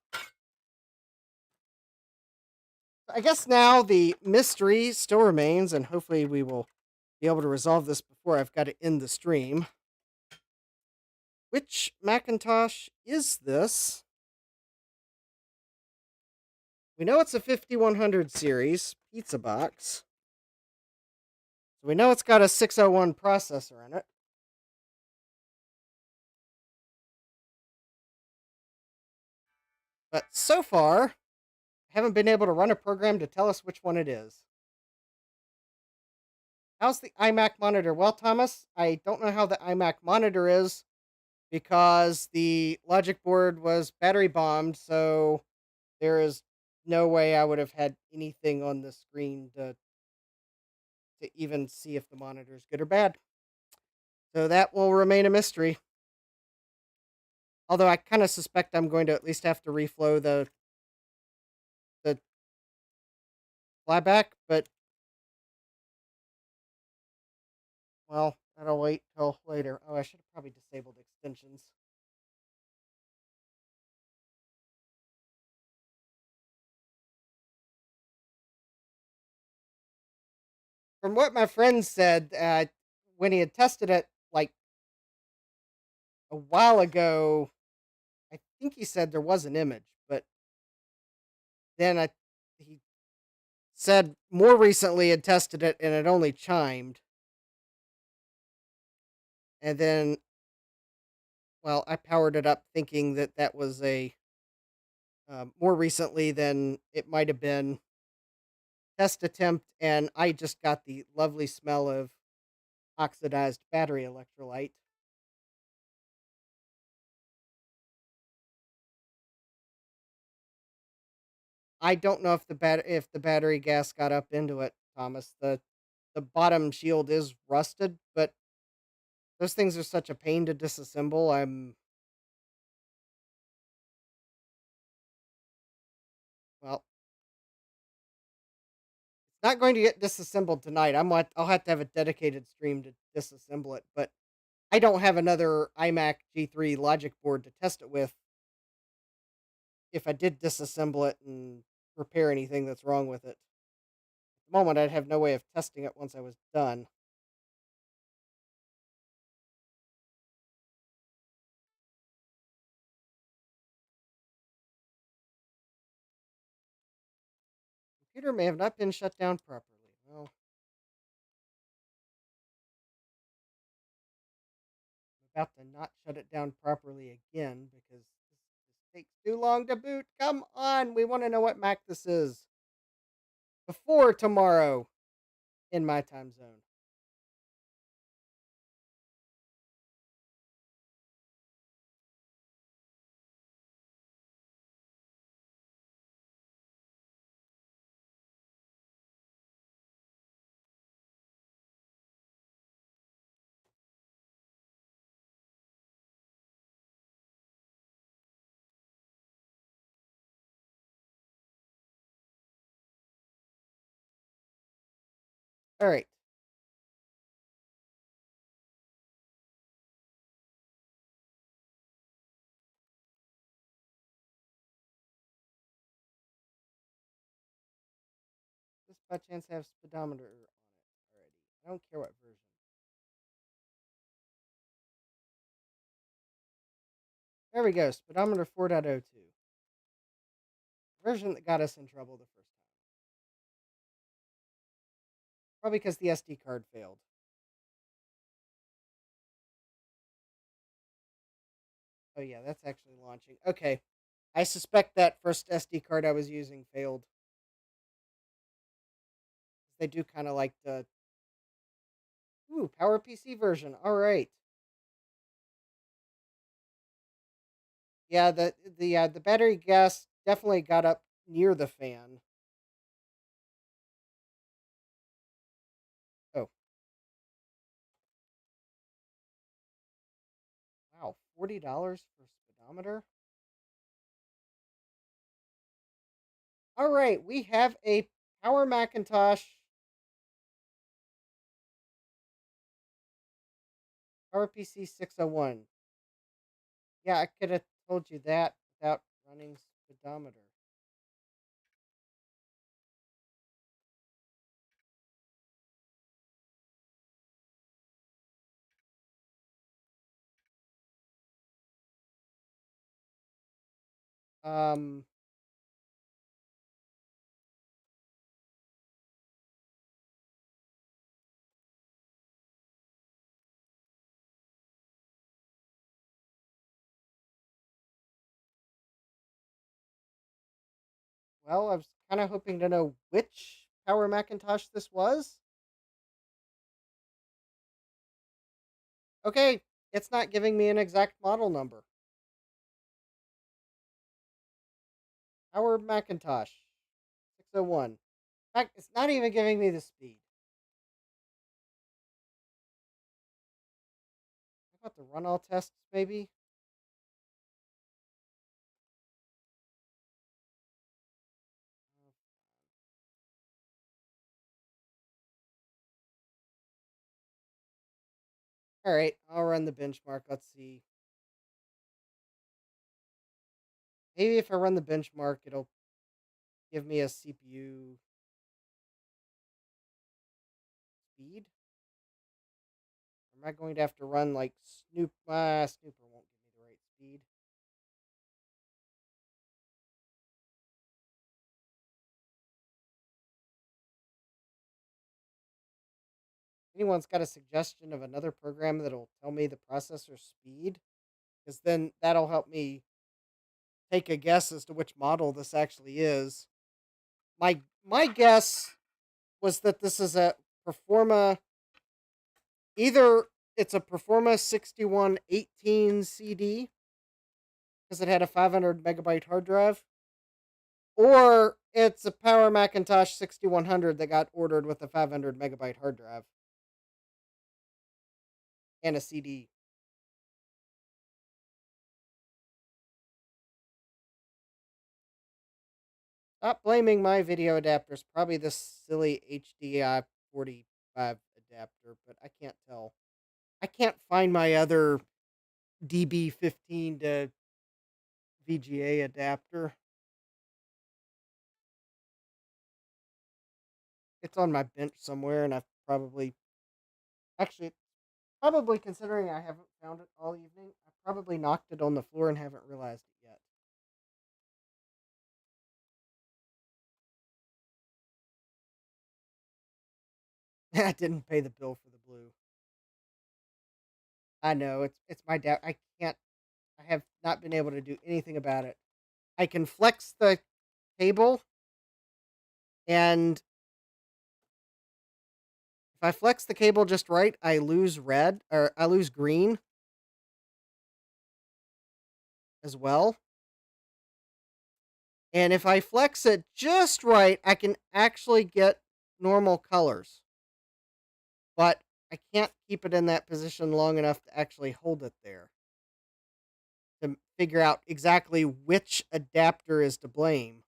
I guess now the mystery still remains, and hopefully we will be able to resolve this before I've got to end the stream. Which Macintosh is this? We know it's a 5100 series pizza box. So we know it's got a 601 processor in it. But so far, I haven't been able to run a program to tell us which one it is. How's the iMac monitor? Well, Thomas, I don't know how the iMac monitor is because the logic board was battery bombed, so there is no way I would have had anything on the screen to even see if the monitor is good or bad. So that will remain a mystery. Although I kind of suspect I'm going to at least have to reflow the flyback, but well, that'll wait till later. Oh, I should have probably disabled extensions. From what my friend said, when he had tested it like a while ago, I think he said there was an image, but then he said more recently had tested it and it only chimed. And then, well, I powered it up thinking that that was a more recently than it might have been test attempt, and I just got the lovely smell of oxidized battery electrolyte. I don't know if the battery gas got up into it, Thomas. The bottom shield is rusted, but those things are such a pain to disassemble. I'm well, it's not going to get disassembled tonight. I'll have to have a dedicated stream to disassemble it, but I don't have another iMac G3 logic board to test it with if I did disassemble it and repair anything that's wrong with it. At the moment, I'd have no way of testing it once I was done. Computer may have not been shut down properly. Well, I'm about to not shut it down properly again because this takes too long to boot. Come on, we want to know what Mac this is before tomorrow in my time zone. All right. This by chance have speedometer on it already. I don't care what version. There we go. Speedometer 4.02. Version that got us in trouble the first time. Probably because the SD card failed. Oh yeah, that's actually launching. Okay. I suspect that first SD card I was using failed. They do kind of like the PowerPC version. All right. Yeah, the battery gas definitely got up near the fan. Oh, wow, $40 for a speedometer. All right, we have a Power Macintosh, PowerPC 601. Yeah, I could have told you that without running speedometer. Um, well, I was kind of hoping to know which Power Macintosh this was. Okay, it's not giving me an exact model number. Power Macintosh 601. In fact, it's not even giving me the speed. How about the run all tests, maybe? All right, I'll run the benchmark. Let's see. Maybe if I run the benchmark, it'll give me a CPU speed. Or am I going to have to run like Snoop? Snooper won't give me the right speed. Anyone's got a suggestion of another program that'll tell me the processor speed? Because then that'll help me take a guess as to which model this actually is. My guess was that this is a Performa. Either it's a Performa 6118 CD because it had a 500 megabyte hard drive, or it's a Power Macintosh 6100 that got ordered with a 500 megabyte hard drive and a CD. Stop blaming my video adapters. Probably this silly HDI 45 adapter, but I can't tell. I can't find my other DB15 to VGA adapter. It's on my bench somewhere, and I've probably actually probably considering I haven't found it all evening, I probably knocked it on the floor and haven't realized it yet. I didn't pay the bill for the blue. I know it's my dad. I can't. I have not been able to do anything about it. I can flex the cable, and if I flex the cable just right, I lose red or I lose green as well. And if I flex it just right, I can actually get normal colors. But I can't keep it in that position long enough to actually hold it there to figure out exactly which adapter is to blame.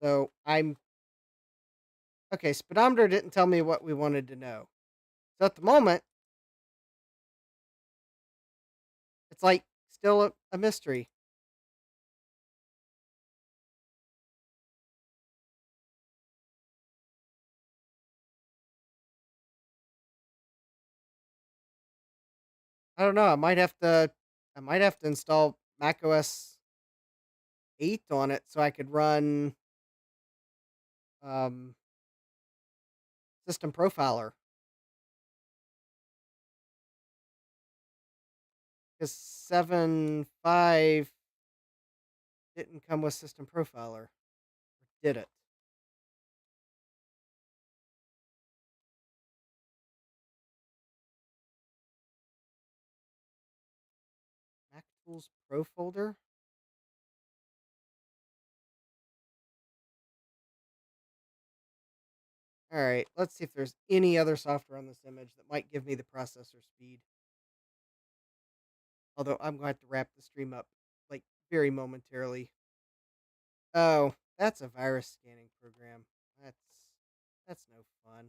So I'm okay. Speedometer didn't tell me what we wanted to know. So at the moment, it's like still a mystery. I don't know. I might have to install macOS 8 on it so I could run um, System Profiler. Because 7.5 didn't come with System Profiler. Or did it? Mac Tools Pro folder? All right, let's see if there's any other software on this image that might give me the processor speed. Although I'm going to have to wrap the stream up like very momentarily. Oh, that's a virus scanning program. That's no fun.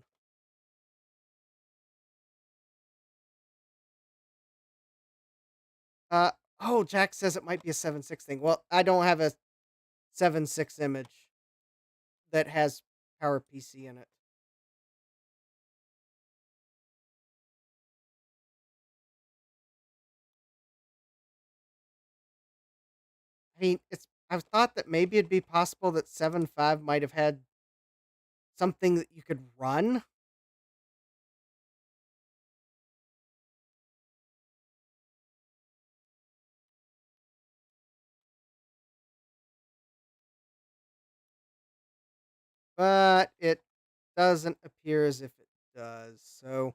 Uh oh, Jack says it might be a 7.6 thing. Well, I don't have a 7.6 image that has PowerPC in it. I mean, I've thought that maybe it'd be possible that 7.5 might have had something that you could run. But it doesn't appear as if it does. So,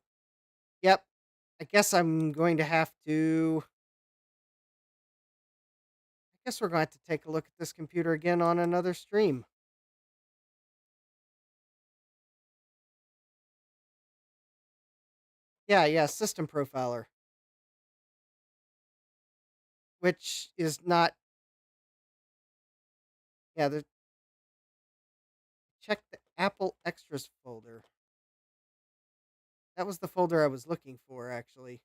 yep. I guess I'm going to have to. I guess we're going to take a look at this computer again on another stream. Yeah, System Profiler, which is not. Yeah, check the Apple Extras folder. That was the folder I was looking for, actually.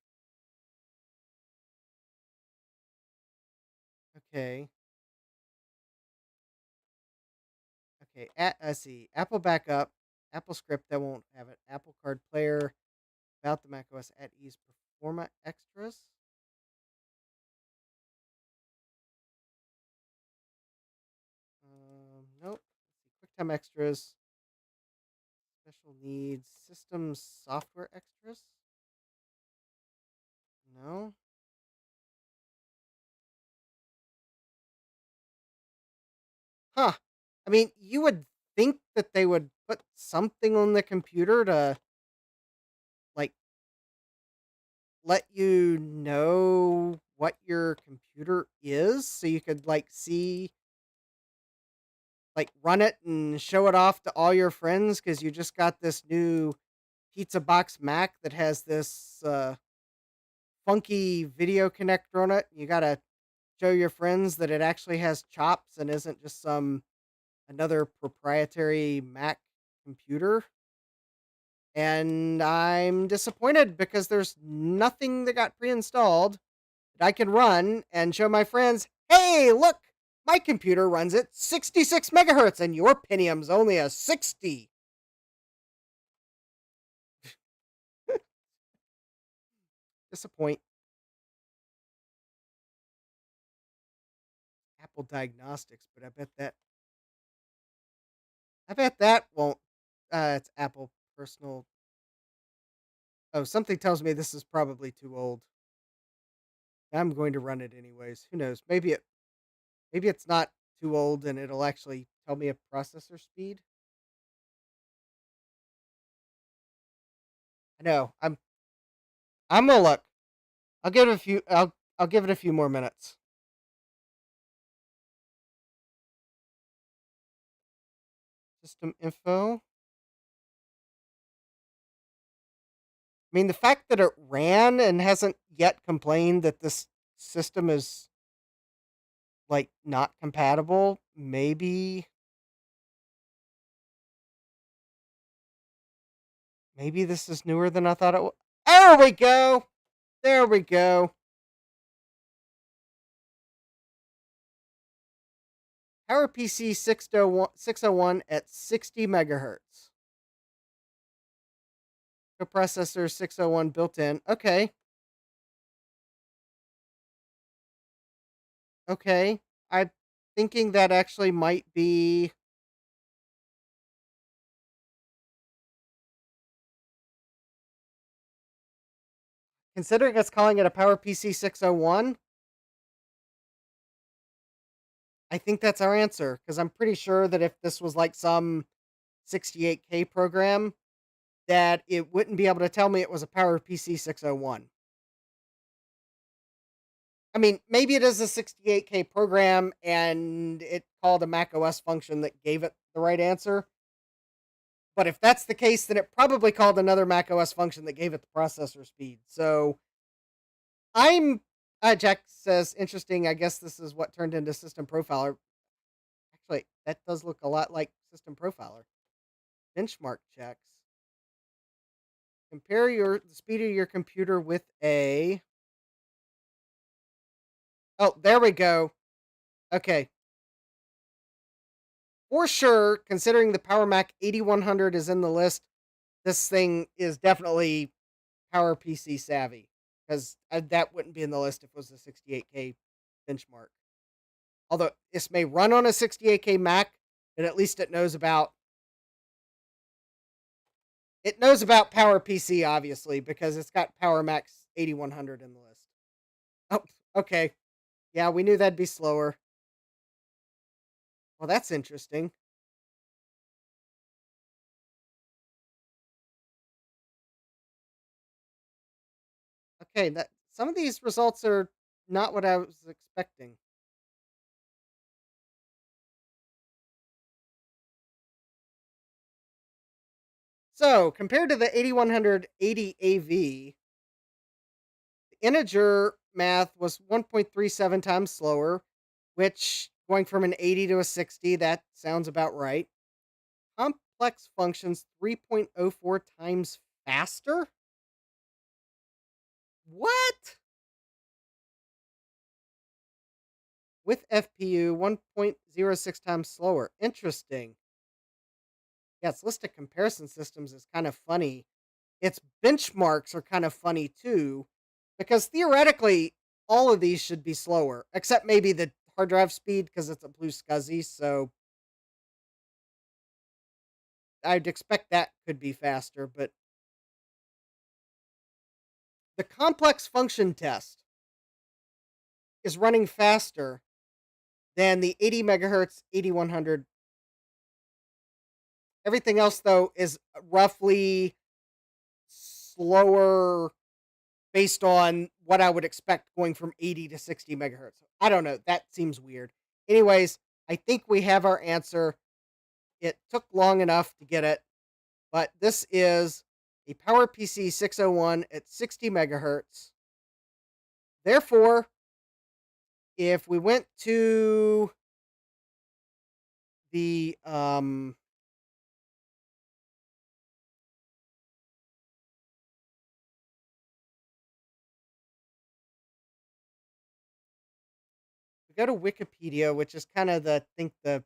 Okay. Okay, let's see. Apple Backup, Apple Script, that won't have it. Apple Card Player, about the macOS at ease Performa Extras. Nope. QuickTime Extras, Special Needs, System Software Extras. No. Huh. I mean, you would think that they would put something on the computer to, like, let you know what your computer is so you could, like, see, like, run it and show it off to all your friends because you just got this new pizza box Mac that has this funky video connector on it. You gotta show your friends that it actually has chops and isn't just some another proprietary Mac computer. And I'm disappointed because there's nothing that got pre-installed that I can run and show my friends, hey, look, my computer runs at 66 megahertz and your Pentium's only a 60. Disappoint. Apple Diagnostics, but I bet that won't. It's Apple Personal. Oh, something tells me this is probably too old. I'm going to run it anyways. Who knows? Maybe it's not too old and it'll actually tell me a processor speed. I know. I'm gonna look. I'll give it a few more minutes. System info. I mean, the fact that it ran and hasn't yet complained that this system is like not compatible, maybe this is newer than I thought it was. There we go. There we go. PowerPC 601 at 60 megahertz. Coprocessor 601 built in. Okay. Okay. I'm thinking that actually might be, considering it's calling it a PowerPC 601, I think that's our answer because I'm pretty sure that if this was like some 68K program, that it wouldn't be able to tell me it was a PowerPC 601. I mean, maybe it is a 68K program and it called a Mac OS function that gave it the right answer. But if that's the case, then it probably called another Mac OS function that gave it the processor speed. So I'm, Jack says, interesting. I guess this is what turned into System Profiler. Actually, that does look a lot like System Profiler. Benchmark checks. Compare the speed of your computer with a. Oh, there we go. Okay. For sure, considering the Power Mac 8100 is in the list, this thing is definitely PowerPC savvy because that wouldn't be in the list if it was a 68K benchmark. Although this may run on a 68K Mac, but at least it knows about PowerPC obviously because it's got Power Mac's 8100 in the list. Oh, okay. Yeah, we knew that'd be slower. Well, that's interesting. Okay, that some of these results are not what I was expecting. So, compared to the 8180 AV, the integer math was 1.37 times slower, which going from an 80 to a 60, that sounds about right. Complex functions 3.04 times faster? What? With FPU 1.06 times slower. Interesting. Yeah, its list of comparison systems is kind of funny. Its benchmarks are kind of funny too, because theoretically, all of these should be slower, except maybe the hard drive speed because it's a blue SCSI. So I'd expect that could be faster, but the complex function test is running faster than the 80 megahertz 8100. Everything else, though, is roughly slower based on what I would expect going from 80 to 60 megahertz. I don't know. That seems weird. Anyways, I think we have our answer. It took long enough to get it, but this is a PowerPC 601 at 60 megahertz. Therefore, if we went to the we go to Wikipedia, which is kind of I think the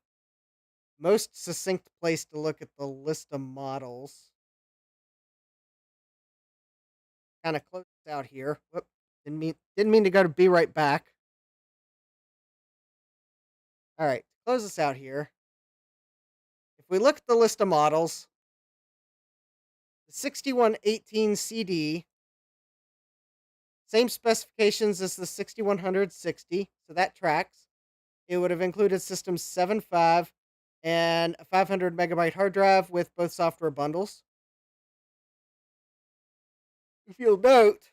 most succinct place to look at the list of models. Kind of close out here. Whoop, didn't mean to go to be right back. All right, close this out here. If we look at the list of models, the 6118 CD, same specifications as the 6160, so that tracks. It would have included System 7.5 and a 500 megabyte hard drive with both software bundles. If you'll note,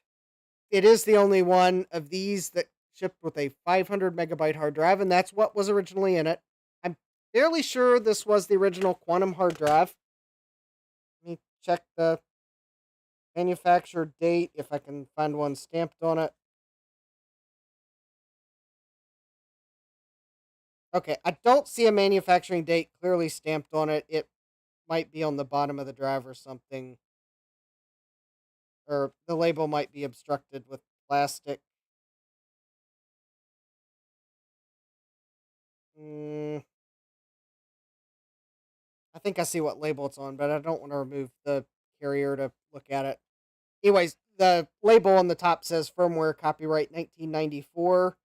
it is the only one of these that shipped with a 500 megabyte hard drive, and that's what was originally in it. I'm fairly sure this was the original Quantum hard drive. Let me check the manufacturer date if I can find one stamped on it. Okay, I don't see a manufacturing date clearly stamped on it. It might be on the bottom of the drive or something, or the label might be obstructed with plastic. Mm, I think I see what label it's on, but I don't want to remove the carrier to look at it. Anyways, the label on the top says firmware copyright 1994.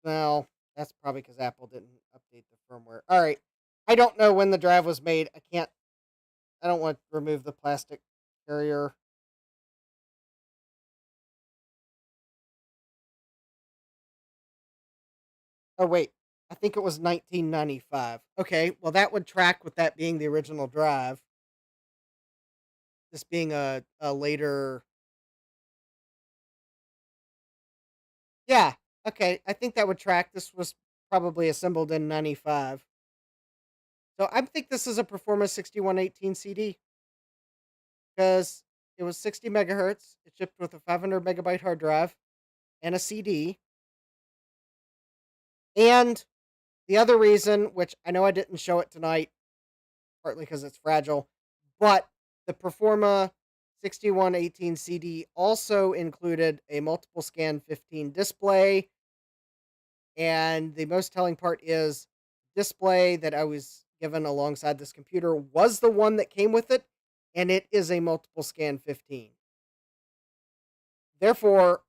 Well, that's probably because Apple didn't update the firmware. All right. I don't know when the drive was made. I don't want to remove the plastic carrier. Oh, wait. I think it was 1995. Okay. Well, that would track with that being the original drive. This being a later. Yeah. Okay. I think that would track. This was probably assembled in 95. So I think this is a Performa 6118 CD because it was 60 megahertz. It shipped with a 500 megabyte hard drive and a CD. And the other reason, which I know I didn't show it tonight, partly because it's fragile, but the Performa 6118 CD also included a multiple scan 15 display. And the most telling part is display that I was given alongside this computer was the one that came with it, and it is a multiple scan 15. Therefore,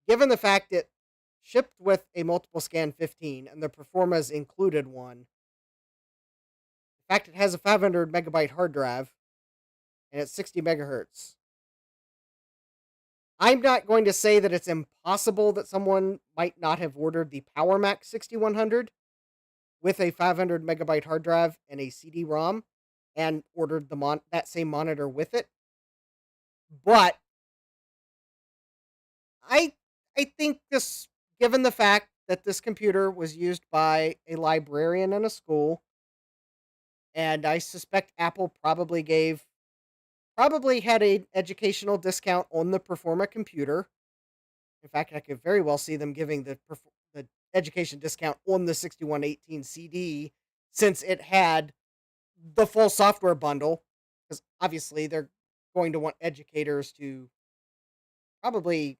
given the fact it shipped with a multiple scan 15 and the Performas included one, the fact it has a 500 megabyte hard drive and it's 60 megahertz, I'm not going to say that it's impossible that someone might not have ordered the Power Mac 6100 with a 500 megabyte hard drive and a CD-ROM and ordered that same monitor with it. But I I think this, given the fact that this computer was used by a librarian in a school, and I suspect Apple probably had an educational discount on the Performa computer. In fact, I could very well see them giving the education discount on the 6118 CD since it had the full software bundle. Because obviously they're going to want educators to probably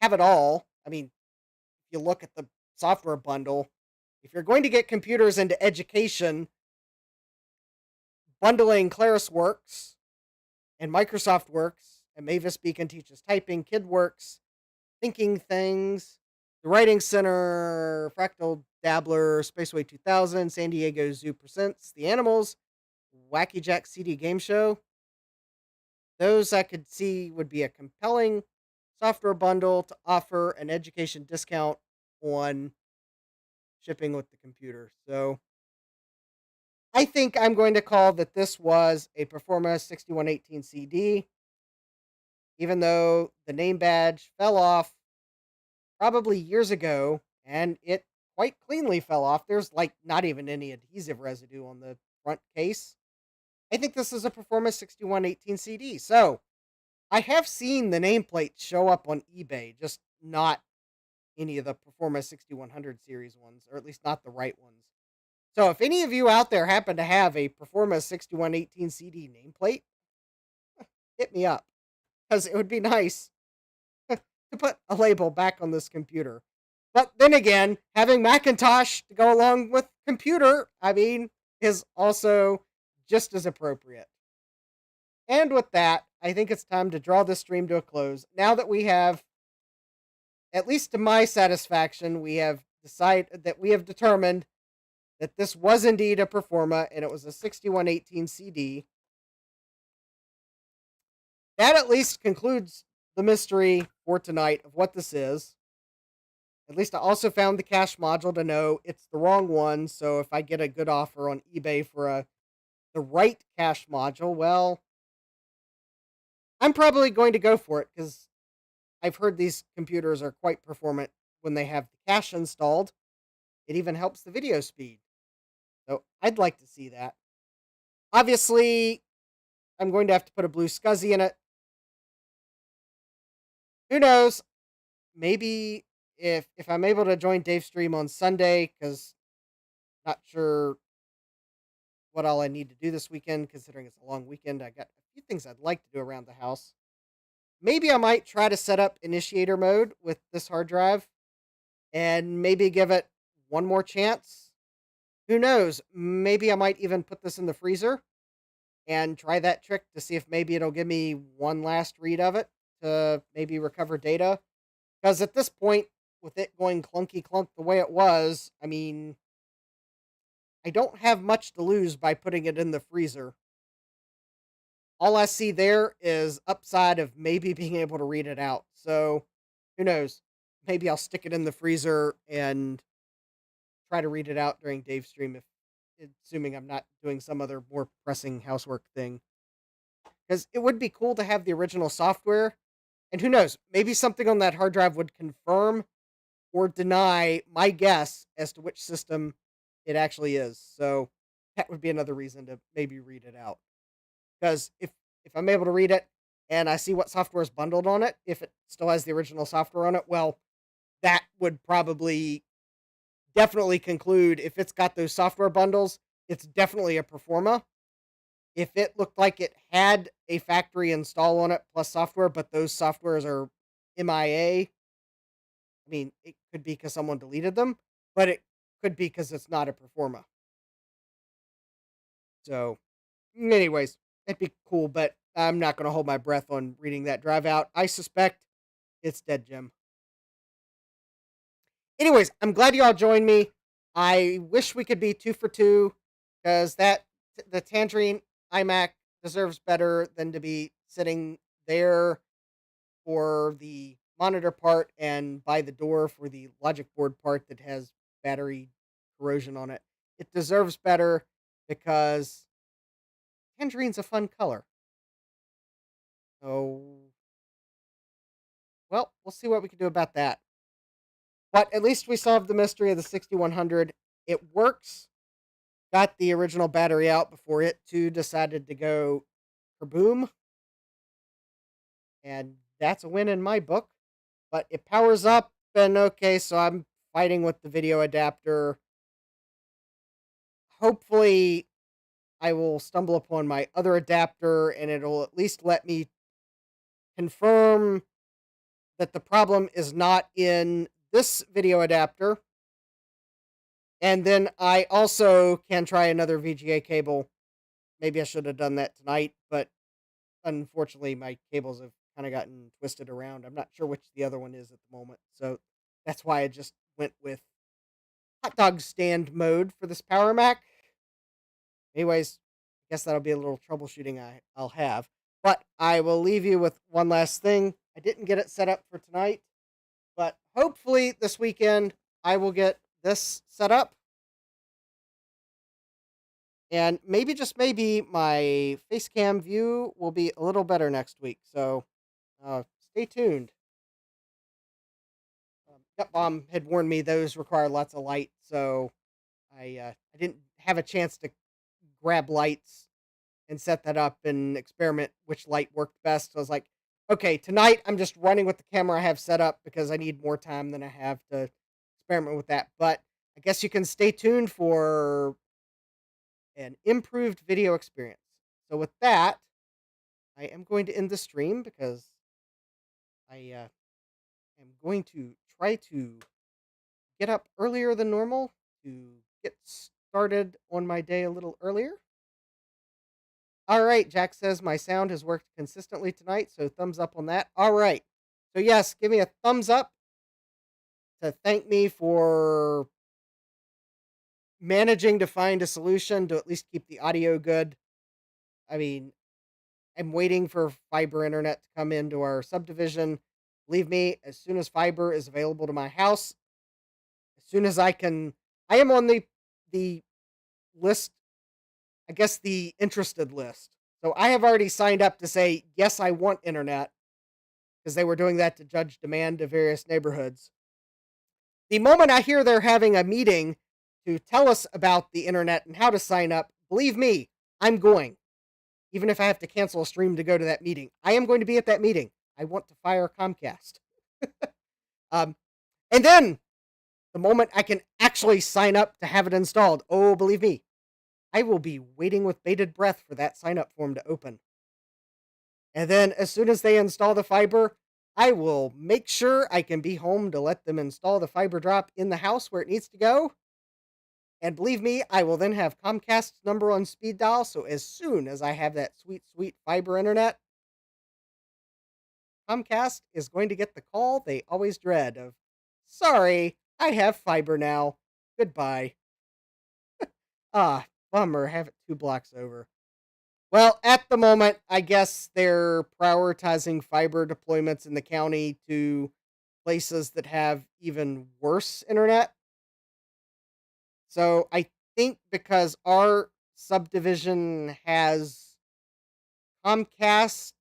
have it all. I mean, if you look at the software bundle, if you're going to get computers into education, bundling ClarisWorks and Microsoft Works and Mavis Beacon teaches typing, KidWorks, Thinking Things, the Writing Center, Fractal Dabbler, Spaceway 2000, San Diego Zoo Presents, The Animals, Wacky Jack CD Game Show. Those I could see would be a compelling software bundle to offer an education discount on shipping with the computer. So I think I'm going to call that this was a Performa 6118 CD, even though the name badge fell off probably years ago, and it quite cleanly fell off. There's like not even any adhesive residue on the front case. I think this is a Performa 6118 CD. So I have seen the nameplate show up on eBay, just not any of the Performa 6100 series ones, or at least not the right ones. So if any of you out there happen to have a Performa 6118 CD nameplate, hit me up, because it would be nice to put a label back on this computer. But then again, having Macintosh to go along with computer, I mean, is also just as appropriate. And with that, I think it's time to draw this stream to a close. Now that we have, at least to my satisfaction, we have determined that this was indeed a Performa and it was a 6118 CD. That at least concludes the mystery for tonight of what this is. At least I also found the cache module to know it's the wrong one, so if I get a good offer on eBay for the right cache module, well, I'm probably going to go for it because I've heard these computers are quite performant when they have the cache installed. It even helps the video speed. So I'd like to see that. Obviously, I'm going to have to put a blue SCSI in it. Who knows? Maybe if I'm able to join Dave's stream on Sunday, because not sure what all I need to do this weekend, considering it's a long weekend. I got a few things I'd like to do around the house. Maybe I might try to set up initiator mode with this hard drive and maybe give it one more chance. Who knows? Maybe I might even put this in the freezer and try that trick to see if maybe it'll give me one last read of it to maybe recover data. Because at this point, with it going clunky clunk the way it was, I mean, I don't have much to lose by putting it in the freezer. All I see there is upside of maybe being able to read it out. So, who knows? Maybe I'll stick it in the freezer and try to read it out during Dave's stream, if assuming I'm not doing some other more pressing housework thing. Because it would be cool to have the original software, and who knows? Maybe something on that hard drive would confirm or deny my guess as to which system it actually is. So that would be another reason to maybe read it out. Because if I'm able to read it and I see what software is bundled on it, if it still has the original software on it, well, that would probably definitely conclude if it's got those software bundles, it's definitely a Performa. If it looked like it had a factory install on it plus software, but those softwares are MIA, I mean, it could be because someone deleted them, but it could be because it's not a Performa. So, anyways, that'd be cool, but I'm not going to hold my breath on reading that drive out. I suspect it's dead, Jim. Anyways, I'm glad you all joined me. I wish we could be 2 for 2 because the Tangerine iMac deserves better than to be sitting there for the monitor part and by the door for the logic board part that has battery corrosion on it. It deserves better because tangerine's a fun color. So, well, we'll see what we can do about that. But at least we solved the mystery of the 6100. It works. Got the original battery out before it too decided to go kaboom. And that's a win in my book. But it powers up, and okay, so I'm fighting with the video adapter. Hopefully, I will stumble upon my other adapter, and it'll at least let me confirm that the problem is not in this video adapter. And then I also can try another VGA cable. Maybe I should have done that tonight, but unfortunately, my cables have kind of gotten twisted around. I'm not sure which the other one is at the moment. So that's why I just went with hot dog stand mode for this Power Mac. Anyways, I guess that'll be a little troubleshooting I'll have. But I will leave you with one last thing. I didn't get it set up for tonight, but hopefully this weekend I will get this set up. And maybe, just maybe, my face cam view will be a little better next week. So stay tuned. Yep, Mom had warned me those require lots of light, so I didn't have a chance to grab lights and set that up and experiment which light worked best. So I was like, okay, tonight I'm just running with the camera I have set up because I need more time than I have to experiment with that. But I guess you can stay tuned for an improved video experience. So with that, I am going to end the stream because I am going to try to get up earlier than normal to get started on my day a little earlier. All right, Jack says my sound has worked consistently tonight, so thumbs up on that. All right. So yes, give me a thumbs up to thank me for managing to find a solution to at least keep the audio good. I mean, I'm waiting for fiber internet to come into our subdivision. Believe me, as soon as fiber is available to my house, as soon as I am on the list, I guess the interested list. So I have already signed up to say, yes, I want internet, because they were doing that to judge demand to various neighborhoods. The moment I hear they're having a meeting to tell us about the internet and how to sign up, believe me, I'm going. Even if I have to cancel a stream to go to that meeting, I am going to be at that meeting. I want to fire Comcast. And then the moment I can actually sign up to have it installed, oh, believe me, I will be waiting with bated breath for that sign up form to open. And then as soon as they install the fiber, I will make sure I can be home to let them install the fiber drop in the house where it needs to go. And believe me, I will then have Comcast's number on speed dial. So as soon as I have that sweet, sweet fiber internet, Comcast is going to get the call they always dread of Sorry, I have fiber now. Goodbye. Ah, bummer. Have it 2 blocks over. Well, at the moment, I guess they're prioritizing fiber deployments in the county to places that have even worse internet. So I think because our subdivision has Comcast,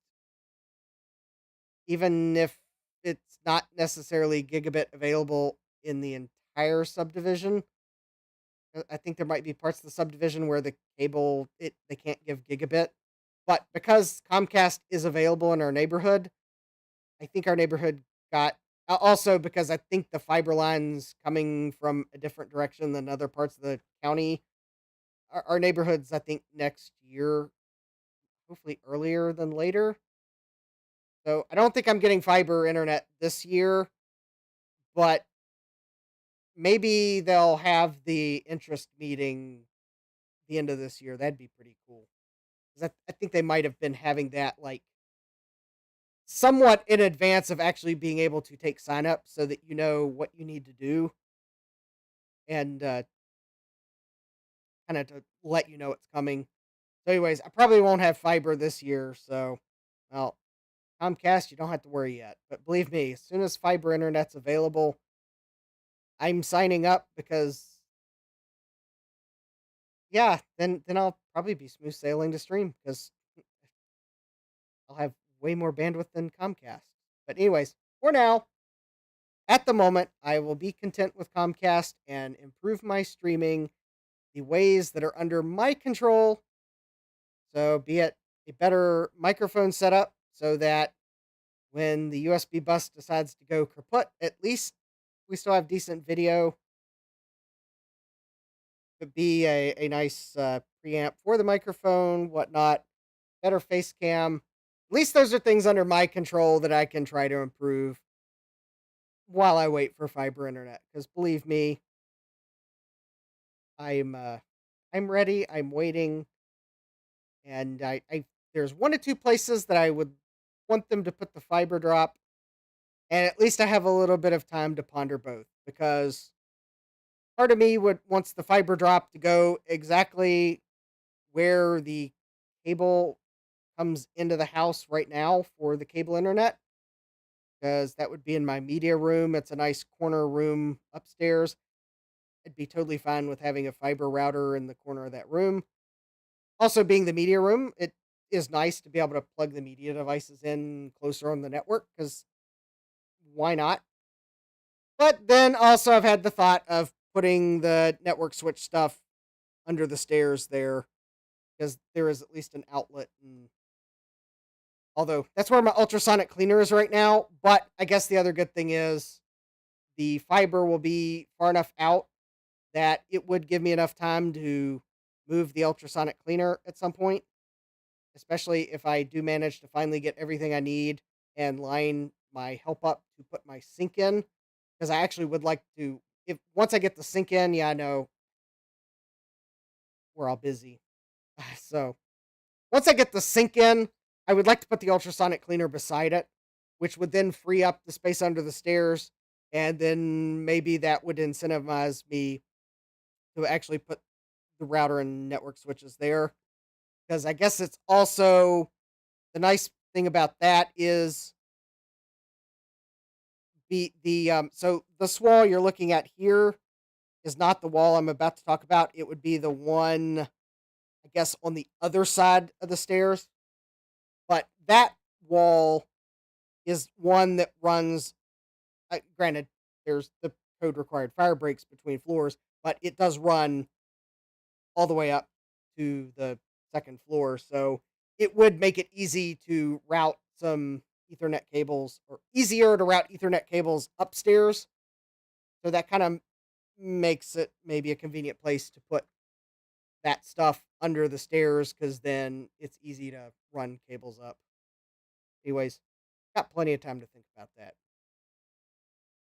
even if it's not necessarily gigabit available in the entire subdivision, I think there might be parts of the subdivision where the cable they can't give gigabit. But because Comcast is available in our neighborhood, I think our neighborhood got also because I think the fiber lines coming from a different direction than other parts of the county. Our neighborhoods, I think next year, hopefully earlier than later. So I don't think I'm getting fiber internet this year, but maybe they'll have the interest meeting the end of this year. That'd be pretty cool. 'Cause I think they might have been having that like somewhat in advance of actually being able to take sign up so that you know what you need to do and kind of to let you know it's coming. So, anyways, I probably won't have fiber this year. So, well, Comcast, you don't have to worry yet. But believe me, as soon as fiber internet's available, I'm signing up because yeah, then I'll probably be smooth sailing to stream because I'll have way more bandwidth than Comcast. But anyways, for now, at the moment, I will be content with Comcast and improve my streaming the ways that are under my control. So, be it a better microphone setup so that when the USB bus decides to go kaput, at least we still have decent video. Could be a nice preamp for the microphone, whatnot, better face cam. At least those are things under my control that I can try to improve while I wait for fiber internet. Because believe me, I'm uh, I'm ready. I'm waiting, and I there's 1 to 2 places that I would want them to put the fiber drop, and at least I have a little bit of time to ponder both. Because part of me would wants the fiber drop to go exactly where the cable comes into the house right now for the cable internet, because that would be in my media room. It's a nice corner room upstairs. I'd be totally fine with having a fiber router in the corner of that room. Also, being the media room, it is nice to be able to plug the media devices in closer on the network because why not? But then also, I've had the thought of putting the network switch stuff under the stairs there because there is at least an outlet. And although that's where my ultrasonic cleaner is right now, but I guess the other good thing is the fiber will be far enough out that it would give me enough time to move the ultrasonic cleaner at some point, especially if I do manage to finally get everything I need and line my help up to put my sink in. Because I actually would like to, if once I get the sink in, yeah, I know we're all busy. So once I get the sink in, I would like to put the ultrasonic cleaner beside it, which would then free up the space under the stairs. And then maybe that would incentivize me to actually put the router and network switches there. Because I guess it's also the nice thing about that is so this wall you're looking at here is not the wall I'm about to talk about. It would be the one, I guess, on the other side of the stairs. But that wall is one that runs. Granted, there's the code required fire breaks between floors, but it does run all the way up to the second floor. So it would make it easy to route some Ethernet cables, or easier to route Ethernet cables upstairs. So that kind of makes it maybe a convenient place to put that stuff under the stairs because then it's easy to run cables up. Anyways, got plenty of time to think about that.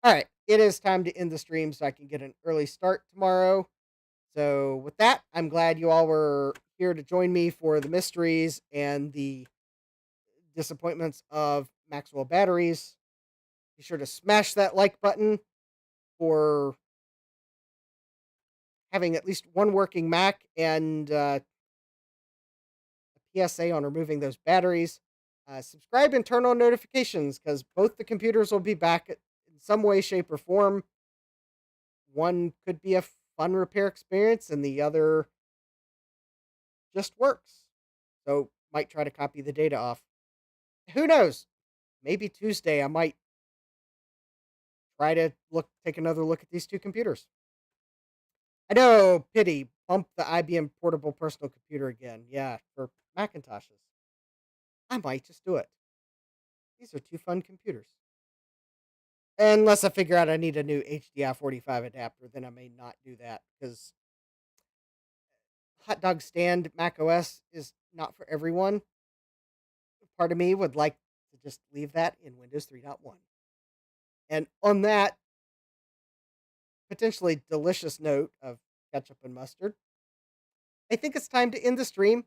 All right, it is time to end the stream so I can get an early start tomorrow. So, with that, I'm glad you all were here to join me for the mysteries and the disappointments of Maxwell batteries. Be sure to smash that like button for having at least one working Mac and a PSA on removing those batteries. Subscribe and turn on notifications because both the computers will be back in some way, shape, or form. One could be a fun repair experience, and the other just works. So, might try to copy the data off. Who knows? Maybe Tuesday I might try to take another look at these two computers. I know, pity. Bump the IBM portable personal computer again. Yeah, for Macintoshes. I might just do it. These are two fun computers. Unless I figure out I need a new HDI 45 adapter, then I may not do that because hot dog stand Mac OS is not for everyone. Part of me would like to just leave that in Windows 3.1. And on that potentially delicious note of ketchup and mustard, I think it's time to end the stream.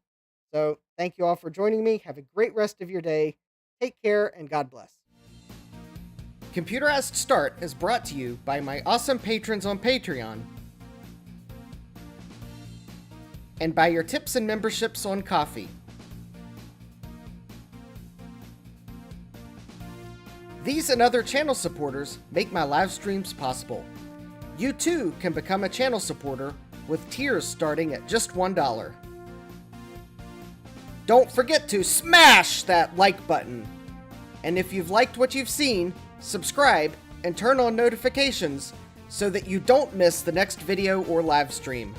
So thank you all for joining me. Have a great rest of your day. Take care and God bless. Computerized Start is brought to you by my awesome patrons on Patreon and by your tips and memberships on Ko-fi. These and other channel supporters make my live streams possible. You too can become a channel supporter with tiers starting at just $1. Don't forget to smash that like button. And if you've liked what you've seen, subscribe and turn on notifications so that you don't miss the next video or live stream.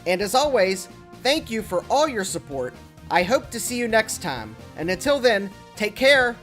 And as always, thank you for all your support. I hope to see you next time. And until then, take care.